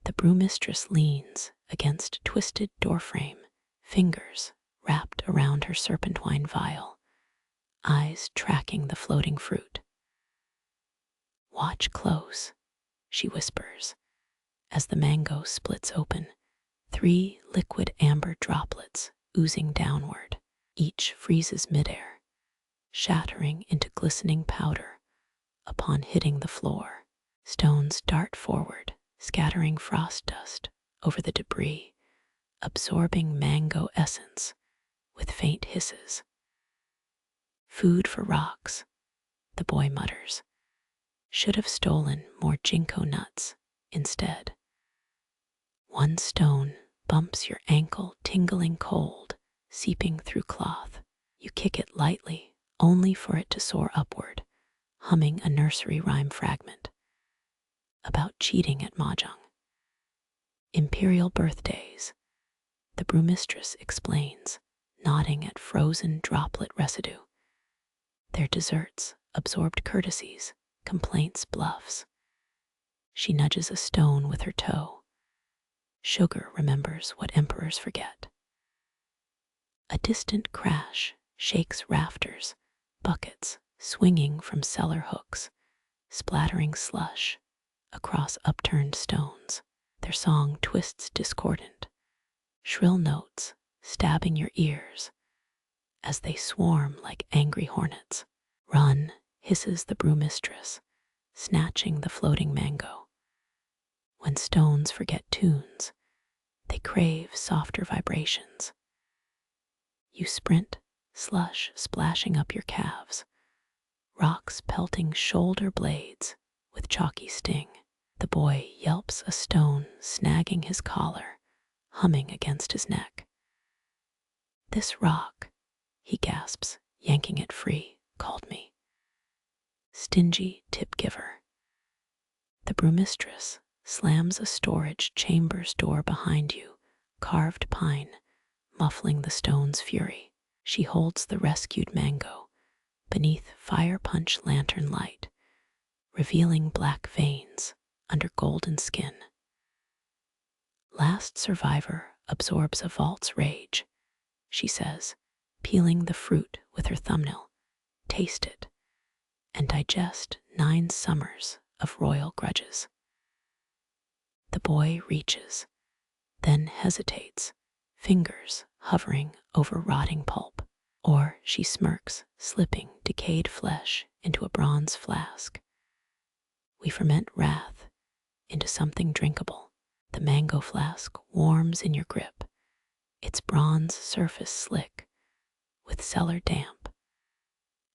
The brewmistress leans against twisted doorframe, fingers wrapped around her serpentine vial, eyes tracking the floating fruit. Watch close, she whispers, as the mango splits open, 3 liquid amber droplets oozing downward. Each freezes midair, shattering into glistening powder upon hitting the floor. Stones dart forward, scattering frost dust over the debris, absorbing mango essence with faint hisses. Food for rocks, the boy mutters. Should have stolen more ginkgo nuts instead. One stone bumps your ankle, tingling cold, seeping through cloth. You kick it lightly, only for it to soar upward, humming a nursery rhyme fragment about cheating at mahjong. Imperial birthdays, the brewmistress explains, nodding at frozen droplet residue. Their desserts, absorbed courtesies, complaints, bluffs. She nudges a stone with her toe. Sugar remembers what emperors forget. A distant crash shakes rafters, buckets swinging from cellar hooks, splattering slush across upturned stones. Their song twists discordant, shrill notes stabbing your ears as they swarm like angry hornets. Run, hisses the brewmistress, snatching the floating mango. When stones forget tunes, they crave softer vibrations. You sprint, slush splashing up your calves, rocks pelting shoulder blades with chalky sting. The boy yelps a stone, snagging his collar, humming against his neck. This rock, he gasps, yanking it free, called me. Stingy tip giver. The brewmistress slams a storage chamber's door behind you, carved pine, muffling the stone's fury. She holds the rescued mango beneath fire punch lantern light, revealing black veins under golden skin. Last survivor absorbs a vault's rage, she says, peeling the fruit with her thumbnail. Taste it and digest 9 summers of royal grudges. The boy reaches, then hesitates, fingers hovering over rotting pulp. Or she smirks, slipping decayed flesh into a bronze flask. We ferment wrath into something drinkable. The mango flask warms in your grip, its bronze surface slick with cellar damp,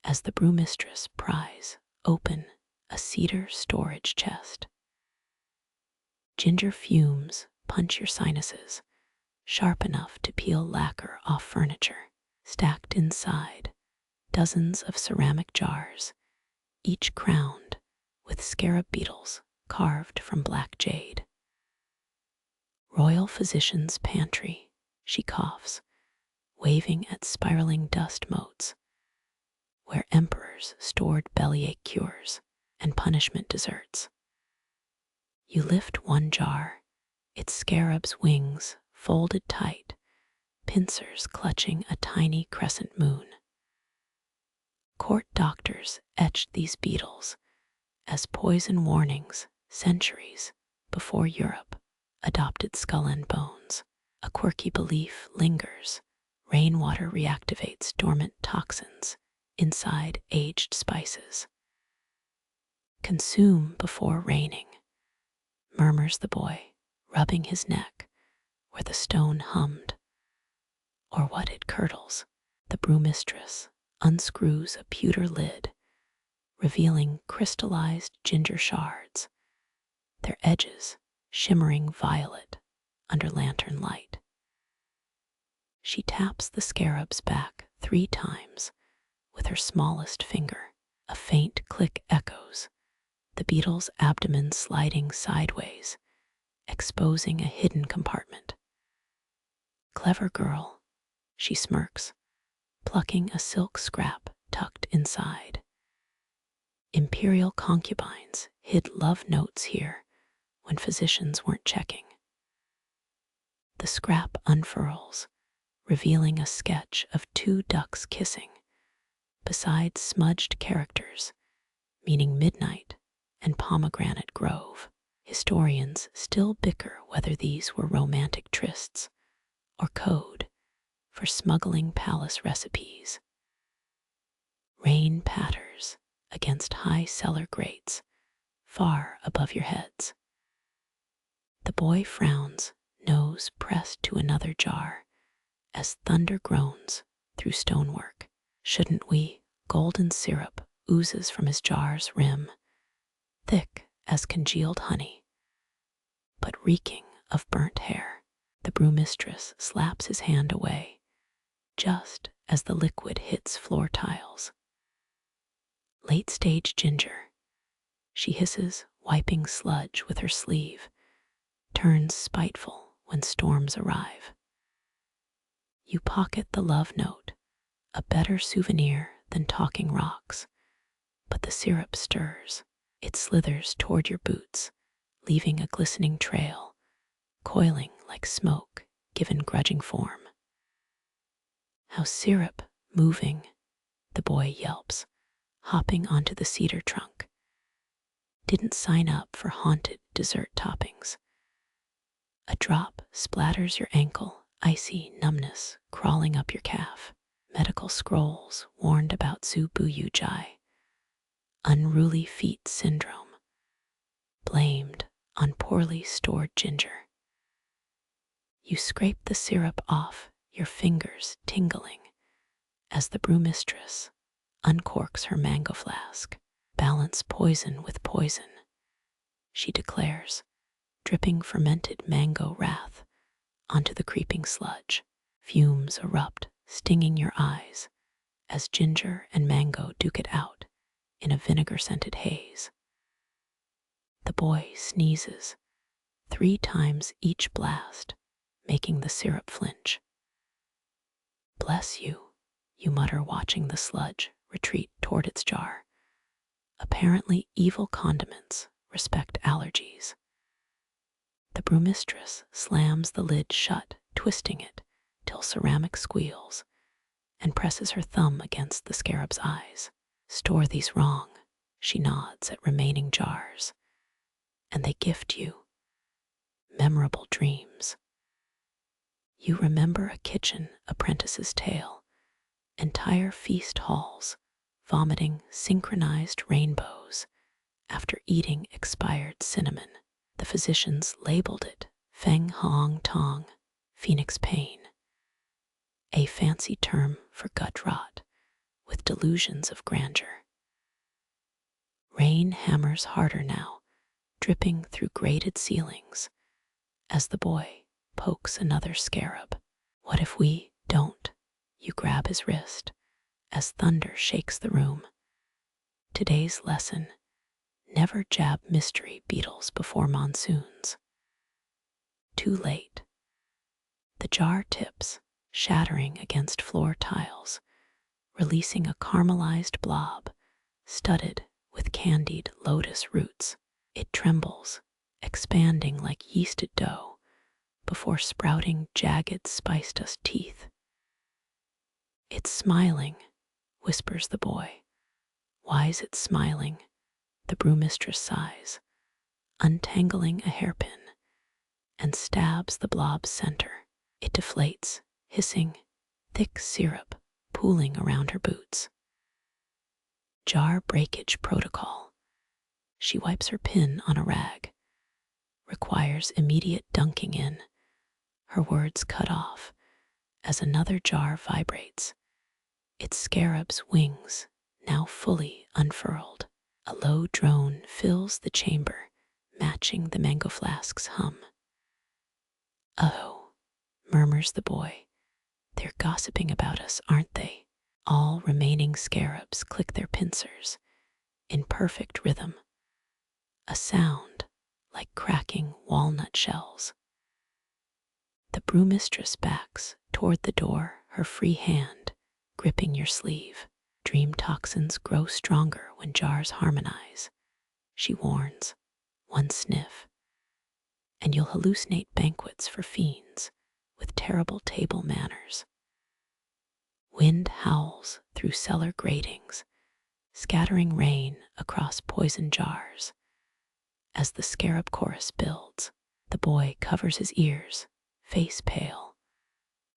as the brewmistress pries open a cedar storage chest. Ginger fumes punch your sinuses, sharp enough to peel lacquer off furniture. Stacked inside, dozens of ceramic jars, each crowned with scarab beetles carved from black jade. Royal physician's pantry, she coughs, waving at spiraling dust motes, where emperors stored bellyache cures and punishment desserts. You lift one jar, its scarab's wings folded tight, pincers clutching a tiny crescent moon. Court doctors etched these beetles as poison warnings centuries before Europe adopted skull and bones. A quirky belief lingers. Rainwater reactivates dormant toxins inside aged spices. Consume before raining, murmurs the boy, rubbing his neck where the stone hummed. Or what it curdles. The brewmistress unscrews a pewter lid, revealing crystallized ginger shards, their edges shimmering violet under lantern light. She taps the scarab's back 3 times with her smallest finger. A faint click echoes, the beetle's abdomen sliding sideways, exposing a hidden compartment. Clever girl, she smirks, plucking a silk scrap tucked inside. Imperial concubines hid love notes here when physicians weren't checking. The scrap unfurls, revealing a sketch of two ducks kissing, beside smudged characters meaning midnight and pomegranate grove. Historians still bicker whether these were romantic trysts or code for smuggling palace recipes. Rain patters against high cellar grates far above your heads. The boy frowns, nose pressed to another jar, as thunder groans through stonework. Shouldn't we? Golden syrup oozes from his jar's rim, thick as congealed honey, but reeking of burnt hair. The brewmistress slaps his hand away, just as the liquid hits floor tiles. Late-stage ginger, she hisses, wiping sludge with her sleeve, turns spiteful when storms arrive. You pocket the love note, a better souvenir than talking rocks, but the syrup stirs. It slithers toward your boots, leaving a glistening trail, coiling like smoke given grudging form. How syrup moving, the boy yelps, hopping onto the cedar trunk. Didn't sign up for haunted dessert toppings. A drop splatters your ankle, icy numbness crawling up your calf. Medical scrolls warned about Zubuyujai, unruly feet syndrome, blamed on poorly stored ginger. You scrape the syrup off, your fingers tingling, as the brewmistress uncorks her mango flask. Balance poison with poison, she declares, dripping fermented mango wrath onto the creeping sludge. Fumes erupt, stinging your eyes, as ginger and mango duke it out in a vinegar-scented haze. The boy sneezes 3 times each blast, making the syrup flinch. Bless you, you mutter, watching the sludge retreat toward its jar. Apparently evil condiments respect allergies. The brewmistress slams the lid shut, twisting it till ceramic squeals, and presses her thumb against the scarab's eyes. Store these wrong, she nods at remaining jars, and they gift you memorable dreams. You remember a kitchen apprentice's tale, entire feast halls vomiting synchronized rainbows after eating expired cinnamon. The physicians labeled it Feng Hong Tong, phoenix pain, a fancy term for gut rot with delusions of grandeur. Rain hammers harder now, dripping through grated ceilings, as the boy pokes another scarab. What if we don't? You grab his wrist as thunder shakes the room. Today's lesson: never jab mystery beetles before monsoons. Too late. The jar tips, shattering against floor tiles, releasing a caramelized blob studded with candied lotus roots. It trembles, expanding like yeasted dough before sprouting jagged spice-dust teeth. It's smiling, whispers the boy. Why's it smiling? The brewmistress sighs, untangling a hairpin, and stabs the blob's center. It deflates, hissing, thick syrup pooling around her boots. Jar breakage protocol. She wipes her pin on a rag. Requires immediate dunking in. Her words cut off as another jar vibrates, its scarab's wings now fully unfurled. A low drone fills the chamber, matching the mango flask's hum. Oh, murmurs the boy. They're gossiping about us, aren't they? All remaining scarabs click their pincers in perfect rhythm, a sound like cracking walnut shells. The brewmistress backs toward the door, her free hand gripping your sleeve. Dream toxins grow stronger when jars harmonize, she warns. One sniff, and you'll hallucinate banquets for fiends with terrible table manners. Wind howls through cellar gratings, scattering rain across poison jars. As the scarab chorus builds, the boy covers his ears, face pale,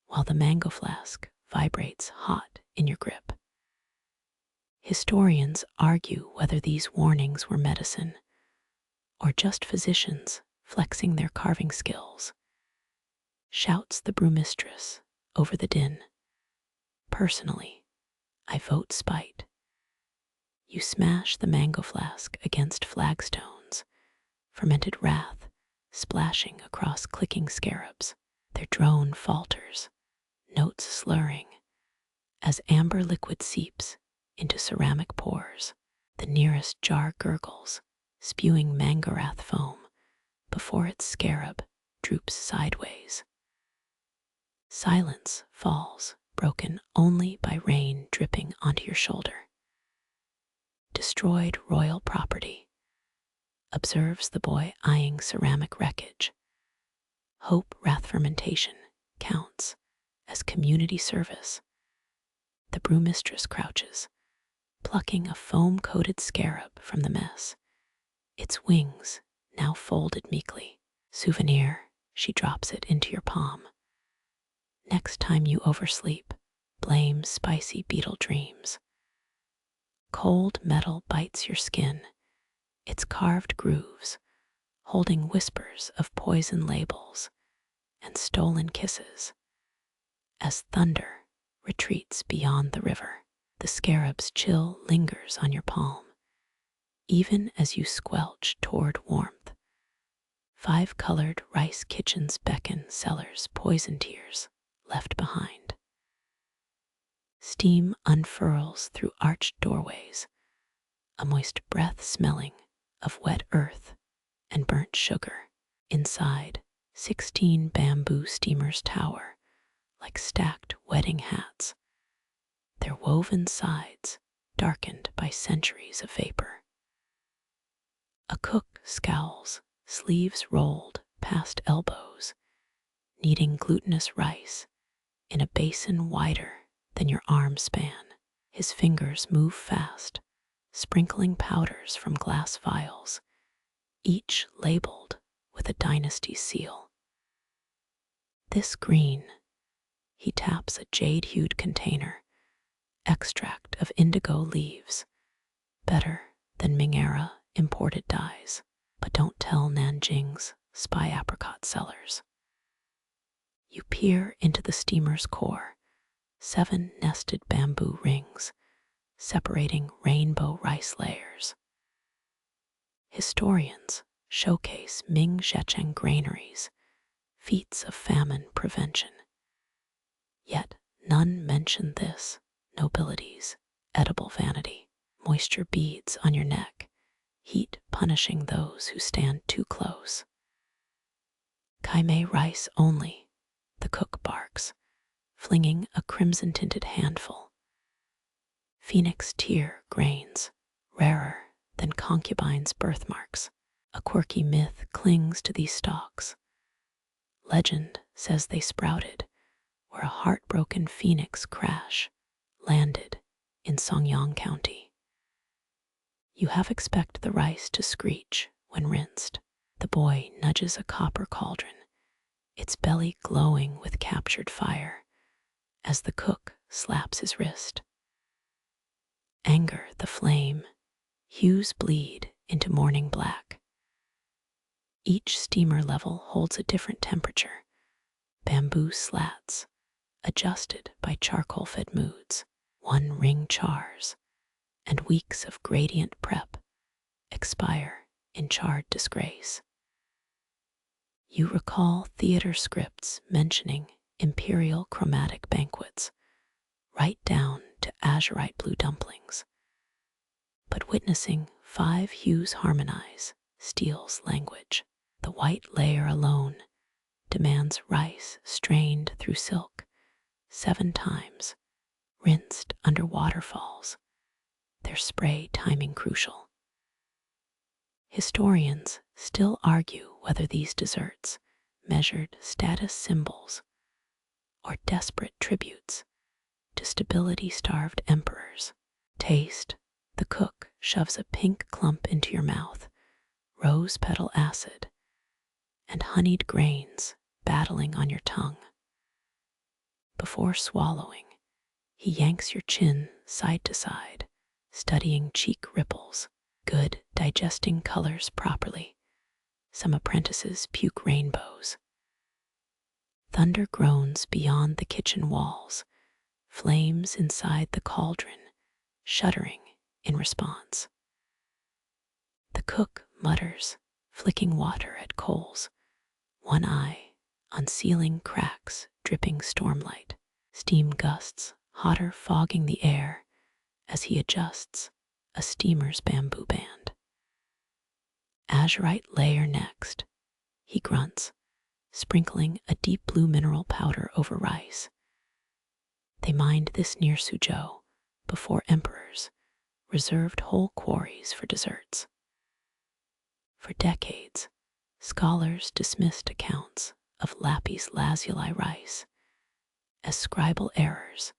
while the mango flask vibrates hot in your grip. Historians argue whether these warnings were medicine or just physicians flexing their carving skills. Shouts the brewmistress over the din. Personally, I vote spite. You smash the mango flask against flagstones, fermented wrath splashing across clicking scarabs. Their drone falters, notes slurring, as amber liquid seeps into ceramic pores. The nearest jar gurgles, spewing mangorath foam before its scarab droops sideways. Silence falls, broken only by rain dripping onto your shoulder. Destroyed royal property, observes the boy eyeing ceramic wreckage. Hope wrath fermentation counts as community service. The brewmistress crouches, plucking a foam-coated scarab from the mess, its wings now folded meekly. Souvenir, she drops it into your palm. Next time you oversleep, blame spicy beetle dreams. Cold metal bites your skin, its carved grooves, holding whispers of poison labels and stolen kisses. As thunder retreats beyond the river, the scarab's chill lingers on your palm, even as you squelch toward warmth. 5-colored rice kitchens beckon cellars poison tears left behind. Steam unfurls through arched doorways, a moist breath smelling of wet earth and burnt sugar. Inside, 16 bamboo steamers tower like stacked wedding hats, their woven sides darkened by centuries of vapor. A cook scowls, sleeves rolled past elbows, kneading glutinous rice in a basin wider than your arm span. His fingers move fast, sprinkling powders from glass vials, each labeled with a Dynasty seal. This green, he taps a jade-hued container, extract of indigo leaves, better than Ming-era imported dyes, but don't tell Nanjing's spy apricot sellers. You peer into the steamer's core, 7 nested bamboo rings separating rainbow rice layers. Historians showcase Ming Zhejiang granaries, feats of famine prevention. Yet none mention this nobility's edible vanity. Moisture beads on your neck, heat punishing those who stand too close. Kaimei rice only, the cook barks, flinging a crimson-tinted handful. Phoenix tear grains, rarer than concubine's birthmarks. A quirky myth clings to these stalks. Legend says they sprouted where a heartbroken phoenix crash landed in Songyang County. You half expect the rice to screech when rinsed. The boy nudges a copper cauldron, its belly glowing with captured fire, as the cook slaps his wrist. Anger the flame, hues bleed into morning black. Each steamer level holds a different temperature, bamboo slats, adjusted by charcoal-fed moods. 1 ring chars, and weeks of gradient prep expire in charred disgrace. You recall theater scripts mentioning imperial chromatic banquets, right down to azurite blue dumplings. But witnessing 5 hues harmonize steals language. The white layer alone demands rice strained through silk 7 times, rinsed under waterfalls, their spray timing crucial. Historians still argue whether these desserts measured status symbols or desperate tributes to stability-starved emperors. Taste. The cook shoves a pink clump into your mouth, rose petal acid, and honeyed grains battling on your tongue. Before swallowing, he yanks your chin side to side, studying cheek ripples. Good, digesting colors properly. Some apprentices puke rainbows. Thunder groans beyond the kitchen walls, flames inside the cauldron, shuddering in response. The cook mutters, flicking water at coals, one eye on ceiling cracks dripping stormlight, steam gusts hotter fogging the air as he adjusts a steamer's bamboo band. Azurite layer next, he grunts, sprinkling a deep blue mineral powder over rice. They mined this near Suzhou before emperors reserved whole quarries for desserts. For decades, scholars dismissed accounts of lapis lazuli rice as scribal errors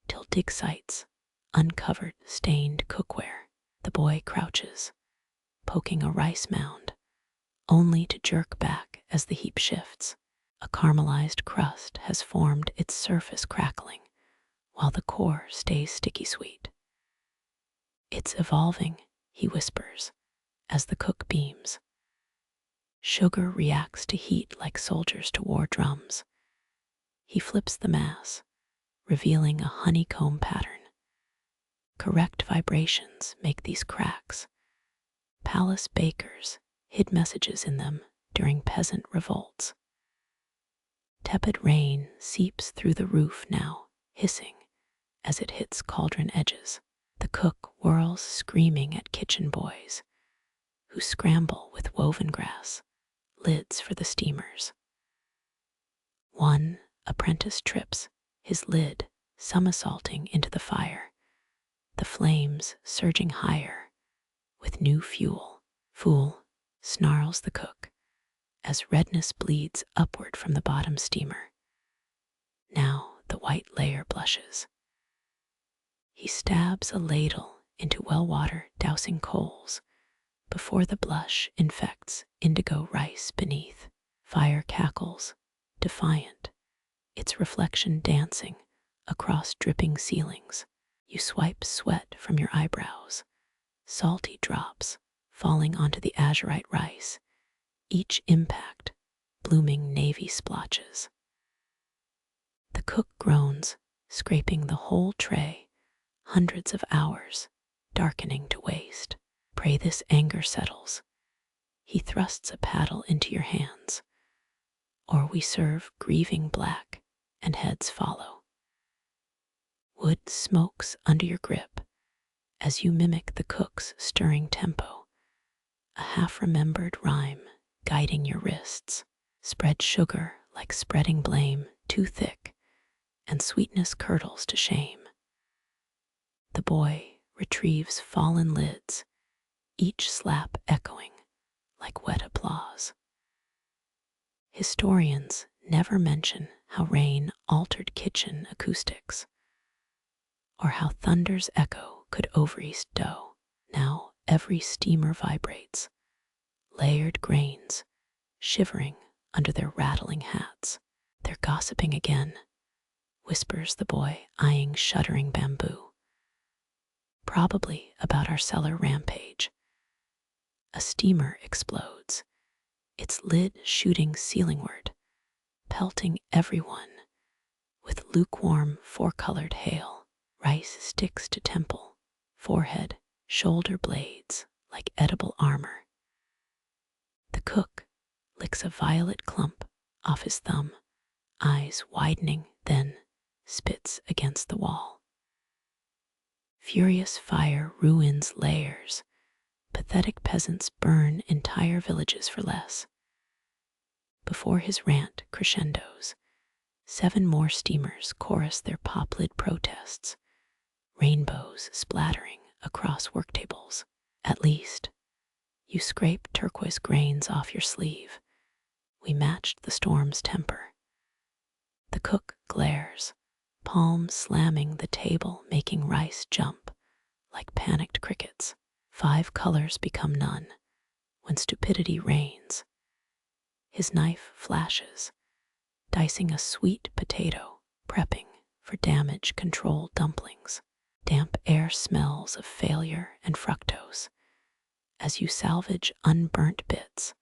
till dig sites uncovered stained cookware. The boy crouches, poking a rice mound, only to jerk back as the heap shifts. A caramelized crust has formed, its surface crackling, while the core stays sticky sweet. It's evolving, he whispers, as the cook beams. Sugar reacts to heat like soldiers to war drums. He flips the mass, revealing a honeycomb pattern. Correct vibrations make these cracks. Palace bakers hid messages in them during peasant revolts. Tepid rain seeps through the roof now, hissing as it hits cauldron edges. The cook whirls screaming at kitchen boys, who scramble with woven grass, lids for the steamers. One apprentice trips, his lid somersaulting into the fire, the flames surging higher with new fuel. Fool, snarls the cook, as redness bleeds upward from the bottom steamer. Now the white layer blushes. He stabs a ladle into well-water dousing coals before the blush infects indigo rice beneath. Fire cackles, defiant, its reflection dancing across dripping ceilings. You swipe sweat from your eyebrows, salty drops falling onto the azurite rice, each impact blooming navy splotches. The cook groans, scraping the whole tray, hundreds of hours, darkening to waste. Pray this anger settles. He thrusts a paddle into your hands, or we serve grieving black, and heads follow. Wood smokes under your grip as you mimic the cook's stirring tempo, a half-remembered rhyme guiding your wrists. Spread sugar like spreading blame, too thick, and sweetness curdles to shame. The boy retrieves fallen lids, each slap echoing like wet applause. Historians never mention how rain altered kitchen acoustics, or how thunder's echo could overeast dough. Now every steamer vibrates, layered grains shivering under their rattling hats. They're gossiping again, whispers the boy, eyeing shuddering bamboo. Probably about our cellar rampage. A steamer explodes, its lid shooting ceilingward, pelting everyone with lukewarm four-colored hail. Rice sticks to temple, forehead, shoulder blades like edible armor. The cook licks a violet clump off his thumb, eyes widening, then spits against the wall. Furious fire ruins layers. Pathetic peasants burn entire villages for less. Before his rant crescendos, 7 more steamers chorus their poplid protests, rainbows splattering across worktables. At least, you scrape turquoise grains off your sleeve. We matched the storm's temper. The cook glares, palms slamming the table, making rice jump like panicked crickets. 5 colors become none when stupidity reigns. His knife flashes, dicing a sweet potato, prepping for damage control dumplings. Damp air smells of failure and fructose as you salvage unburnt bits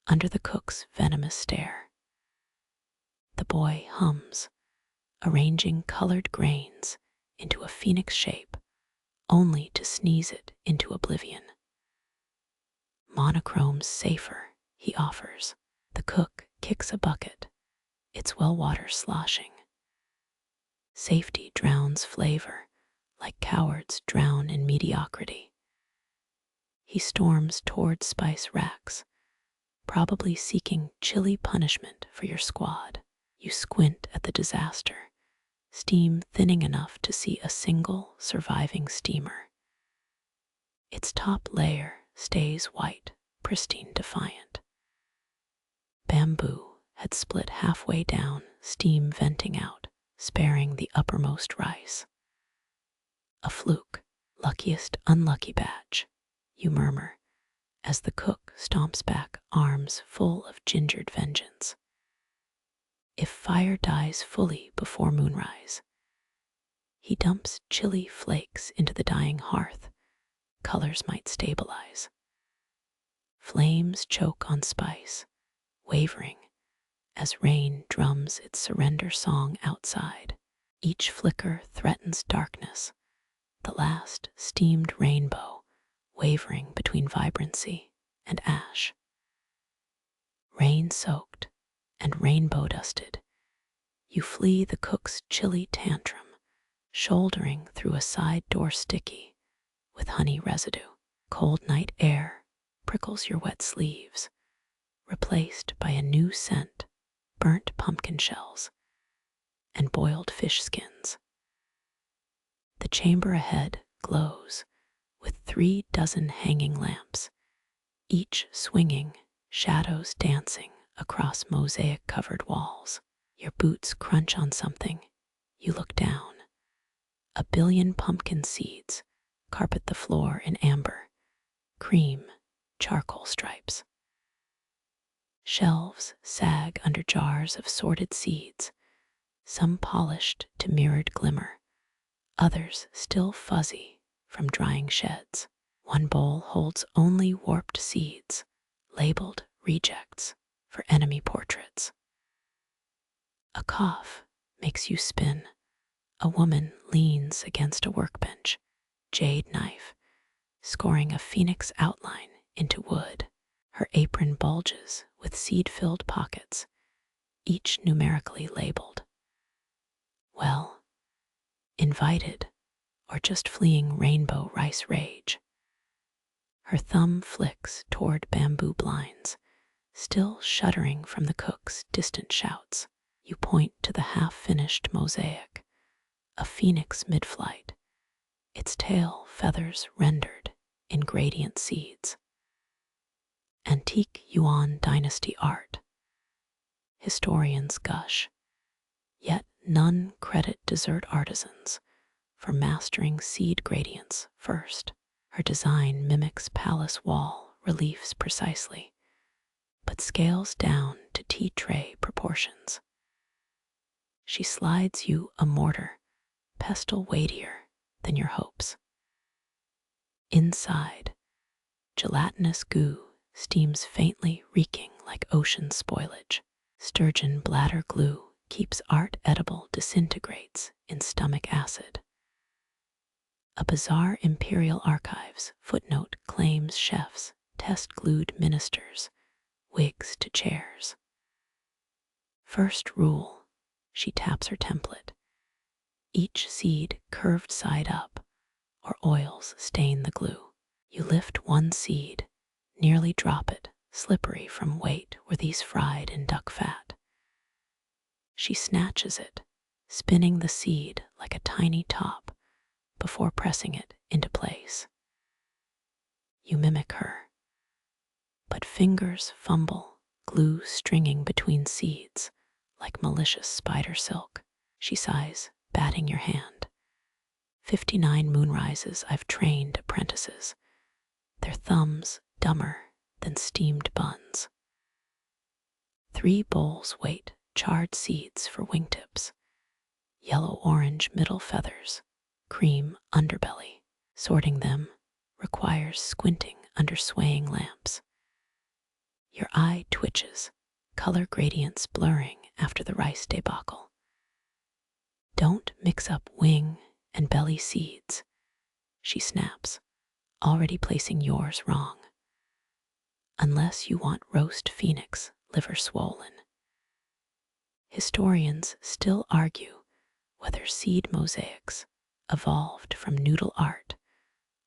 under the cook's venomous stare. The boy hums, arranging colored grains into a phoenix shape, only to sneeze it into oblivion. Monochrome's safer, he offers. The cook kicks a bucket, its well water sloshing. Safety drowns flavor, like cowards drown in mediocrity. He storms toward spice racks, probably seeking chilly punishment for your squad. You squint at the disaster, steam thinning enough to see a single surviving steamer. Its top layer stays white, pristine, defiant. Bamboo had split halfway down, steam venting out, sparing the uppermost rice. A fluke, luckiest unlucky batch, you murmur, as the cook stomps back, arms full of gingered vengeance. If fire dies fully before moonrise, he dumps chili flakes into the dying hearth. Colors might stabilize. Flames choke on spice, wavering as rain drums its surrender song outside. Each flicker threatens darkness, the last steamed rainbow wavering between vibrancy and ash. Rain-soaked and rainbow-dusted, you flee the cook's chilly tantrum, shouldering through a side door sticky with honey residue. Cold night air prickles your wet sleeves, replaced by a new scent, burnt pumpkin shells and boiled fish skins. The chamber ahead glows with 3 dozen hanging lamps, each swinging, shadows dancing across mosaic-covered walls. Your boots crunch on something. You look down. A billion pumpkin seeds carpet the floor in amber, cream, charcoal stripes. Shelves sag under jars of sorted seeds, some polished to mirrored glimmer, others still fuzzy from drying sheds. One bowl holds only warped seeds, labeled rejects for enemy portraits. A cough makes you spin. A woman leans against a workbench, jade knife, scoring a phoenix outline into wood. Her apron bulges with seed-filled pockets, each numerically labeled. Well, invited, or just fleeing rainbow rice rage. Her thumb flicks toward bamboo blinds, still shuddering from the cook's distant shouts. You point to the half-finished mosaic, a phoenix mid-flight, its tail feathers rendered in gradient seeds. Antique Yuan Dynasty art. Historians gush, yet none credit dessert artisans for mastering seed gradients first. Her design mimics palace wall reliefs precisely, but scales down to tea tray proportions. She slides you a mortar, pestle weightier than your hopes. Inside, gelatinous goo steams faintly, reeking like ocean spoilage. Sturgeon bladder glue keeps art edible, disintegrates in stomach acid. A bizarre imperial archives footnote claims chefs test glued ministers, wigs to chairs. First rule, she taps her template. Each seed curved side up, or oils stain the glue. You lift one seed, nearly drop it, slippery from weight were these fried in duck fat. She snatches it, spinning the seed like a tiny top before pressing it into place. You mimic her, but fingers fumble, glue stringing between seeds like malicious spider silk. She sighs, batting your hand. 59 moonrises I've trained apprentices, their thumbs dumber than steamed buns. 3 bowls wait charred seeds for wingtips, yellow-orange middle feathers, cream underbelly. Sorting them requires squinting under swaying lamps. Your eye twitches, color gradients blurring after the rice debacle. Don't mix up wing and belly seeds, she snaps, already placing yours wrong. Unless you want roast phoenix, liver swollen. Historians still argue whether seed mosaics evolved from noodle art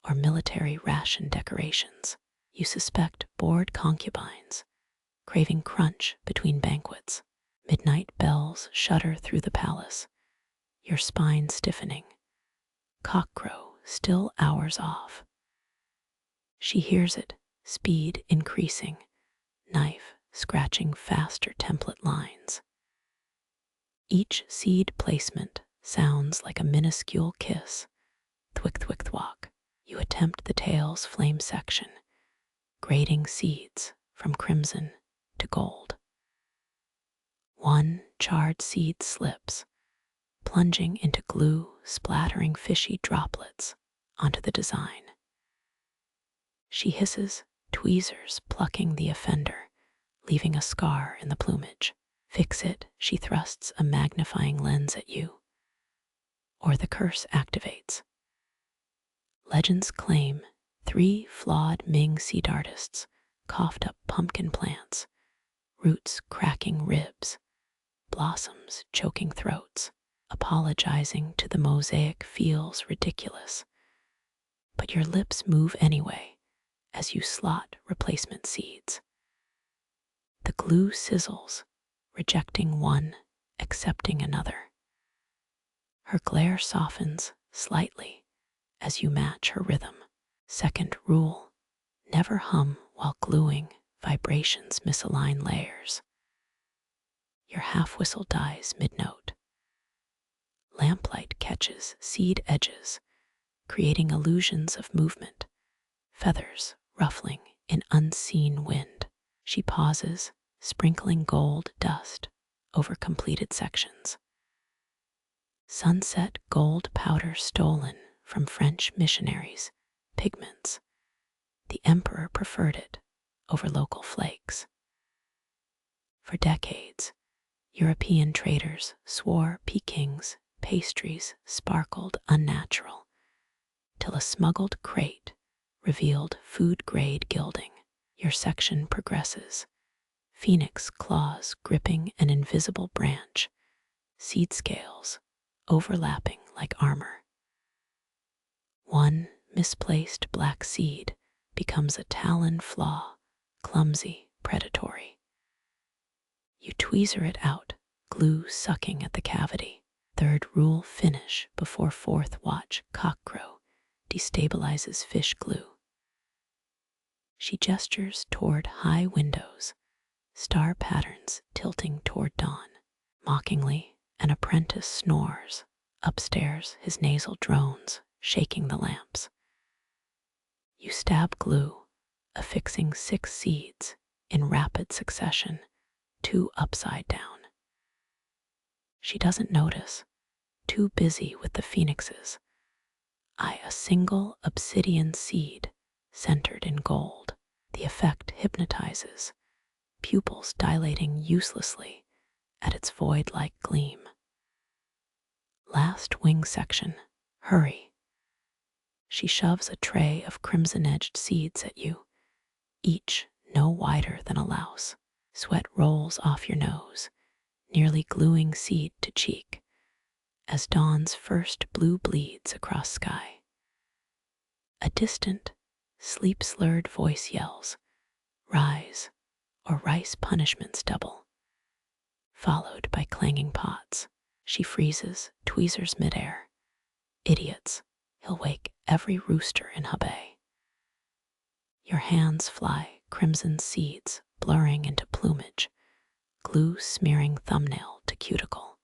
or military ration decorations. You suspect bored concubines, craving crunch between banquets. Midnight bells shudder through the palace, your spine stiffening. Cockcrow still hours off. She hears it, speed increasing, knife scratching faster template lines. Each seed placement sounds like a minuscule kiss. Thwick thwick thwack. You attempt the tail's flame section, grading seeds from crimson to gold. 1 charred seed slips, plunging into glue, splattering fishy droplets onto the design. She hisses, tweezers plucking the offender, leaving a scar in the plumage. Fix it, she thrusts a magnifying lens at you. Or the curse activates. Legends claim 3 flawed Ming seed artists coughed up pumpkin plants, roots cracking ribs, blossoms choking throats. Apologizing to the mosaic feels ridiculous, but your lips move anyway as you slot replacement seeds. The glue sizzles, rejecting one, accepting another. Her glare softens slightly as you match her rhythm. Second rule, never hum while gluing, vibrations misalign layers. Your half whistle dies mid-note. Lamplight catches seed edges, creating illusions of movement, feathers ruffling in unseen wind. She pauses, sprinkling gold dust over completed sections. Sunset gold powder stolen from French missionaries, pigments. The emperor preferred it over local flakes. For decades, European traders swore Peking's pastries sparkled unnatural, till a smuggled crate revealed food-grade gilding. Your section progresses, phoenix claws gripping an invisible branch, seed scales overlapping like armor. 1 misplaced black seed becomes a talon flaw, clumsy, predatory. You tweezer it out, glue sucking at the cavity. 3rd rule, finish before 4th watch. Cockcrow destabilizes fish glue. She gestures toward high windows, star patterns tilting toward dawn. Mockingly, an apprentice snores. Upstairs, his nasal drones, shaking the lamps. You stab glue, affixing 6 seeds in rapid succession, 2 upside down. She doesn't notice, too busy with the phoenixes. A single obsidian seed centered in gold. The effect hypnotizes, pupils dilating uselessly at its void-like gleam. Last wing section, hurry. She shoves a tray of crimson-edged seeds at you, each no wider than a louse. Sweat rolls off your nose, nearly gluing seed to cheek, as dawn's first blue bleeds across sky. A distant, sleep-slurred voice yells, "Rise, or rice punishments double," followed by clanging pots. She freezes, tweezers midair. Idiots, he'll wake every rooster in Hebei. Your hands fly crimson seeds blurring into plumage, glue smearing thumbnail to cuticle.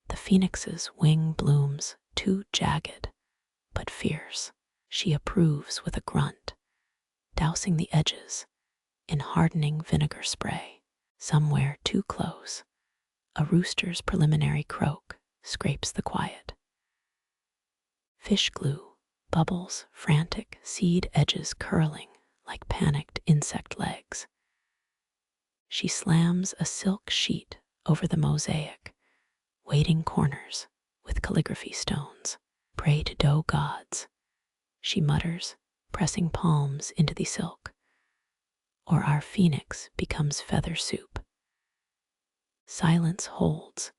The phoenix's wing blooms too jagged but fierce. She approves with a grunt, dousing the edges in hardening vinegar spray. Somewhere too close, a rooster's preliminary croak scrapes the quiet. Fish glue bubbles frantic, seed edges curling like panicked insect legs. She slams a silk sheet over the mosaic, weighting corners with calligraphy stones. Pray to dough gods, she mutters, pressing palms into the silk, or our phoenix becomes feather soup. Silence holds,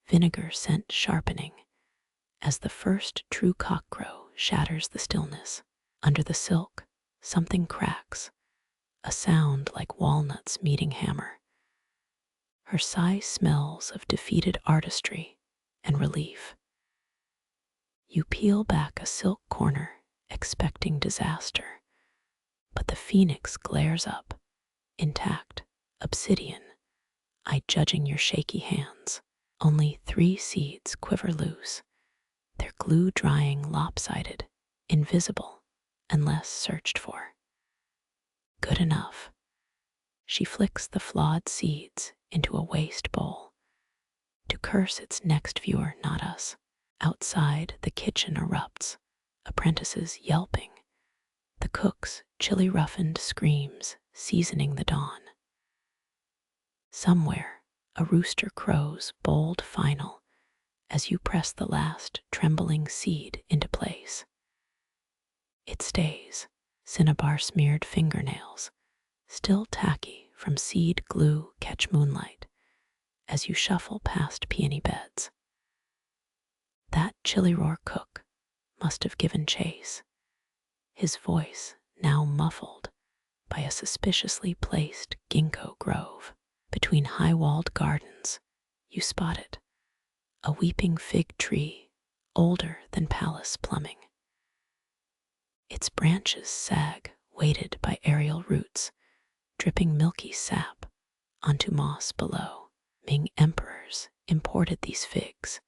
vinegar scent sharpening, as the first true cockcrow shatters the stillness. Under the silk, something cracks, a sound like walnuts meeting hammer. Her sigh smells of defeated artistry and relief. You peel back a silk corner, expecting disaster, but the phoenix glares up, intact, obsidian, eye judging your shaky hands. Only 3 seeds quiver loose, their glue drying lopsided, invisible, unless searched for. Good enough. She flicks the flawed seeds into a waste bowl, to curse its next viewer, not us. Outside, the kitchen erupts, apprentices yelping, the cook's chili roughened screams seasoning the dawn. Somewhere, a rooster crows bold final as you press the last trembling seed into place. It stays, cinnabar-smeared fingernails, still tacky from seed glue catch moonlight as you shuffle past peony beds. That chili roar cook must have given chase, his voice now muffled by a suspiciously placed ginkgo grove. Between high-walled gardens, you spot it, a weeping fig tree older than palace plumbing. Its branches sag, weighted by aerial roots, dripping milky sap onto moss below. Ming emperors imported these figs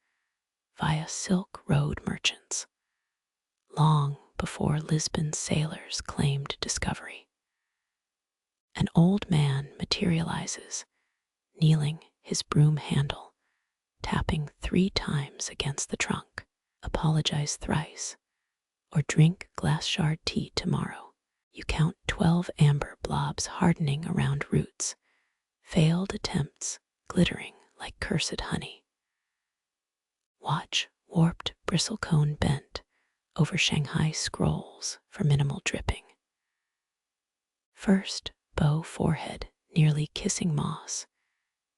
via Silk Road merchants, long before Lisbon sailors claimed discovery. An old man materializes, kneeling his broom handle, tapping 3 times against the trunk. Apologize thrice, or drink glass shard tea tomorrow. You count 12 amber blobs hardening around roots, failed attempts glittering like cursed honey. Watch warped bristlecone bent over Shanghai scrolls for minimal dripping. First, bow forehead nearly kissing moss.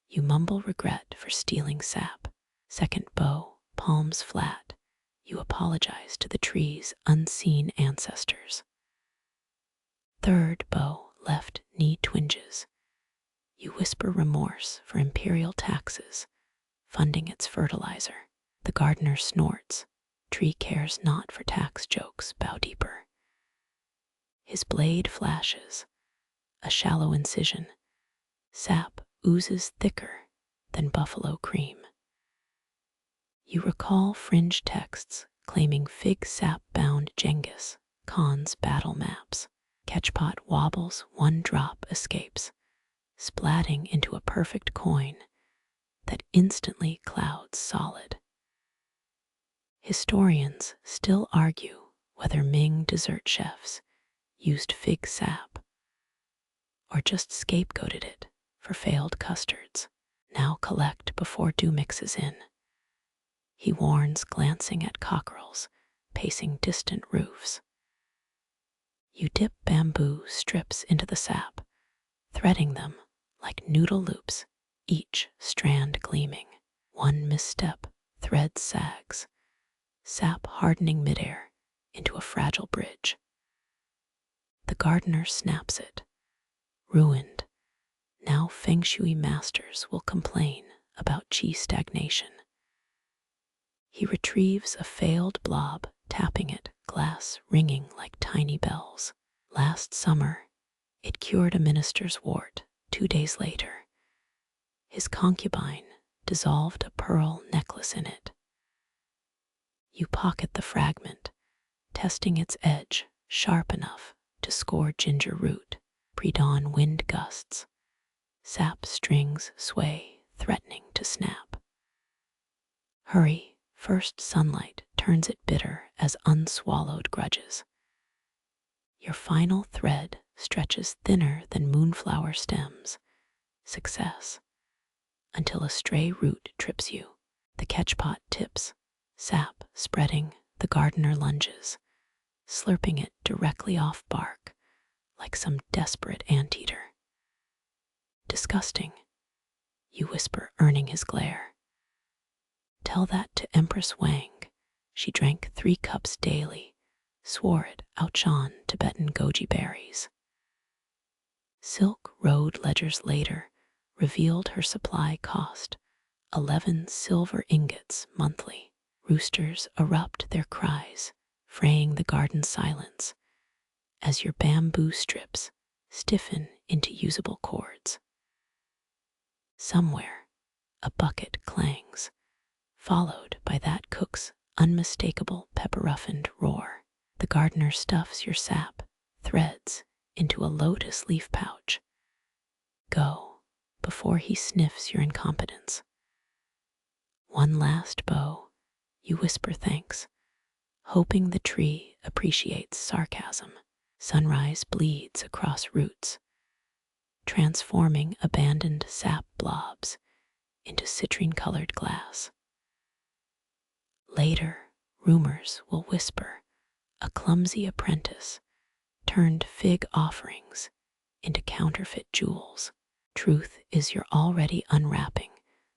You mumble regret for stealing sap. Second bow, palms flat. You apologize to the tree's unseen ancestors. Third bow, left knee twinges. You whisper remorse for imperial taxes, funding its fertilizer. The gardener snorts. Tree cares not for tax jokes, bow deeper. His blade flashes, a shallow incision. Sap oozes thicker than buffalo cream. You recall fringe texts claiming fig sap-bound Genghis Khan's battle maps. Catchpot wobbles, 1 drop escapes, splatting into a perfect coin that instantly clouds solid. Historians still argue whether Ming dessert chefs used fig sap or just scapegoated it for failed custards. Now collect before dew mixes in, he warns, glancing at cockerels pacing distant roofs. You dip bamboo strips into the sap, threading them like noodle loops, each strand gleaming. 1 misstep, thread sags, sap hardening midair into a fragile bridge. The gardener snaps it, ruined. Now feng shui masters will complain about qi stagnation. He retrieves a failed blob tapping it, glass ringing like tiny bells. Last summer, it cured a minister's wart. 2 days later, his concubine dissolved a pearl necklace in it. You pocket the fragment, testing its edge sharp enough to score ginger root. Pre-dawn wind gusts, sap strings sway, threatening to snap. Hurry, first sunlight turns it bitter as unswallowed grudges. Your final thread stretches thinner than moonflower stems, success, until a stray root trips you. The catchpot tips, sap spreading, the gardener lunges, slurping it directly off bark like some desperate anteater. Disgusting, you whisper, earning his glare. Tell that to Empress Wang. She drank 3 cups daily, swore it outshone Tibetan goji berries. Silk Road ledgers later revealed her supply cost 11 silver ingots monthly. Roosters erupt their cries, fraying the garden silence as your bamboo strips stiffen into usable cords. Somewhere, a bucket clangs, followed by that cook's unmistakable pepper-roughened roar. The gardener stuffs your sap, threads, into a lotus leaf pouch. Go, before he sniffs your incompetence. One last bow, you whisper thanks, hoping the tree appreciates sarcasm. Sunrise bleeds across roots, transforming abandoned sap blobs into citrine-colored glass. Later, rumors will whisper a clumsy apprentice turned fig offerings into counterfeit jewels. Truth is you're already unwrapping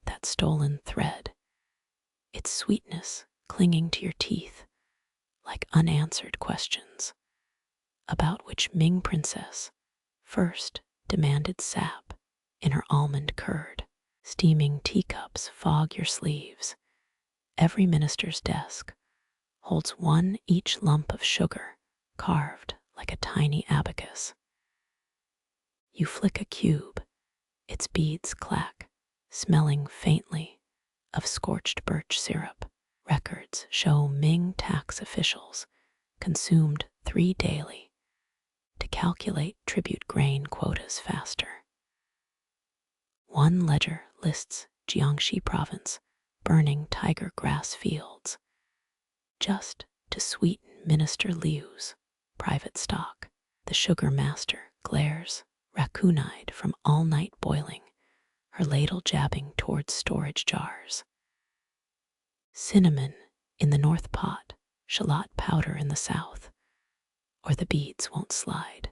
that stolen thread, its sweetness clinging to your teeth like unanswered questions, about which Ming princess first demanded sap in her almond curd. Steaming teacups fog your sleeves. Every minister's desk holds 1 each lump of sugar carved like a tiny abacus. You flick a cube, its beads clack, smelling faintly of scorched birch syrup. Records show Ming tax officials consumed 3 daily to calculate tribute grain quotas faster. One ledger lists Jiangxi province burning tiger grass fields just to sweeten Minister Liu's private stock. The sugar master glares, raccoon-eyed from all-night boiling, her ladle jabbing towards storage jars. Cinnamon in the north pot, shallot powder in the south, or the beads won't slide.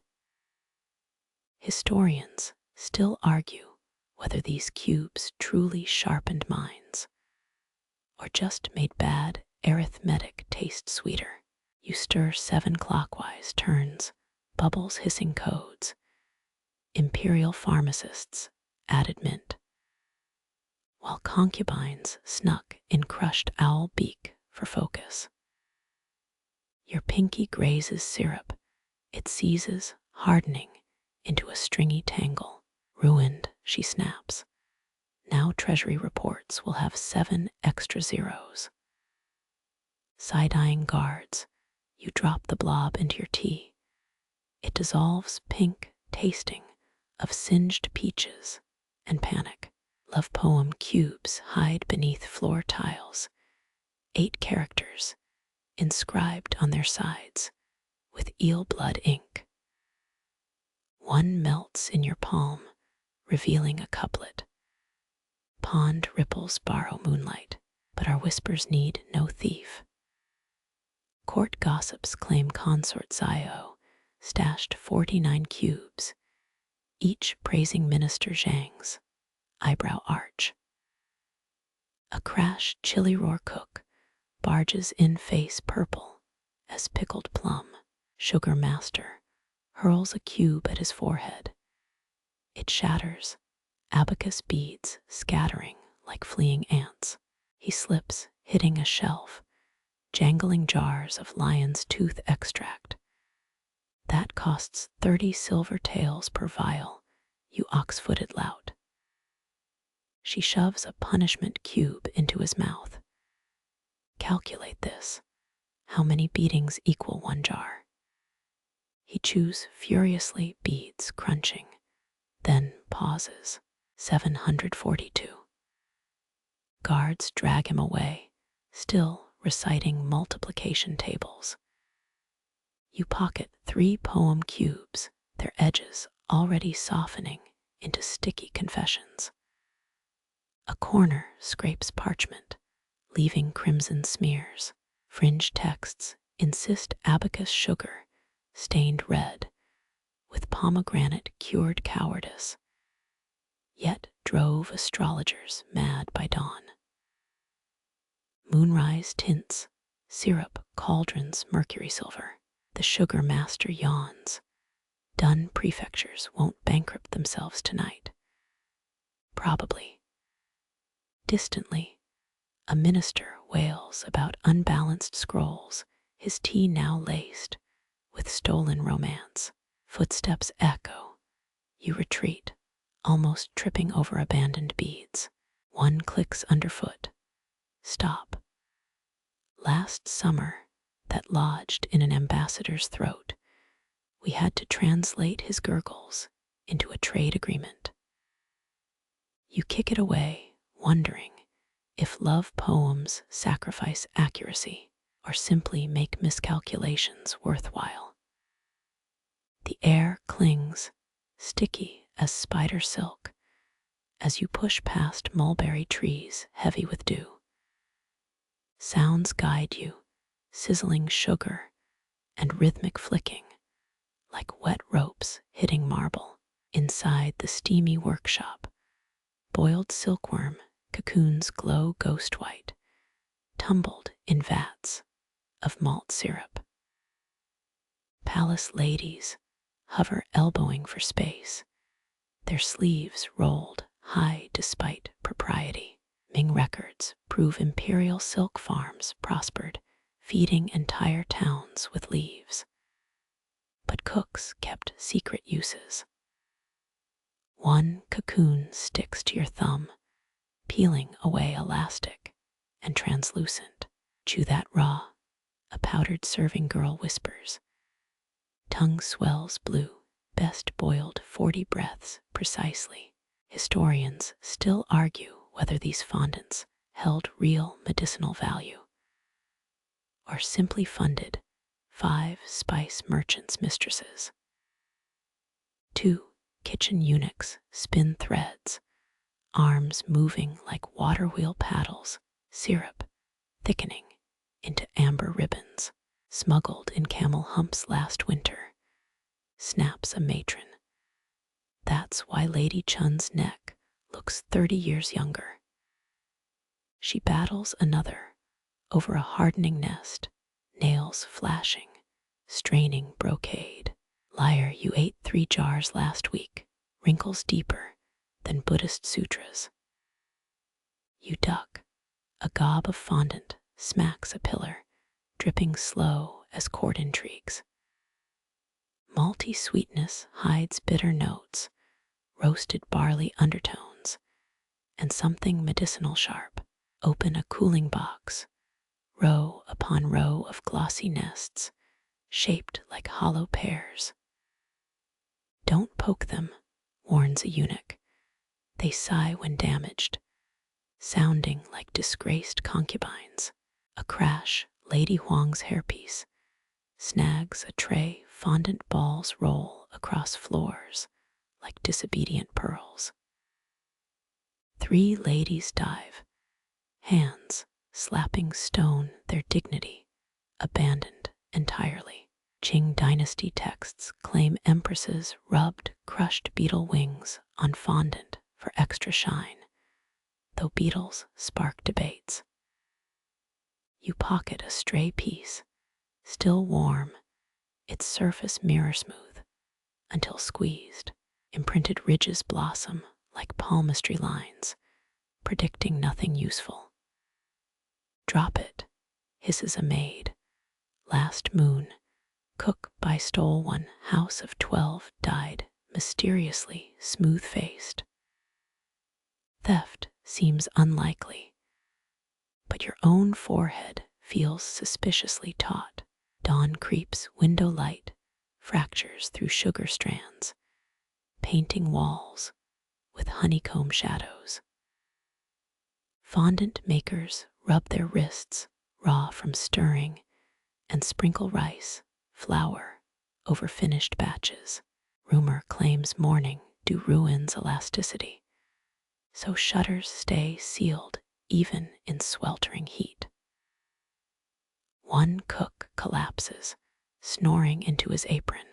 Historians still argue whether these cubes truly sharpened minds or just made bad arithmetic taste sweeter. You stir 7 clockwise turns, bubbles hissing codes. Imperial pharmacists added mint, while concubines snuck in crushed owl beak for focus. Your pinky grazes syrup, it seizes, hardening into a stringy tangle. Ruined, she snaps. Now Treasury reports will have 7 extra zeros. Side-eyeing guards, you drop the blob into your tea. It dissolves pink, tasting of singed peaches and panic. Love poem cubes hide beneath floor tiles, 8 characters inscribed on their sides with eel blood ink. One melts in your palm, revealing a couplet. Pond ripples borrow moonlight, but our whispers need no thief. Court gossips claim consort Xiao stashed 49 cubes, each praising Minister Zhang's eyebrow arch. A crash chili roar cook barges in face purple as pickled plum. Sugar master hurls a cube at his forehead. It shatters, abacus beads scattering like fleeing ants. He slips, hitting a shelf, jangling jars of lion's tooth extract. That costs 30 silver taels per vial, you ox-footed lout. She shoves a punishment cube into his mouth. Calculate this. How many beatings equal 1 jar? He chews furiously, beads crunching, then pauses. 742. Guards drag him away, still reciting multiplication tables. You pocket 3 poem cubes, their edges already softening into sticky confessions. A corner scrapes parchment, leaving crimson smears. Fringe texts insist abacus sugar, stained red, with pomegranate cured cowardice, yet drove astrologers mad by dawn. Moonrise tints, syrup cauldrons mercury silver. The sugar master yawns. Dun prefectures won't bankrupt themselves tonight. Probably. Distantly, a minister wails about unbalanced scrolls, his tea now laced with stolen romance. Footsteps echo. You retreat, almost tripping over abandoned beads. One clicks underfoot. Stop. Last summer, that lodged in an ambassador's throat, we had to translate his gurgles into a trade agreement. You kick it away, wondering if love poems sacrifice accuracy or simply make miscalculations worthwhile. The air clings, sticky as spider silk, as you push past mulberry trees heavy with dew. Sounds guide you, sizzling sugar and rhythmic flicking, like wet ropes hitting marble. Inside the steamy workshop, boiled silkworm cocoons glow ghost white, tumbled in vats of malt syrup. Palace ladies hover elbowing for space, their sleeves rolled high despite propriety. Ming records prove imperial silk farms prospered, feeding entire towns with leaves. But cooks kept secret uses. One cocoon sticks to your thumb, peeling away elastic and translucent. Chew that raw, a powdered serving girl whispers. Tongue swells blue, best boiled 40 breaths precisely. Historians still argue whether these fondants held real medicinal value or simply funded 5 spice merchants' mistresses. 2 kitchen eunuchs spin threads, arms moving like water wheel paddles, syrup thickening into amber ribbons. Smuggled in camel humps last winter, snaps a matron. That's why Lady Chun's neck looks 30 years younger. She battles another over a hardening nest, nails flashing, straining brocade. Liar, you ate 3 jars last week, wrinkles deeper than Buddhist sutras. You duck. A gob of fondant smacks a pillar, dripping slow as court intrigues. Malty sweetness hides bitter notes, roasted barley undertones, and something medicinal sharp. Open a cooling box, row upon row of glossy nests, shaped like hollow pears. Don't poke them, warns a eunuch. They sigh when damaged, sounding like disgraced concubines. A crash, Lady Huang's hairpiece, snags a tray, fondant balls roll across floors like disobedient pearls. 3 ladies dive, hands slapping stone, their dignity abandoned entirely. Qing Dynasty texts claim empresses rubbed crushed beetle wings on fondant for extra shine, though beetles spark debates. You pocket a stray piece, still warm, its surface mirror smooth, until squeezed. Imprinted ridges blossom like palmistry lines, predicting nothing useful. Drop it, hisses a maid. Last moon, cook by stole one house of 12 died, mysteriously smooth-faced. Theft seems unlikely, but your own forehead feels suspiciously taut. Dawn creeps, window light fractures through sugar strands, painting walls with honeycomb shadows. Fondant makers rub their wrists raw from stirring and sprinkle rice, flour over finished batches. Rumor claims morning dew ruins elasticity, so shutters stay sealed even in sweltering heat. One cook collapses, snoring into his apron,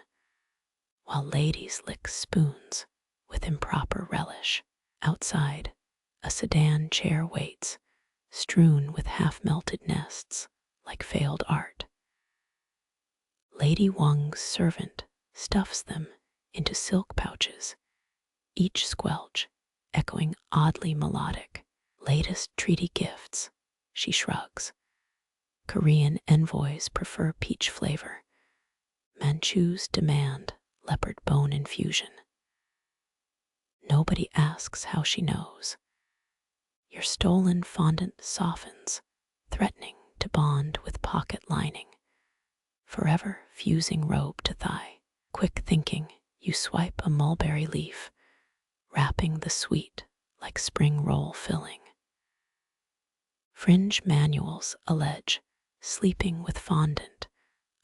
while ladies lick spoons with improper relish. Outside, a sedan chair waits, strewn with half-melted nests like failed art. Lady Wang's servant stuffs them into silk pouches, each squelch echoing oddly melodic. Latest treaty gifts, she shrugs. Korean envoys prefer peach flavor. Manchus demand leopard bone infusion. Nobody asks how she knows. Your stolen fondant softens, threatening to bond with pocket lining, forever fusing robe to thigh. Quick thinking, you swipe a mulberry leaf, wrapping the sweet like spring roll filling. Fringe manuals allege sleeping with fondant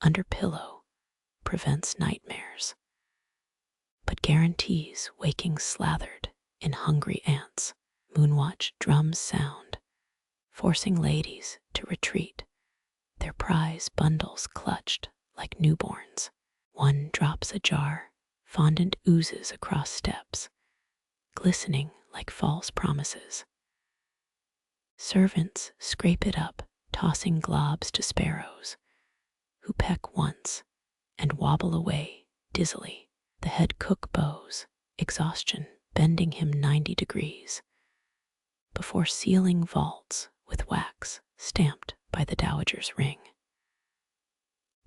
under pillow prevents nightmares, but guarantees waking slathered in hungry ants. Moonwatch drums sound, forcing ladies to retreat, their prize bundles clutched like newborns. One drops a jar, fondant oozes across steps, glistening like false promises. Servants scrape it up, tossing globs to sparrows, who peck once and wobble away dizzily. The head cook bows, exhaustion bending him 90 degrees, before sealing vaults with wax stamped by the Dowager's ring.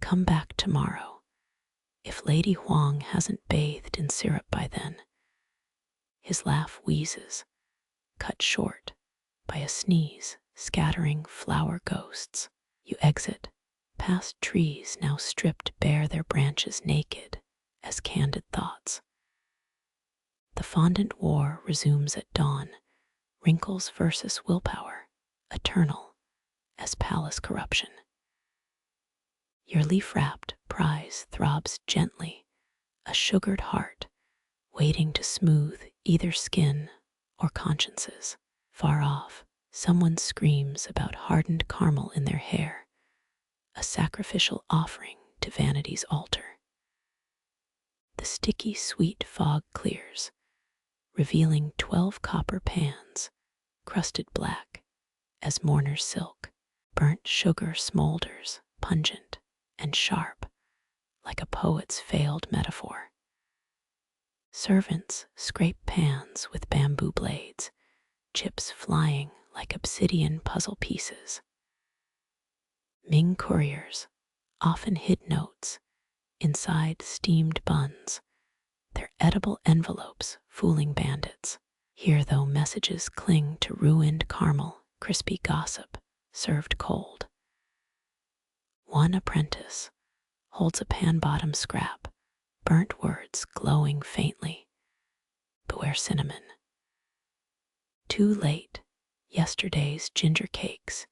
Come back tomorrow, if Lady Huang hasn't bathed in syrup by then. His laugh wheezes, cut short by a sneeze scattering flower ghosts. You exit, past trees now stripped bare their branches naked as candid thoughts. The fondant war resumes at dawn, wrinkles versus willpower, eternal as palace corruption. Your leaf-wrapped prize throbs gently, a sugared heart waiting to smooth either skin or consciences. Far off, someone screams about hardened caramel in their hair, a sacrificial offering to vanity's altar. The sticky sweet fog clears, revealing 12 copper pans, crusted black as mourner's silk. Burnt sugar smolders, pungent and sharp, like a poet's failed metaphor. Servants scrape pans with bamboo blades, chips flying like obsidian puzzle pieces. Ming couriers often hid notes inside steamed buns, their edible envelopes fooling bandits. Here, though, messages cling to ruined caramel, crispy gossip served cold. One apprentice holds a pan-bottom scrap, burnt words glowing faintly. Beware cinnamon. Too late, yesterday's ginger cakes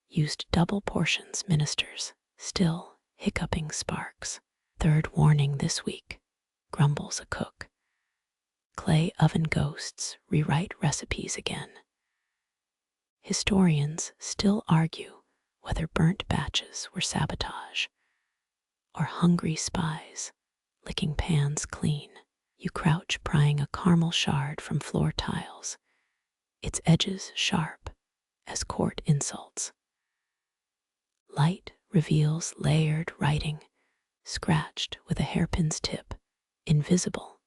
used double portions. Ministers still hiccuping sparks. Third warning this week, grumbles a cook. Clay oven ghosts rewrite recipes again. Historians still argue whether burnt batches were sabotage or hungry spies licking pans clean. You crouch prying a caramel shard from floor tiles, its edges sharp as court insults. Light reveals layered writing, scratched with a hairpin's tip, invisible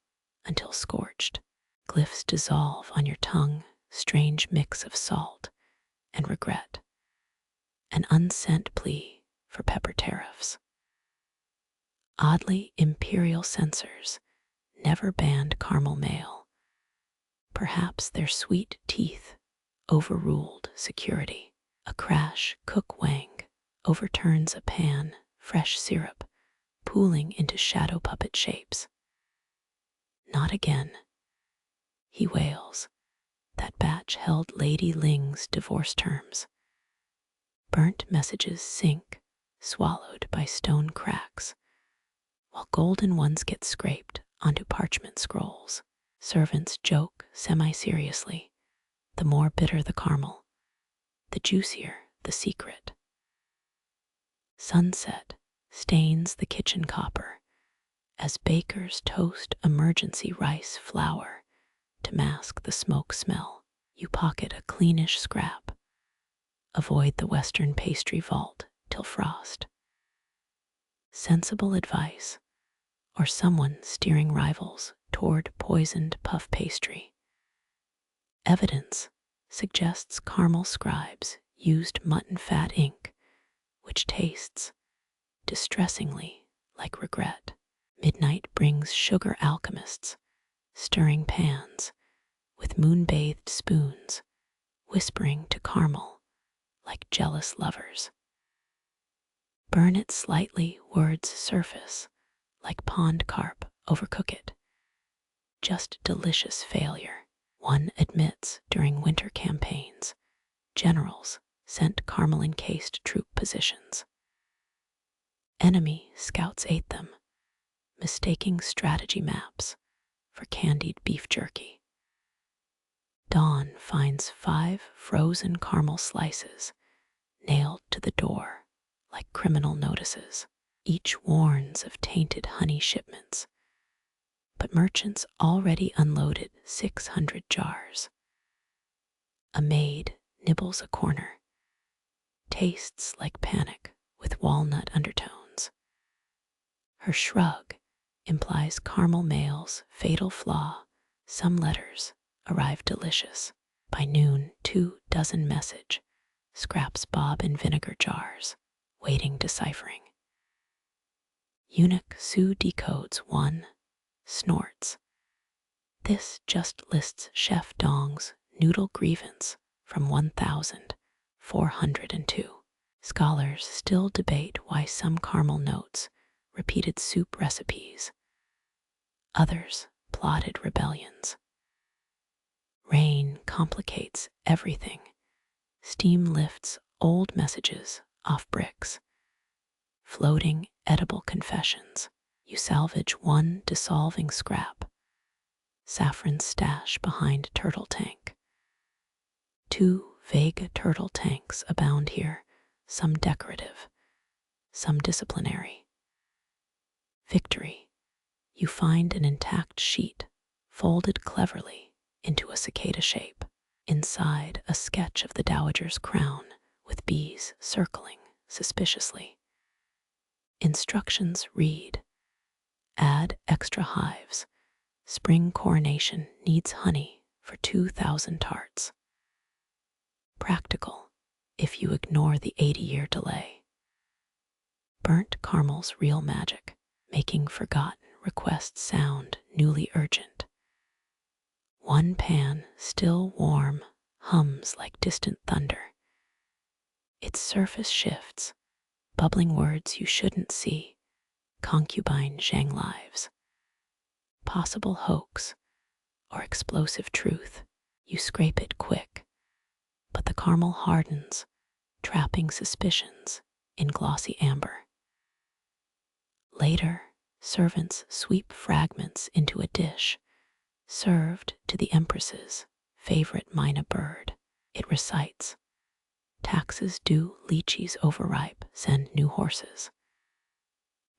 until scorched. Glyphs dissolve on your tongue, strange mix of salt and regret. an unsent plea for pepper tariffs. Oddly, imperial censors never banned caramel mail. Perhaps their sweet teeth overruled security. A crash cook wang overturns a pan, fresh syrup pooling into shadow puppet shapes. Not again, he wails. That batch held Lady Ling's divorce terms. Burnt messages sink, swallowed by stone cracks, while golden ones get scraped onto parchment scrolls. Servants joke semi-seriously. The more bitter the caramel, the juicier the secret. Sunset stains the kitchen copper as bakers toast emergency rice flour to mask the smoke smell. You pocket a cleanish scrap. Avoid the western pastry vault till frost. Sensible advice, or someone steering rivals toward poisoned puff pastry. Evidence suggests caramel scribes used mutton fat ink, which tastes distressingly like regret. Midnight brings sugar alchemists, stirring pans with moon-bathed spoons, whispering to caramel like jealous lovers. Burn it slightly, words surface like pond carp, overcook it. Just delicious failure. One admits during winter campaigns, generals sent caramel-encased troop positions. Enemy scouts ate them, mistaking strategy maps for candied beef jerky. Dawn finds 5 frozen caramel slices nailed to the door like criminal notices. Each warns of tainted honey shipments, but merchants already unloaded 600 jars. A maid nibbles a corner, tastes like panic with walnut undertones. Her shrug implies caramel mail's fatal flaw. Some letters arrive delicious. By noon, 2 dozen message scraps bob in vinegar jars, waiting deciphering. Eunuch Sue decodes 1, snorts. This just lists Chef Dong's noodle grievance from 1402. Scholars still debate why some caramel notes repeated soup recipes. Others plotted rebellions. Rain complicates everything. Steam lifts old messages off bricks. Floating edible confessions. You salvage 1 dissolving scrap. Saffron stash behind turtle tank. 2 vague turtle tanks abound here, some decorative, some disciplinary. Victory. You find an intact sheet, folded cleverly into a cicada shape. Inside, a sketch of the Dowager's crown with bees circling suspiciously. Instructions read: add extra hives. Spring coronation needs honey for 2,000 tarts. Practical if you ignore the 80-year delay. Burnt caramel's real magic, making forgotten requests sound newly urgent. 1 pan, still warm, hums like distant thunder. Its surface shifts, bubbling words you shouldn't see. Concubine Zhang lives. Possible hoax or explosive truth. You scrape it quick, but the caramel hardens, trapping suspicions in glossy amber. Later, servants sweep fragments into a dish, served to the Empress's favorite mynah bird. It recites, taxes due, lychees overripe, send new horses.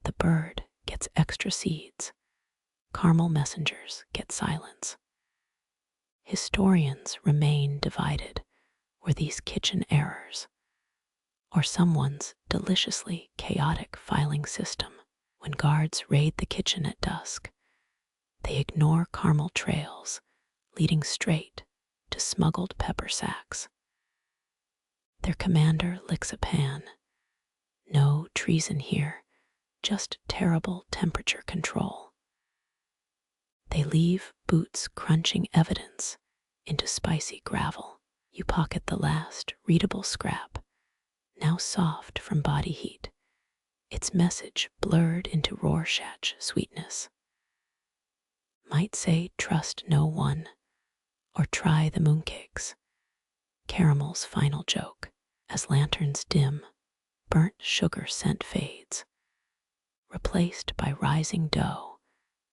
The bird gets extra seeds. Caramel messengers get silence. Historians remain divided. Were these kitchen errors, or someone's deliciously chaotic filing system? When guards raid the kitchen at dusk, they ignore caramel trails leading straight to smuggled pepper sacks. Their commander licks a pan. No treason here, just terrible temperature control. They leave boots crunching evidence into spicy gravel. You pocket the last readable scrap, now soft from body heat, its message blurred into Rorschach sweetness. Might say trust no one, or try the mooncakes. Caramel's final joke, as lanterns dim, burnt sugar scent fades, replaced by rising dough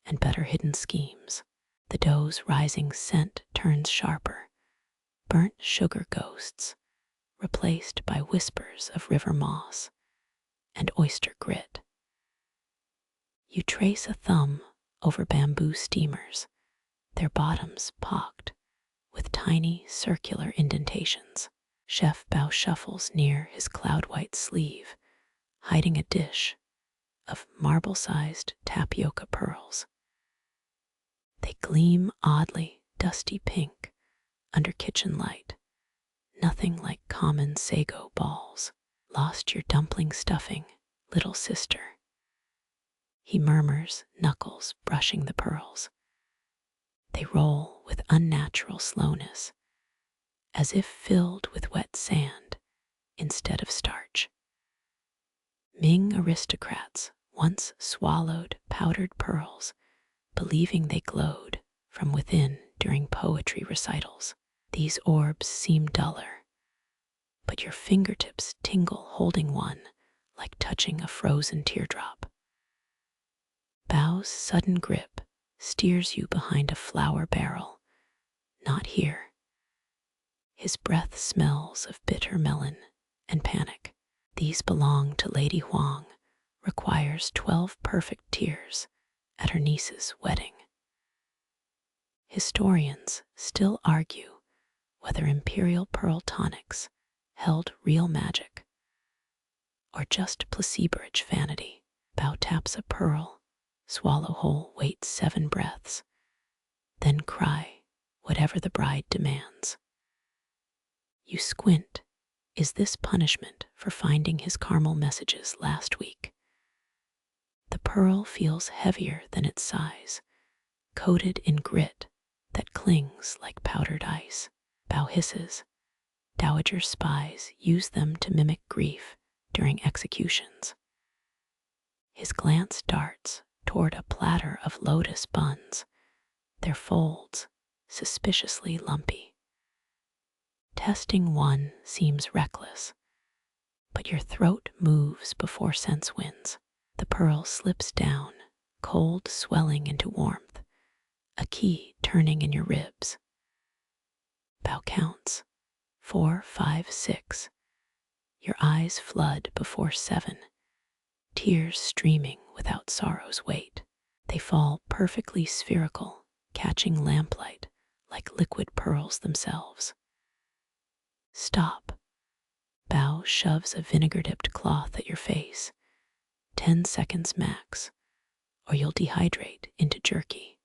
and better hidden schemes. The dough's rising scent turns sharper, burnt sugar ghosts, replaced by whispers of river moss and oyster grit. You trace a thumb over bamboo steamers, their bottoms pocked with tiny circular indentations. Chef Bao shuffles near his cloud-white sleeve, hiding a dish of marble-sized tapioca pearls. They gleam oddly dusty pink under kitchen light, nothing like common sago balls. Lost your dumpling stuffing, little sister. He murmurs, knuckles brushing the pearls. They roll with unnatural slowness, as if filled with wet sand instead of starch. Ming aristocrats once swallowed powdered pearls, believing they glowed from within during poetry recitals. These orbs seem duller, but your fingertips tingle holding one like touching a frozen teardrop. Bao's sudden grip steers you behind a flour barrel. Not here. His breath smells of bitter melon and panic. These belong to Lady Huang, requires 12 perfect tears at her niece's wedding. Historians still argue whether imperial pearl tonics held real magic or just placebo-rich vanity. Bao taps a pearl, swallow whole, wait 7 breaths, then cry whatever the bride demands. You squint. Is this punishment for finding his caramel messages last week? The pearl feels heavier than its size, coated in grit that clings like powdered ice. Bao hisses. Dowager spies use them to mimic grief during executions. His glance darts toward a platter of lotus buns, their folds suspiciously lumpy. Testing one seems reckless, but your throat moves before sense wins. The pearl slips down, cold swelling into warmth, a key turning in your ribs. Bao counts. 4, 5, 6. Your eyes flood before 7, tears streaming without sorrow's weight. They fall perfectly spherical, catching lamplight like liquid pearls themselves. Stop. Bao shoves a vinegar-dipped cloth at your face. 10 seconds max, or you'll dehydrate into jerky.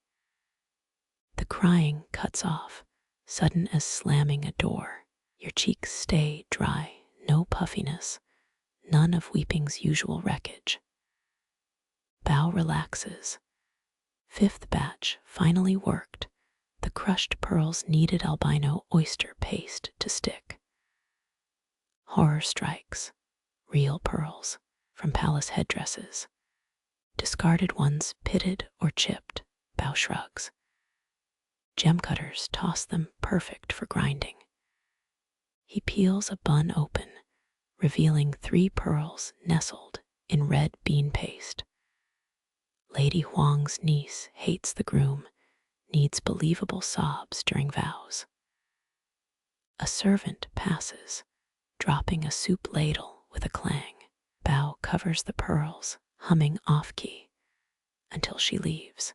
The crying cuts off, sudden as slamming a door. Your cheeks stay dry, no puffiness, none of weeping's usual wreckage. Bao relaxes. 5th batch finally worked. The crushed pearls needed albino oyster paste to stick. Horror strikes. Real pearls from palace headdresses. Discarded ones pitted or chipped. Bao shrugs. Gem cutters toss them perfect for grinding. He peels a bun open, revealing 3 pearls nestled in red bean paste. Lady Huang's niece hates the groom, needs believable sobs during vows. A servant passes, dropping a soup ladle with a clang. Bao covers the pearls, humming off-key, until she leaves.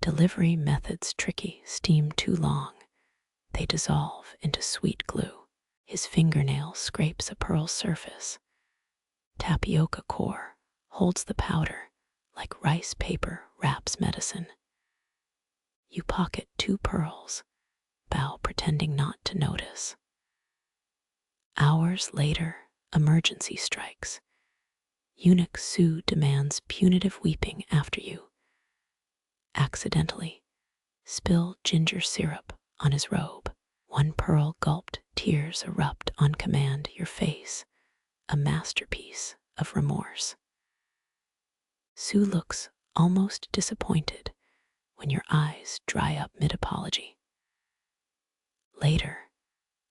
Delivery methods tricky, steam too long. They dissolve into sweet glue. His fingernail scrapes a pearl surface. Tapioca core holds the powder like rice paper wraps medicine. You pocket 2 pearls, Bao pretending not to notice. Hours later, emergency strikes. Eunuch Su demands punitive weeping after you. Accidentally, spill ginger syrup on his robe. One pearl gulped, tears erupt on command, your face, a masterpiece of remorse. Su looks almost disappointed when your eyes dry up mid-apology. Later,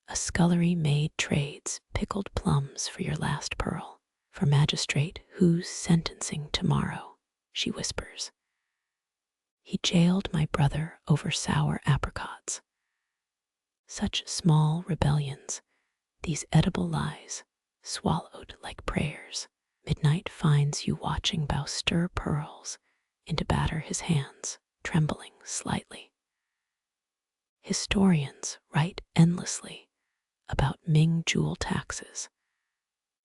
a scullery maid trades pickled plums for your last pearl. For magistrate who's sentencing tomorrow, she whispers. He jailed my brother over sour apricots. Such small rebellions, these edible lies, swallowed like prayers. Midnight finds you watching Bao stir pearls into batter, his hands trembling slightly. Historians write endlessly about Ming jewel taxes,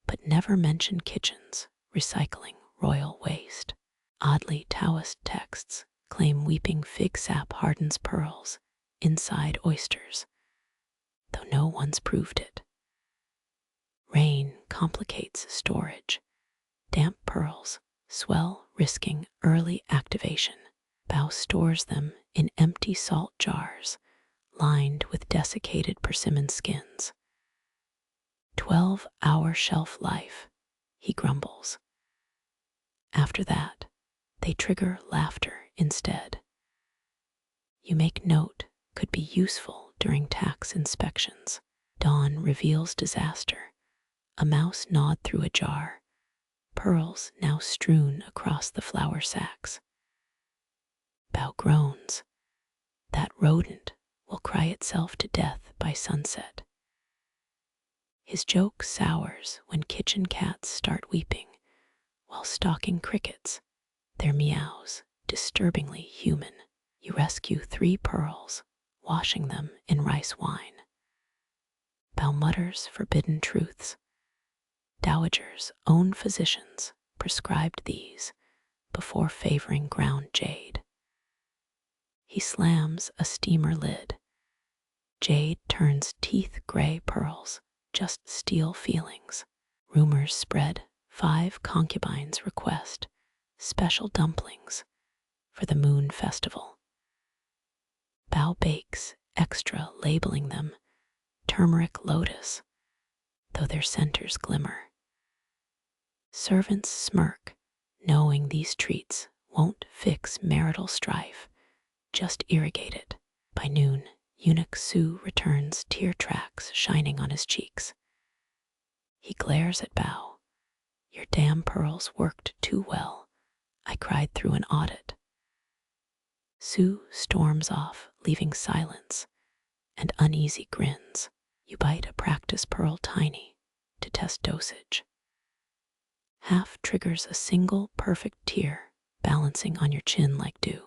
but never mention kitchens recycling royal waste. Oddly, Taoist texts claim weeping fig sap hardens pearls inside oysters, though no one's proved it. Rain complicates storage. Damp pearls swell, risking early activation. Bao stores them in empty salt jars lined with desiccated persimmon skins. 12-hour shelf life, he grumbles. After that, they trigger laughter instead. You make note could be useful during tax inspections. Dawn reveals disaster. A mouse gnawed through a jar, pearls now strewn across the flour sacks. Bao groans. That rodent will cry itself to death by sunset. His joke sours when kitchen cats start weeping, while stalking crickets, their meows disturbingly human. You rescue 3 pearls, washing them in rice wine. Bao mutters forbidden truths. Dowager's own physicians prescribed these before favoring ground jade. He slams a steamer lid. Jade turns teeth-gray pearls, just steel feelings. Rumors spread. 5 concubines request special dumplings for the moon festival. Bao bakes extra, labeling them turmeric lotus, though their centers glimmer. Servants smirk, knowing these treats won't fix marital strife, just irrigate it. By noon, Eunuch Su returns, tear tracks shining on his cheeks. He glares at Bao. Your damn pearls worked too well. I cried through an audit. Su storms off, leaving silence and uneasy grins. You bite a practice pearl tiny to test dosage. Half triggers a single perfect tear, balancing on your chin like dew.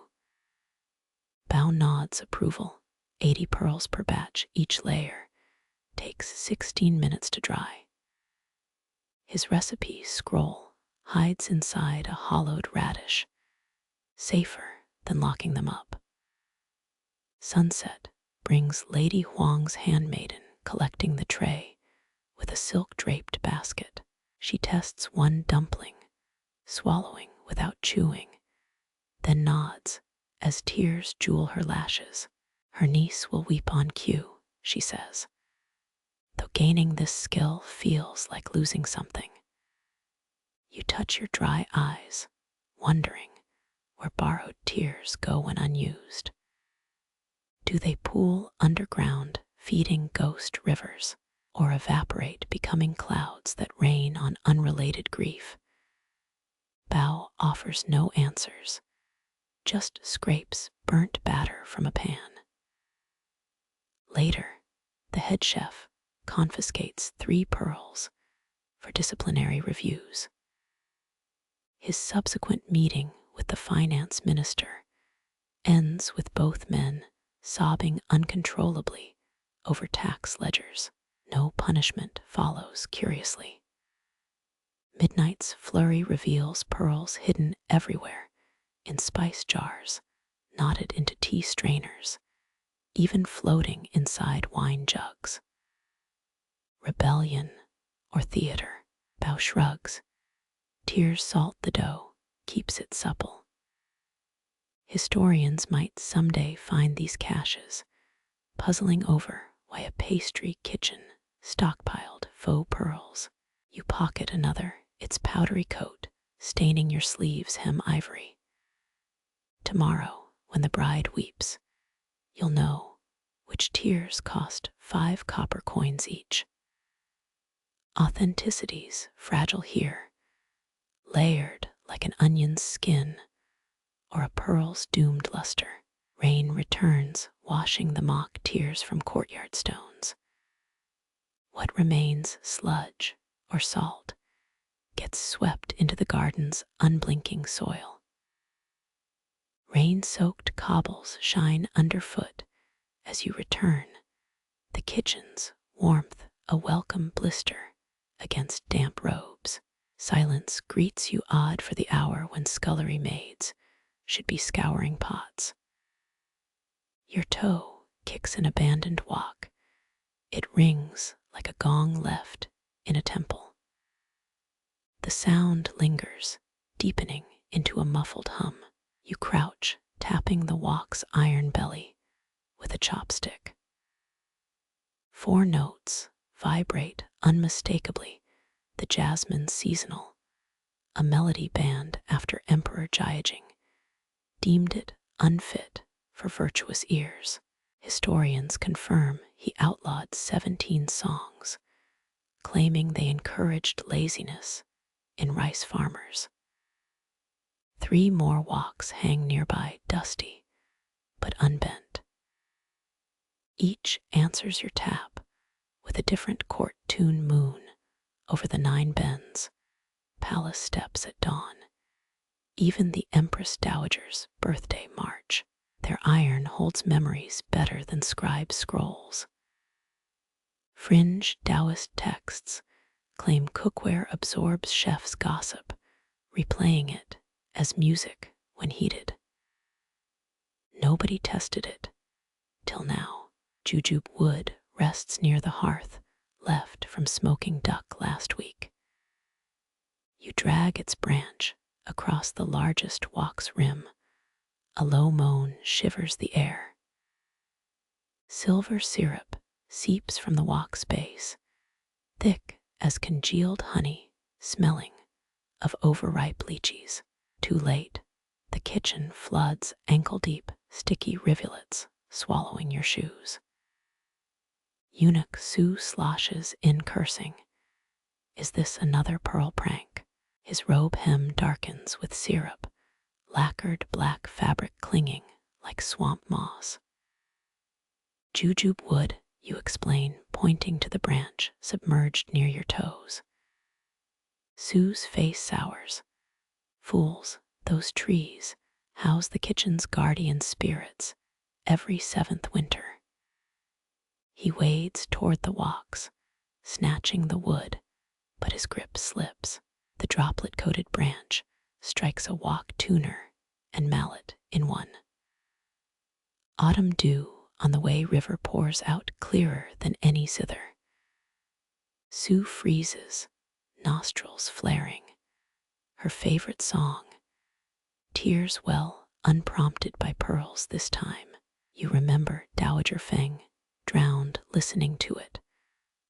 Bao nods approval. 80 pearls per batch, each layer takes 16 minutes to dry. His recipe scroll hides inside a hollowed radish, safer than locking them up. Sunset brings Lady Huang's handmaiden collecting the tray with a silk-draped basket. She tests one dumpling, swallowing without chewing, then nods as tears jewel her lashes. Her niece will weep on cue, she says, though gaining this skill feels like losing something. You touch your dry eyes, wondering where borrowed tears go when unused. Do they pool underground, feeding ghost rivers, or evaporate, becoming clouds that rain on unrelated grief? Bao offers no answers, just scrapes burnt batter from a pan. Later, the head chef confiscates 3 pearls for disciplinary reviews. His subsequent meeting with the finance minister ends with both men sobbing uncontrollably over tax ledgers. No punishment follows, curiously. Midnight's flurry reveals pearls hidden everywhere, in spice jars, knotted into tea strainers, even floating inside wine jugs. rebellion, or theater. Bao shrugs. Tears salt the dough, keeps it supple. Historians might someday find these caches, puzzling over why a pastry kitchen stockpiled faux pearls. You pocket another, its powdery coat staining your sleeves hem ivory. Tomorrow, when the bride weeps, you'll know which tears cost 5 copper coins each. Authenticity's fragile here, layered like an onion's skin or a pearl's doomed luster. Rain returns, washing the mock tears from courtyard stones. What remains, sludge or salt, gets swept into the garden's unblinking soil. Rain-soaked cobbles shine underfoot as you return, the kitchen's warmth a welcome blister against damp robes. Silence greets you odd for the hour when scullery maids should be scouring pots. Your toe kicks an abandoned wok. It rings like a gong left in a temple. The sound lingers, deepening into a muffled hum. You crouch, tapping the wok's iron belly with a chopstick. 4 notes vibrate unmistakably, the jasmine seasonal, a melody banned after Emperor Jiajing deemed it unfit for virtuous ears. Historians confirm he outlawed 17 songs, claiming they encouraged laziness in rice farmers. 3 more woks hang nearby, dusty but unbent. Each answers your tap with a different court tune. Moon over the 9 bends, palace steps at dawn. Even the Empress Dowager's birthday march. Their iron holds memories better than scribe scrolls. Fringe Taoist texts claim cookware absorbs chef's gossip, replaying it as music when heated. Nobody tested it till now. Jujube wood rests near the hearth, left from smoking duck last week. You drag its branch across the largest wok's rim. A low moan shivers the air. Silver syrup seeps from the wok's base, thick as congealed honey, smelling of overripe lychees. Too late, the kitchen floods ankle-deep, sticky rivulets, swallowing your shoes. Eunuch Sue sloshes in, cursing. Is this another pearl prank? His robe hem darkens with syrup, lacquered black fabric clinging like swamp moss. Jujube wood, you explain, pointing to the branch submerged near your toes. Sue's face sours. Fools, those trees house the kitchen's guardian spirits every 7th winter. He wades toward the woks, snatching the wood, but his grip slips. The droplet-coated branch strikes a wok tuner and mallet in one. Autumn dew on the Wei River pours out clearer than any zither. Sue freezes, nostrils flaring. Her favorite song. Tears well unprompted by pearls this time. You remember Dowager Feng, drowned listening to it,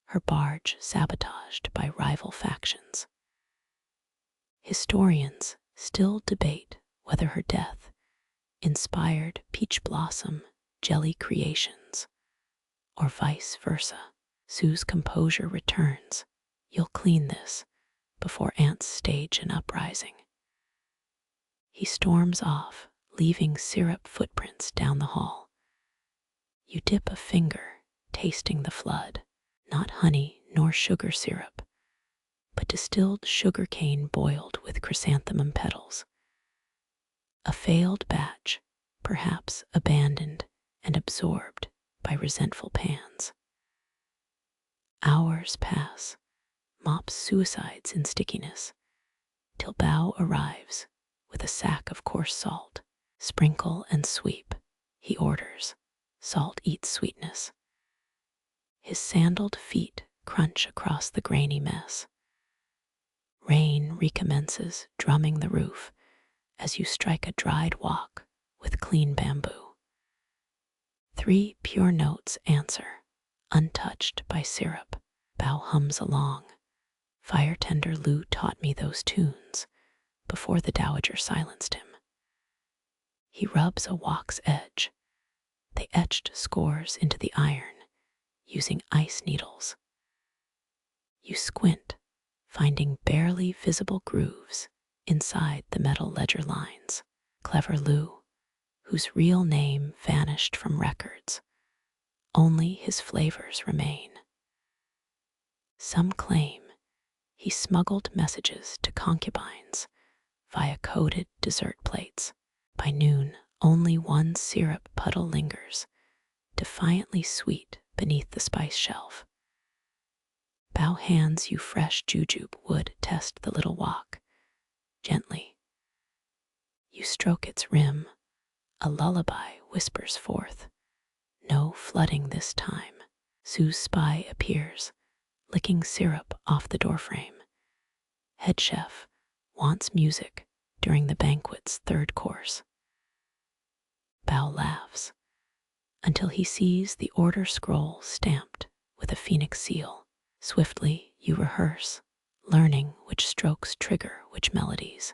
her barge sabotaged by rival factions. Historians still debate whether her death inspired peach blossom jelly creations or vice versa. Sue's composure returns. You'll clean this before ants stage an uprising. He storms off, leaving syrup footprints down the hall. You dip a finger, tasting the flood, not honey nor sugar syrup, but distilled sugarcane boiled with chrysanthemum petals. A failed batch, perhaps abandoned and absorbed by resentful pans. Hours pass, mops suicides in stickiness, till Bao arrives with a sack of coarse salt. Sprinkle and sweep, he orders. Salt eats sweetness. His sandaled feet crunch across the grainy mess. Rain recommences, drumming the roof as you strike a dried wok with clean bamboo. 3 pure notes answer, untouched by syrup. Bao hums along. Fire-tender Lu taught me those tunes before the Dowager silenced him. He rubs a wok's edge. They etched scores into the iron using ice needles. You squint, finding barely visible grooves inside the metal ledger lines. Clever Lu, whose real name vanished from records, only his flavors remain. Some claim he smuggled messages to concubines via coded dessert plates. By noon, only one syrup puddle lingers, defiantly sweet beneath the spice shelf. Bao hands you fresh jujube wood. Test the little wok. Gently. You stroke its rim. A lullaby whispers forth. No flooding this time. Sue's spy appears, licking syrup off the doorframe. Head chef wants music during the banquet's 3rd course. Bao laughs until he sees the order scroll stamped with a phoenix seal. Swiftly you rehearse, learning which strokes trigger which melodies.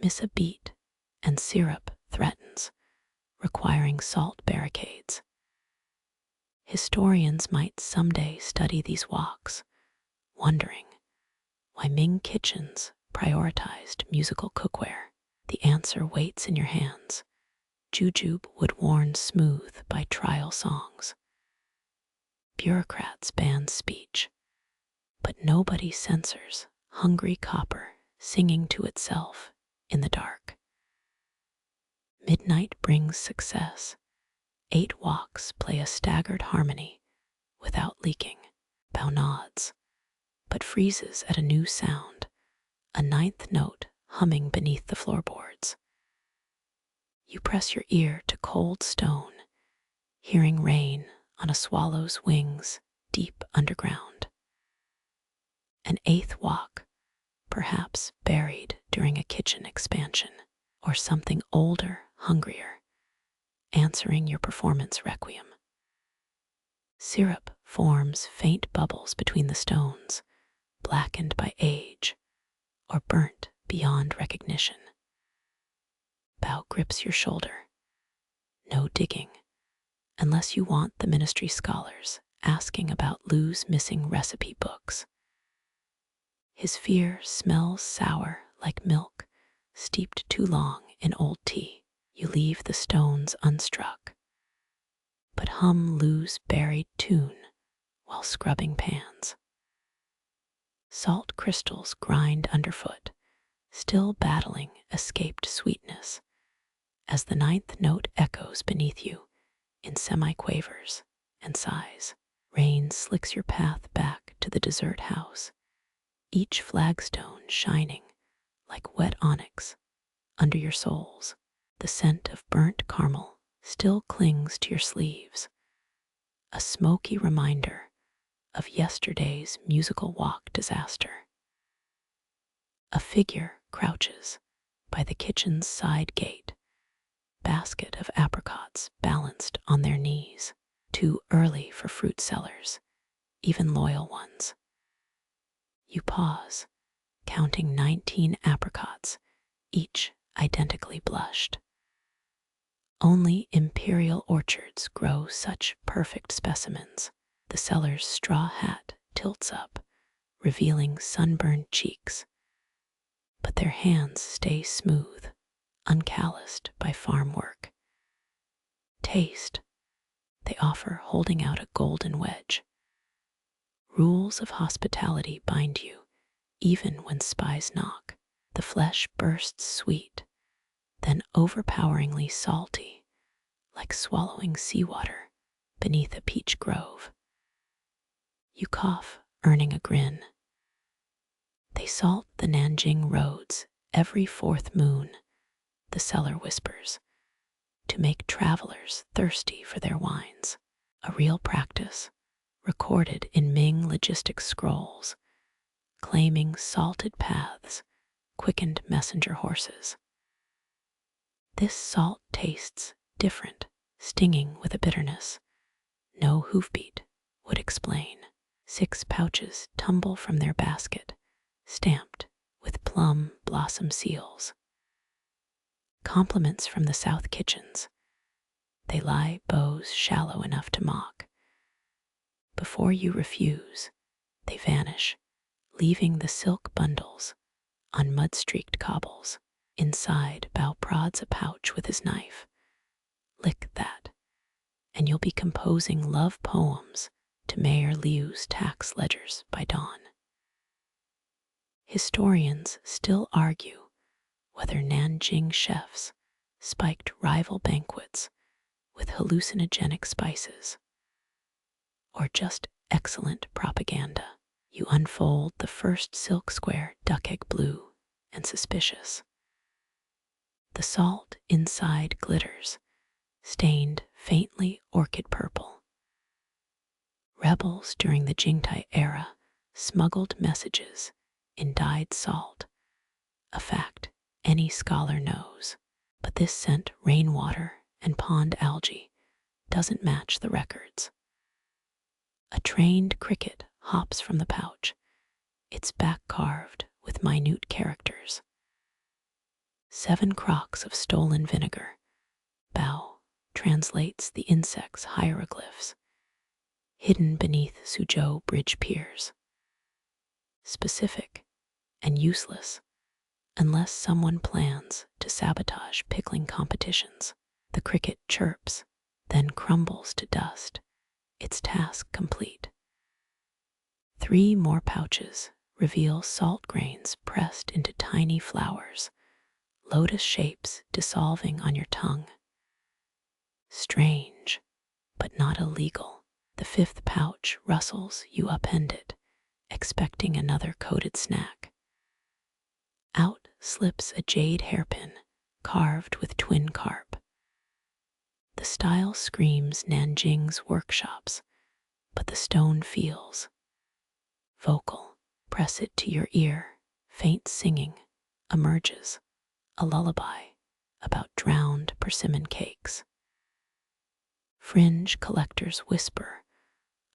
Miss a beat and syrup threatens, requiring salt barricades. Historians might someday study these woks, wondering why Ming kitchens prioritized musical cookware. The answer waits in your hands. Jujube would worn smooth by trial songs. Bureaucrats ban speech, but nobody censors hungry copper singing to itself in the dark. Midnight brings success. 8 woks play a staggered harmony without leaking. Bao nods, but freezes at a new sound, a 9th note humming beneath the floorboards. You press your ear to cold stone, hearing rain on a swallow's wings deep underground. An 8th wok, perhaps buried during a kitchen expansion, or something older, hungrier, answering your performance requiem. Syrup forms faint bubbles between the stones, blackened by age or burnt beyond recognition. Bao grips your shoulder. No digging, unless you want the ministry scholars asking about Lu's missing recipe books. His fear smells sour like milk, steeped too long in old tea. You leave the stones unstruck, but hum Lu's buried tune while scrubbing pans. Salt crystals grind underfoot, still battling escaped sweetness, as the 9th note echoes beneath you in semi-quavers and sighs. Rain slicks your path back to the dessert house, each flagstone shining like wet onyx under your soles. The scent of burnt caramel still clings to your sleeves, a smoky reminder of yesterday's musical wok disaster. A figure crouches by the kitchen's side gate, basket of apricots balanced on their knees. Too early for fruit sellers, even loyal ones. You pause, counting 19 apricots, each identically blushed. Only imperial orchards grow such perfect specimens. The seller's straw hat tilts up, revealing sunburned cheeks, but their hands stay smooth, uncalloused by farm work. Taste, they offer, holding out a golden wedge. Rules of hospitality bind you, even when spies knock. The flesh bursts sweet, then overpoweringly salty, like swallowing seawater beneath a peach grove. You cough, earning a grin. They salt the Nanjing roads every 4th moon, the seller whispers, to make travelers thirsty for their wines. A real practice, recorded in Ming logistics scrolls, claiming salted paths, quickened messenger horses. This salt tastes different, stinging with a bitterness no hoofbeat would explain. 6 pouches tumble from their basket, stamped with plum blossom seals. Compliments from the South kitchens. They lie bows shallow enough to mock. Before you refuse, they vanish, leaving the silk bundles on mud-streaked cobbles. Inside, Bao prods a pouch with his knife. Lick that, and you'll be composing love poems to Mayor Liu's tax ledgers by dawn. Historians still argue whether Nanjing chefs spiked rival banquets with hallucinogenic spices or just excellent propaganda. You unfold the first silk square, duck egg blue and suspicious. The salt inside glitters, stained faintly orchid purple. Rebels during the Jingtai era smuggled messages in dyed salt, a fact any scholar knows. But this scent, rainwater and pond algae, doesn't match the records. A trained cricket hops from the pouch, its back carved with minute characters. 7 crocks of stolen vinegar. Bao translates the insect's hieroglyphs, hidden beneath Suzhou bridge piers. Specific and useless unless someone plans to sabotage pickling competitions. The cricket chirps, then crumbles to dust, its task complete. 3 more pouches reveal salt grains pressed into tiny flowers, lotus shapes dissolving on your tongue. Strange, but not illegal. The 5th pouch rustles, you upend it, expecting another coated snack. Out slips a jade hairpin carved with twin carp. The style screams Nanjing's workshops, but the stone feels vocal. Press it to your ear, faint singing emerges, a lullaby about drowned persimmon cakes. Fringe collectors whisper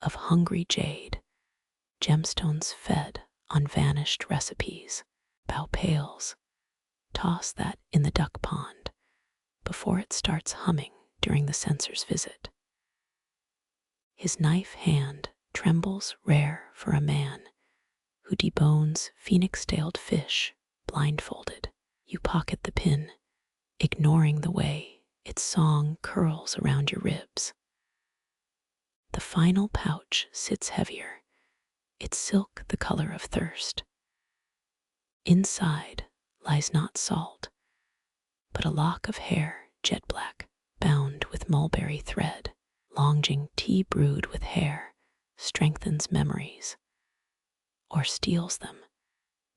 of hungry jade, gemstones fed on vanished recipes. Bao pails, toss that in the duck pond before it starts humming during the censor's visit. His knife hand trembles, rare for a man who debones phoenix-tailed fish blindfolded. You pocket the pin, ignoring the way its song curls around your ribs. The final pouch sits heavier, its silk the color of thirst. Inside lies not salt, but a lock of hair, jet black, bound with mulberry thread. Longjing tea brewed with hair strengthens memories, or steals them,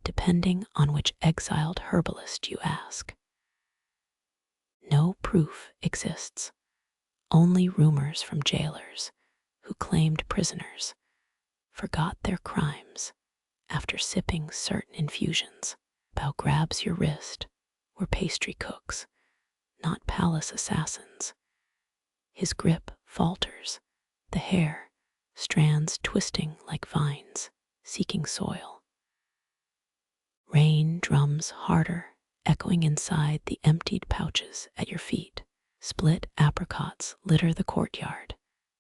depending on which exiled herbalist you ask. No proof exists, only rumors from jailers who claimed prisoners forgot their crimes after sipping certain infusions. Bao grabs your wrist. We're pastry cooks, not palace assassins. His grip falters, the hair, strands twisting like vines, seeking soil. Rain drums harder, echoing inside the emptied pouches at your feet. Split apricots litter the courtyard,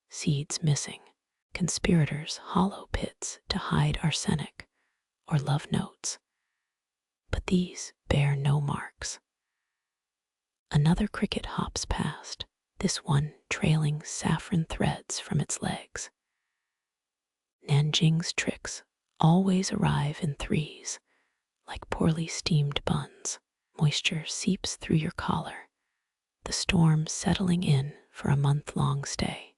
seeds missing. Conspirators hollow pits to hide arsenic or love notes, but these bear no marks. Another cricket hops past, this one trailing saffron threads from its legs. Nanjing's tricks always arrive in threes, like poorly steamed buns. Moisture seeps through your collar, the storm settling in for a month-long stay.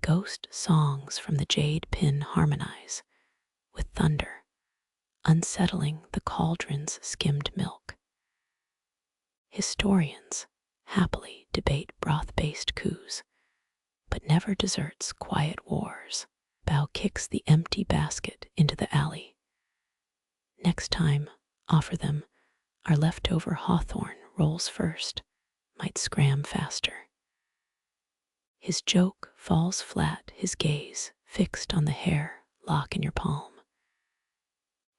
Ghost songs from the jade pin harmonize with thunder, unsettling the cauldron's skimmed milk. Historians happily debate broth-based coups, but never deserts quiet wars. Bao kicks the empty basket into the alley. Next time, offer them. Our leftover hawthorn rolls first, might scram faster. His joke falls flat, his gaze fixed on the hair lock in your palm.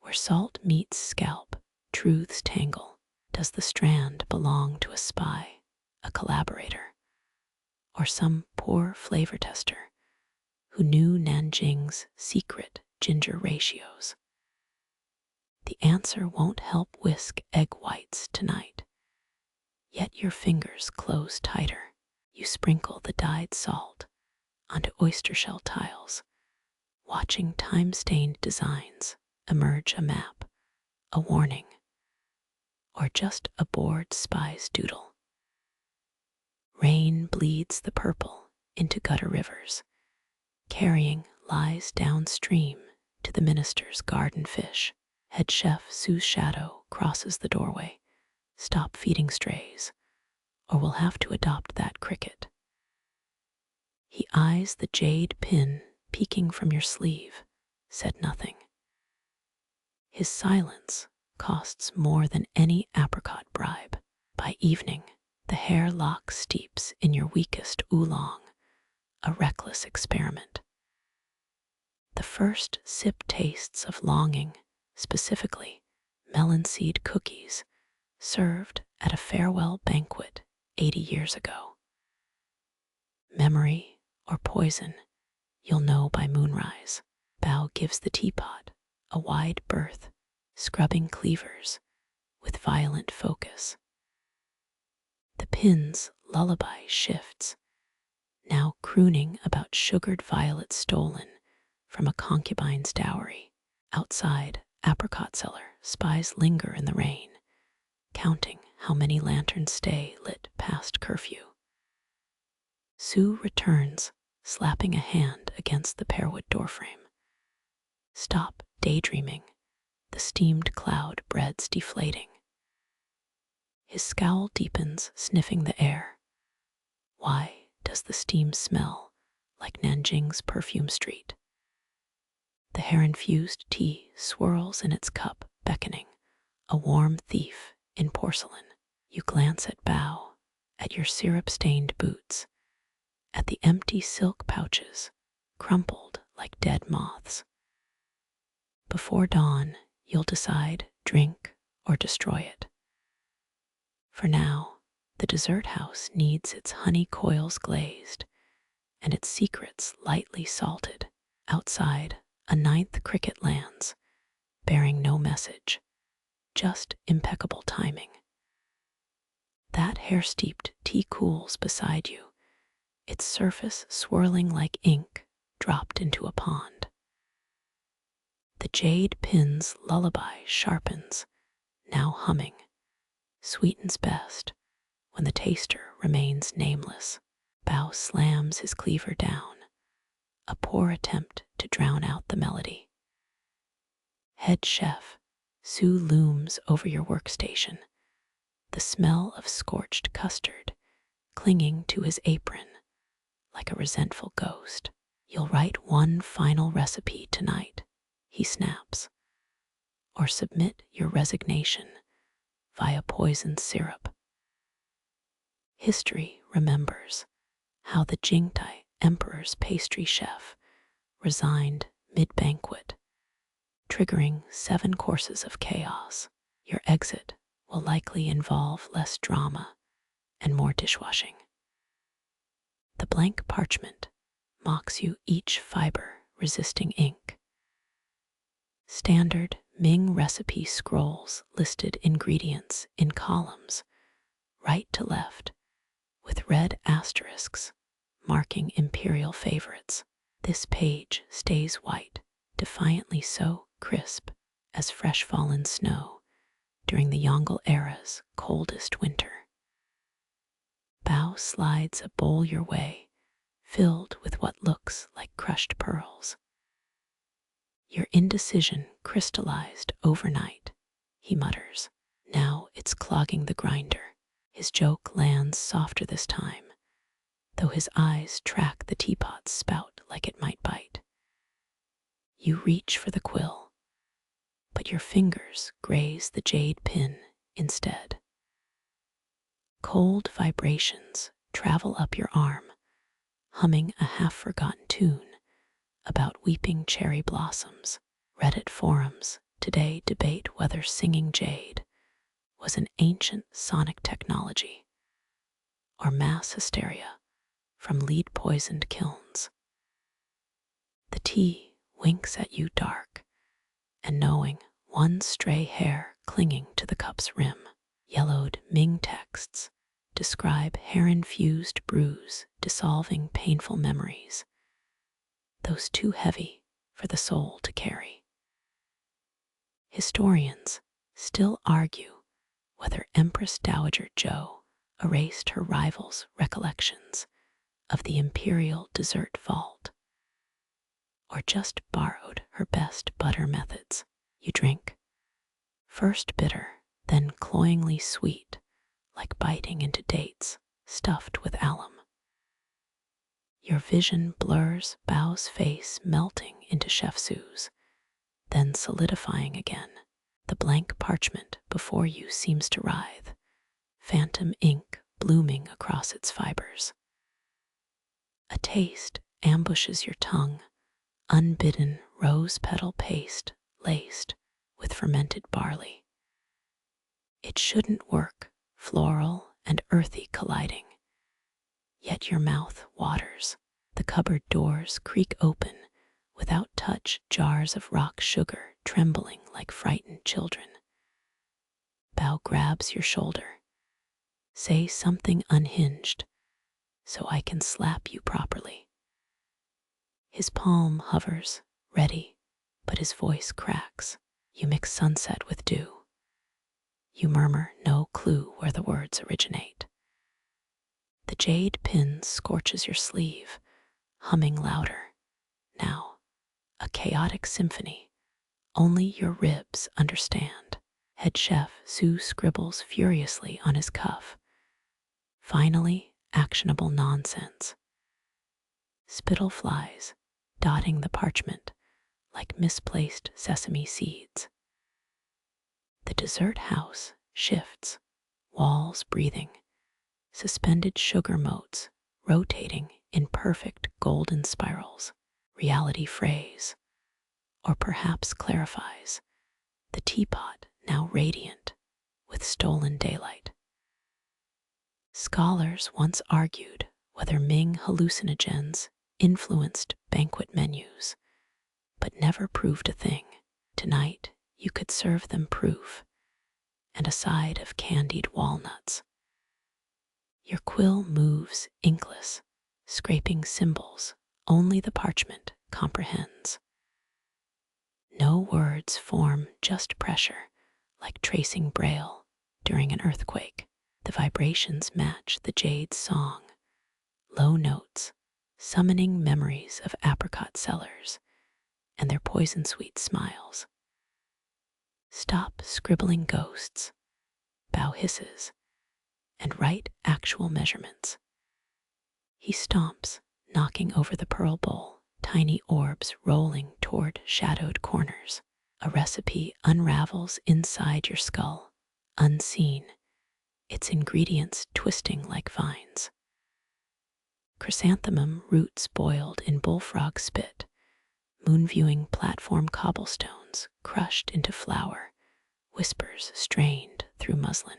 Where salt meets scalp, truths tangle. Does the strand belong to a spy, a collaborator, or some poor flavor tester who knew Nanjing's secret ginger ratios? The answer won't help whisk egg whites tonight. Yet your fingers close tighter. You sprinkle the dyed salt onto oyster shell tiles, watching time-stained designs emerge, a map, a warning, or just a bored spy's doodle. Rain bleeds the purple into gutter rivers, carrying lies downstream to the minister's garden fish. Head chef Sue's shadow crosses the doorway. Stop feeding strays, or we'll have to adopt that cricket. He eyes the jade pin peeking from your sleeve, said nothing. His silence costs more than any apricot bribe. By evening, the hair lock steeps in your weakest oolong, a reckless experiment. The first sip tastes of longing, specifically melon seed cookies served at a farewell banquet 80 years ago. Memory or poison, you'll know by moonrise. Bao gives the teapot a wide berth, scrubbing cleavers with violent focus. The pin's lullaby shifts, now crooning about sugared violets stolen from a concubine's dowry. Outside, apricot cellar spies linger in the rain, counting how many lanterns stay lit past curfew. Sue returns, slapping a hand against the pearwood doorframe. Stop daydreaming, the steamed cloud bread's deflating. His scowl deepens, sniffing the air. Why does the steam smell like Nanjing's perfume street? The hair-infused tea swirls in its cup, beckoning, a warm thief in porcelain. You glance at Bao, at your syrup-stained boots, at the empty silk pouches, crumpled like dead moths. Before dawn, you'll decide, drink or destroy it. For now, the dessert house needs its honey coils glazed and its secrets lightly salted. Outside, a ninth cricket lands, bearing no message, just impeccable timing. That hair-steeped tea cools beside you, its surface swirling like ink dropped into a pond. The jade pin's lullaby sharpens, now humming, sweetens best when the taster remains nameless. Bao slams his cleaver down, a poor attempt to drown out the melody. Head chef, Sue looms over your workstation, the smell of scorched custard clinging to his apron like a resentful ghost. You'll write one final recipe tonight, he snaps, or submit your resignation via poison syrup. History remembers how the Jingtai Emperor's pastry chef resigned mid-banquet, triggering 7 courses of chaos. Your exit will likely involve less drama and more dishwashing. The blank parchment mocks you, each fiber resisting ink. Standard Ming recipe scrolls listed ingredients in columns, right to left, with red asterisks marking imperial favorites. This page stays white, defiantly so crisp as fresh fallen snow during the Yongle era's coldest winter. Bao slides a bowl your way, filled with what looks like crushed pearls. Your indecision crystallized overnight, he mutters. Now it's clogging the grinder. His joke lands softer this time, though his eyes track the teapot's spout like it might bite. You reach for the quill, but your fingers graze the jade pin instead. Cold vibrations travel up your arm, humming a half-forgotten tune about weeping cherry blossoms. Reddit forums today debate whether singing jade was an ancient sonic technology or mass hysteria from lead-poisoned kilns. The tea winks at you dark and knowing, one stray hair clinging to the cup's rim. Yellowed Ming texts describe hair-infused brews dissolving painful memories, those too heavy for the soul to carry. Historians still argue whether Empress Dowager Xiao erased her rival's recollections of the imperial dessert vault, or just borrowed her best butter methods. You drink, first bitter, then cloyingly sweet, like biting into dates stuffed with alum. Your vision blurs Bao's face melting into Chef Sue's, then solidifying again. The blank parchment before you seems to writhe, phantom ink blooming across its fibers. A taste ambushes your tongue, unbidden rose petal paste laced with fermented barley. It shouldn't work, floral and earthy colliding. Yet your mouth waters. The cupboard doors creak open, without touch jars of rock sugar trembling like frightened children. Bao grabs your shoulder. Say something unhinged, so I can slap you properly. His palm hovers, ready, but his voice cracks. You mix sunset with dew. You murmur no clue where the words originate. The jade pin scorches your sleeve, humming louder. Now, a chaotic symphony. Only your ribs understand. Head chef Sue scribbles furiously on his cuff. Finally, actionable nonsense. Spittle flies, dotting the parchment like misplaced sesame seeds. The dessert house shifts, walls breathing, suspended sugar motes rotating in perfect golden spirals. Reality frays, or perhaps clarifies, the teapot now radiant with stolen daylight. Scholars once argued whether Ming hallucinogens influenced banquet menus, but never proved a thing. Tonight, you could serve them proof, and a side of candied walnuts. Your quill moves inkless, scraping symbols only the parchment comprehends. No words form, just pressure, like tracing braille during an earthquake. The vibrations match the jade's song, low notes, summoning memories of apricot sellers and their poison-sweet smiles. Stop scribbling ghosts, Bao hisses, and write actual measurements. He stomps, knocking over the pearl bowl, tiny orbs rolling toward shadowed corners. A recipe unravels inside your skull, unseen, its ingredients twisting like vines. Chrysanthemum roots boiled in bullfrog spit, moon-viewing platform cobblestones crushed into flour, whispers strained through muslin.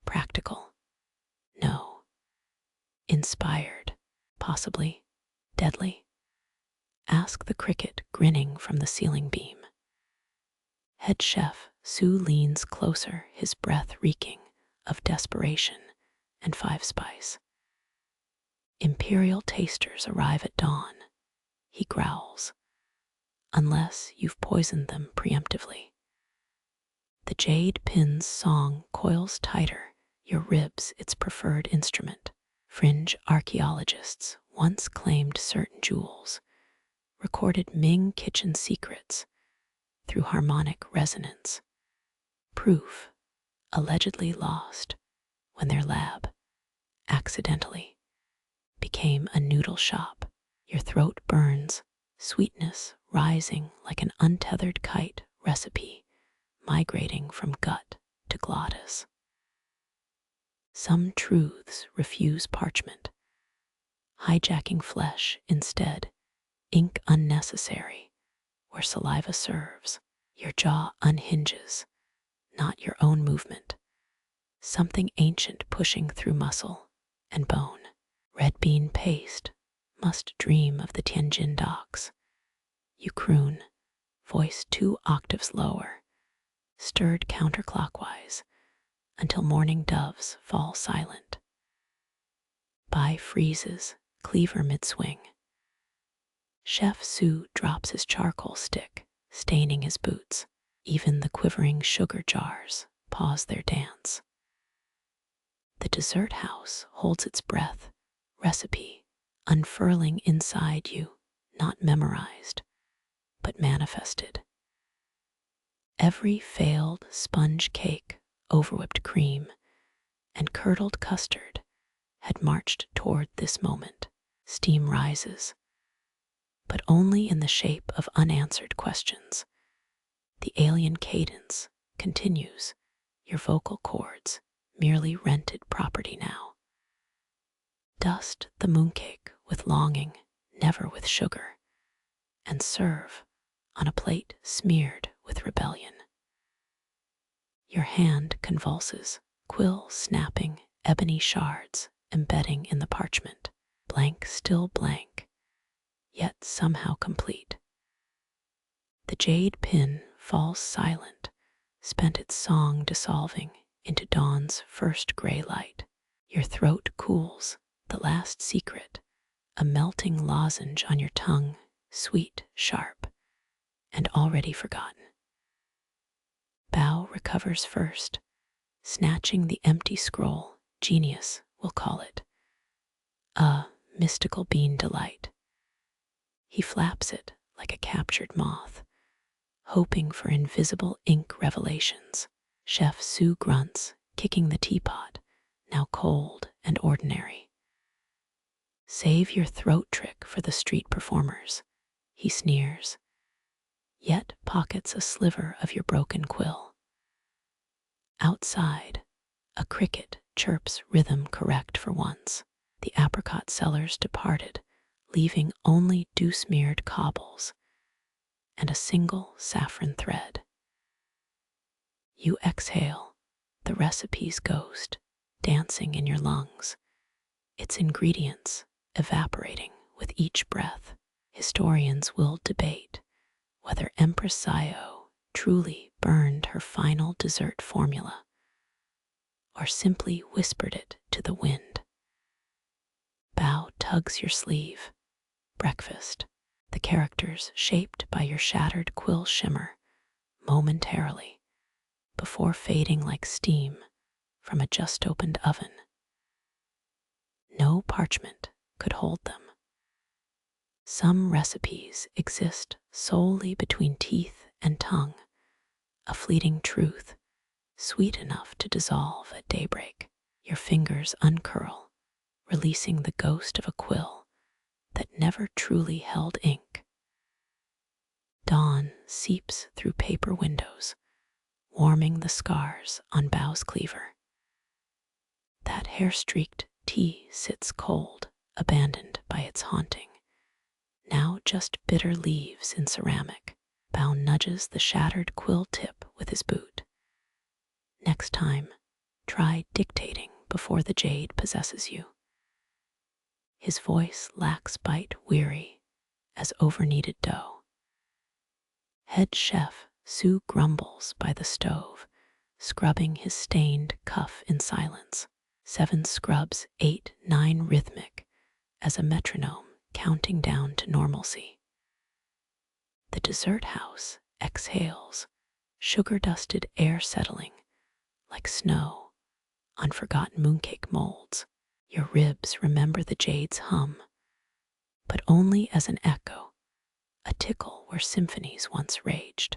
Practical? No. Inspired? Possibly. Deadly? Ask the cricket grinning from the ceiling beam. Head chef Sue leans closer, his breath reeking of desperation and five spice. Imperial tasters arrive at dawn, he growls, unless you've poisoned them preemptively. The jade pin's song coils tighter, your ribs its preferred instrument. Fringe archaeologists once claimed certain jewels, recorded Ming kitchen secrets through harmonic resonance. Proof allegedly lost when their lab accidentally became a noodle shop. Your throat burns, sweetness rising like an untethered kite, recipe migrating from gut to glottis. Some truths refuse parchment, hijacking flesh instead, ink unnecessary where saliva serves. Your jaw unhinges, not your own movement, something ancient pushing through muscle and bone. Red bean paste must dream of the Tianjin docks. You croon, voice 2 octaves lower, stirred counterclockwise until morning doves fall silent. Bai freezes, cleaver mid-swing. Chef Su drops his charcoal stick, staining his boots. Even the quivering sugar jars pause their dance. The dessert house holds its breath, recipe unfurling inside you, not memorized, but manifested. Every failed sponge cake, overwhipped cream, and curdled custard had marched toward this moment. Steam rises, but only in the shape of unanswered questions. The alien cadence continues, your vocal cords merely rented property now. Dust the mooncake with longing, never with sugar, and serve on a plate smeared with rebellion. Your hand convulses, quill snapping, ebony shards embedding in the parchment, blank still blank, yet somehow complete. The jade pin falls silent, spent its song dissolving into dawn's first gray light. Your throat cools, the last secret, a melting lozenge on your tongue, sweet, sharp, and already forgotten. Bao recovers first, snatching the empty scroll, genius will call it. A mystical bean delight. He flaps it like a captured moth, hoping for invisible ink revelations. Chef Su grunts, kicking the teapot, now cold and ordinary. Save your throat trick for the street performers, he sneers, yet pockets a sliver of your broken quill. Outside, a cricket chirps rhythm correct for once. The apricot sellers departed, leaving only dew-smeared cobbles and a single saffron thread. You exhale, the recipe's ghost dancing in your lungs, its ingredients evaporating with each breath. Historians will debate whether Empress Xiao truly burned her final dessert formula or simply whispered it to the wind. Bao tugs your sleeve. Breakfast. The characters shaped by your shattered quill shimmer momentarily before fading like steam from a just-opened oven. No parchment could hold them. Some recipes exist solely between teeth and tongue, a fleeting truth, sweet enough to dissolve at daybreak. Your fingers uncurl, releasing the ghost of a quill that never truly held ink. Dawn seeps through paper windows, warming the scars on Bao's cleaver. That hair-streaked tea sits cold, abandoned by its haunting. Now just bitter leaves in ceramic. Bao nudges the shattered quill tip with his boot. Next time, try dictating before the jade possesses you. His voice lacks bite, weary as over-kneaded dough. Head chef Su grumbles by the stove, scrubbing his stained cuff in silence. 7 scrubs, 8, 9 rhythmic, as a metronome counting down to normalcy. The dessert house exhales, sugar-dusted air settling like snow on forgotten mooncake molds. Your ribs remember the jade's hum, but only as an echo, a tickle where symphonies once raged.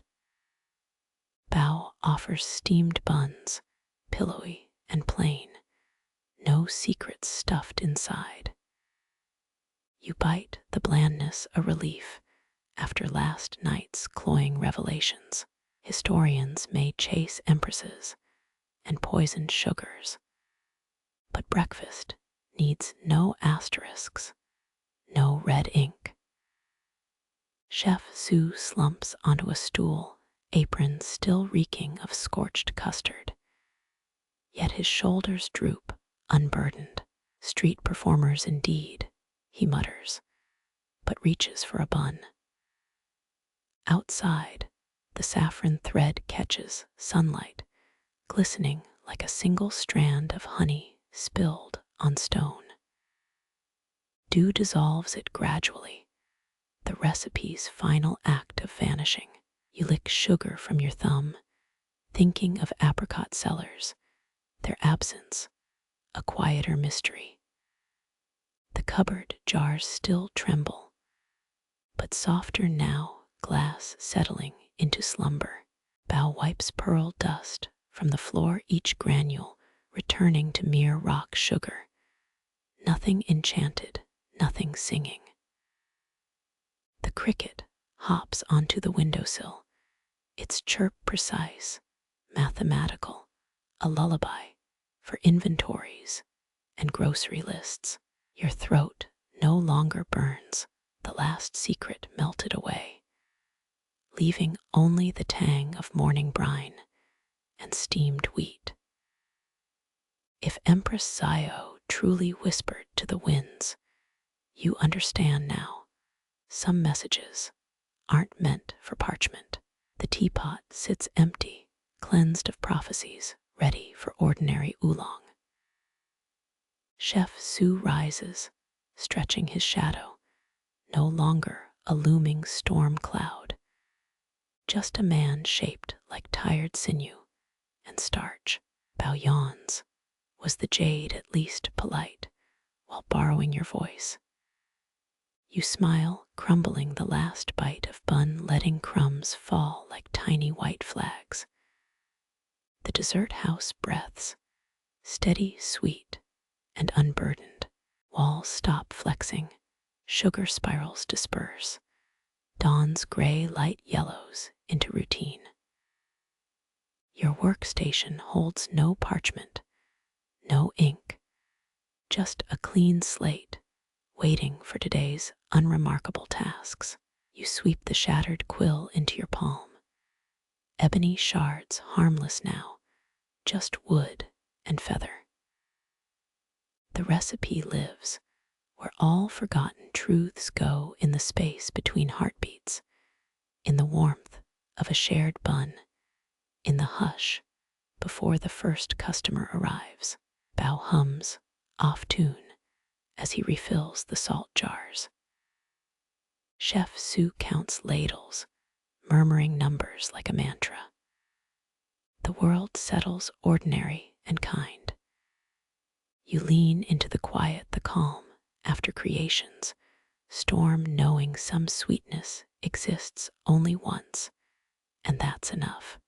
Bao offers steamed buns, pillowy and plain, no secrets stuffed inside. You bite, the blandness a relief after last night's cloying revelations. Historians may chase empresses and poisoned sugars, but breakfast needs no asterisks, no red ink. Chef Sue slumps onto a stool, apron still reeking of scorched custard. Yet his shoulders droop, unburdened. Street performers indeed, he mutters, but reaches for a bun. Outside, the saffron thread catches sunlight, glistening like a single strand of honey spilled on stone. Dew dissolves it gradually, the recipe's final act of vanishing. You lick sugar from your thumb, thinking of apricot cellars, their absence, a quieter mystery. The cupboard jars still tremble, but softer now, glass settling into slumber. Bow wipes pearl dust from the floor, each granule returning to mere rock sugar. Nothing enchanted, nothing singing. The cricket hops onto the windowsill, its chirp precise, mathematical, a lullaby for inventories and grocery lists. Your throat no longer burns, the last secret melted away, leaving only the tang of morning brine and steamed wheat. If Empress Xiao truly whispered to the winds, you understand now. Some messages aren't meant for parchment. The teapot sits empty, cleansed of prophecies, ready for ordinary oolong. Chef Sue rises, stretching his shadow, no longer a looming storm cloud, just a man shaped like tired sinew and starch. Bao yawns. Was the jade at least polite while borrowing your voice? You smile, crumbling the last bite of bun, letting crumbs fall like tiny white flags. The dessert house breaths, steady, sweet, and unburdened. Walls stop flexing, sugar spirals disperse. Dawn's gray light yellows into routine. Your workstation holds no parchment, no ink, just a clean slate waiting for today's unremarkable tasks. You sweep the shattered quill into your palm. Ebony shards harmless now, just wood and feather. The recipe lives where all forgotten truths go, in the space between heartbeats, in the warmth of a shared bun, in the hush before the first customer arrives. Bao hums, off tune, as he refills the salt jars. Chef Sue counts ladles, murmuring numbers like a mantra. The world settles ordinary and kind. You lean into the quiet, the calm, after creations, storm, knowing some sweetness exists only once, and that's enough.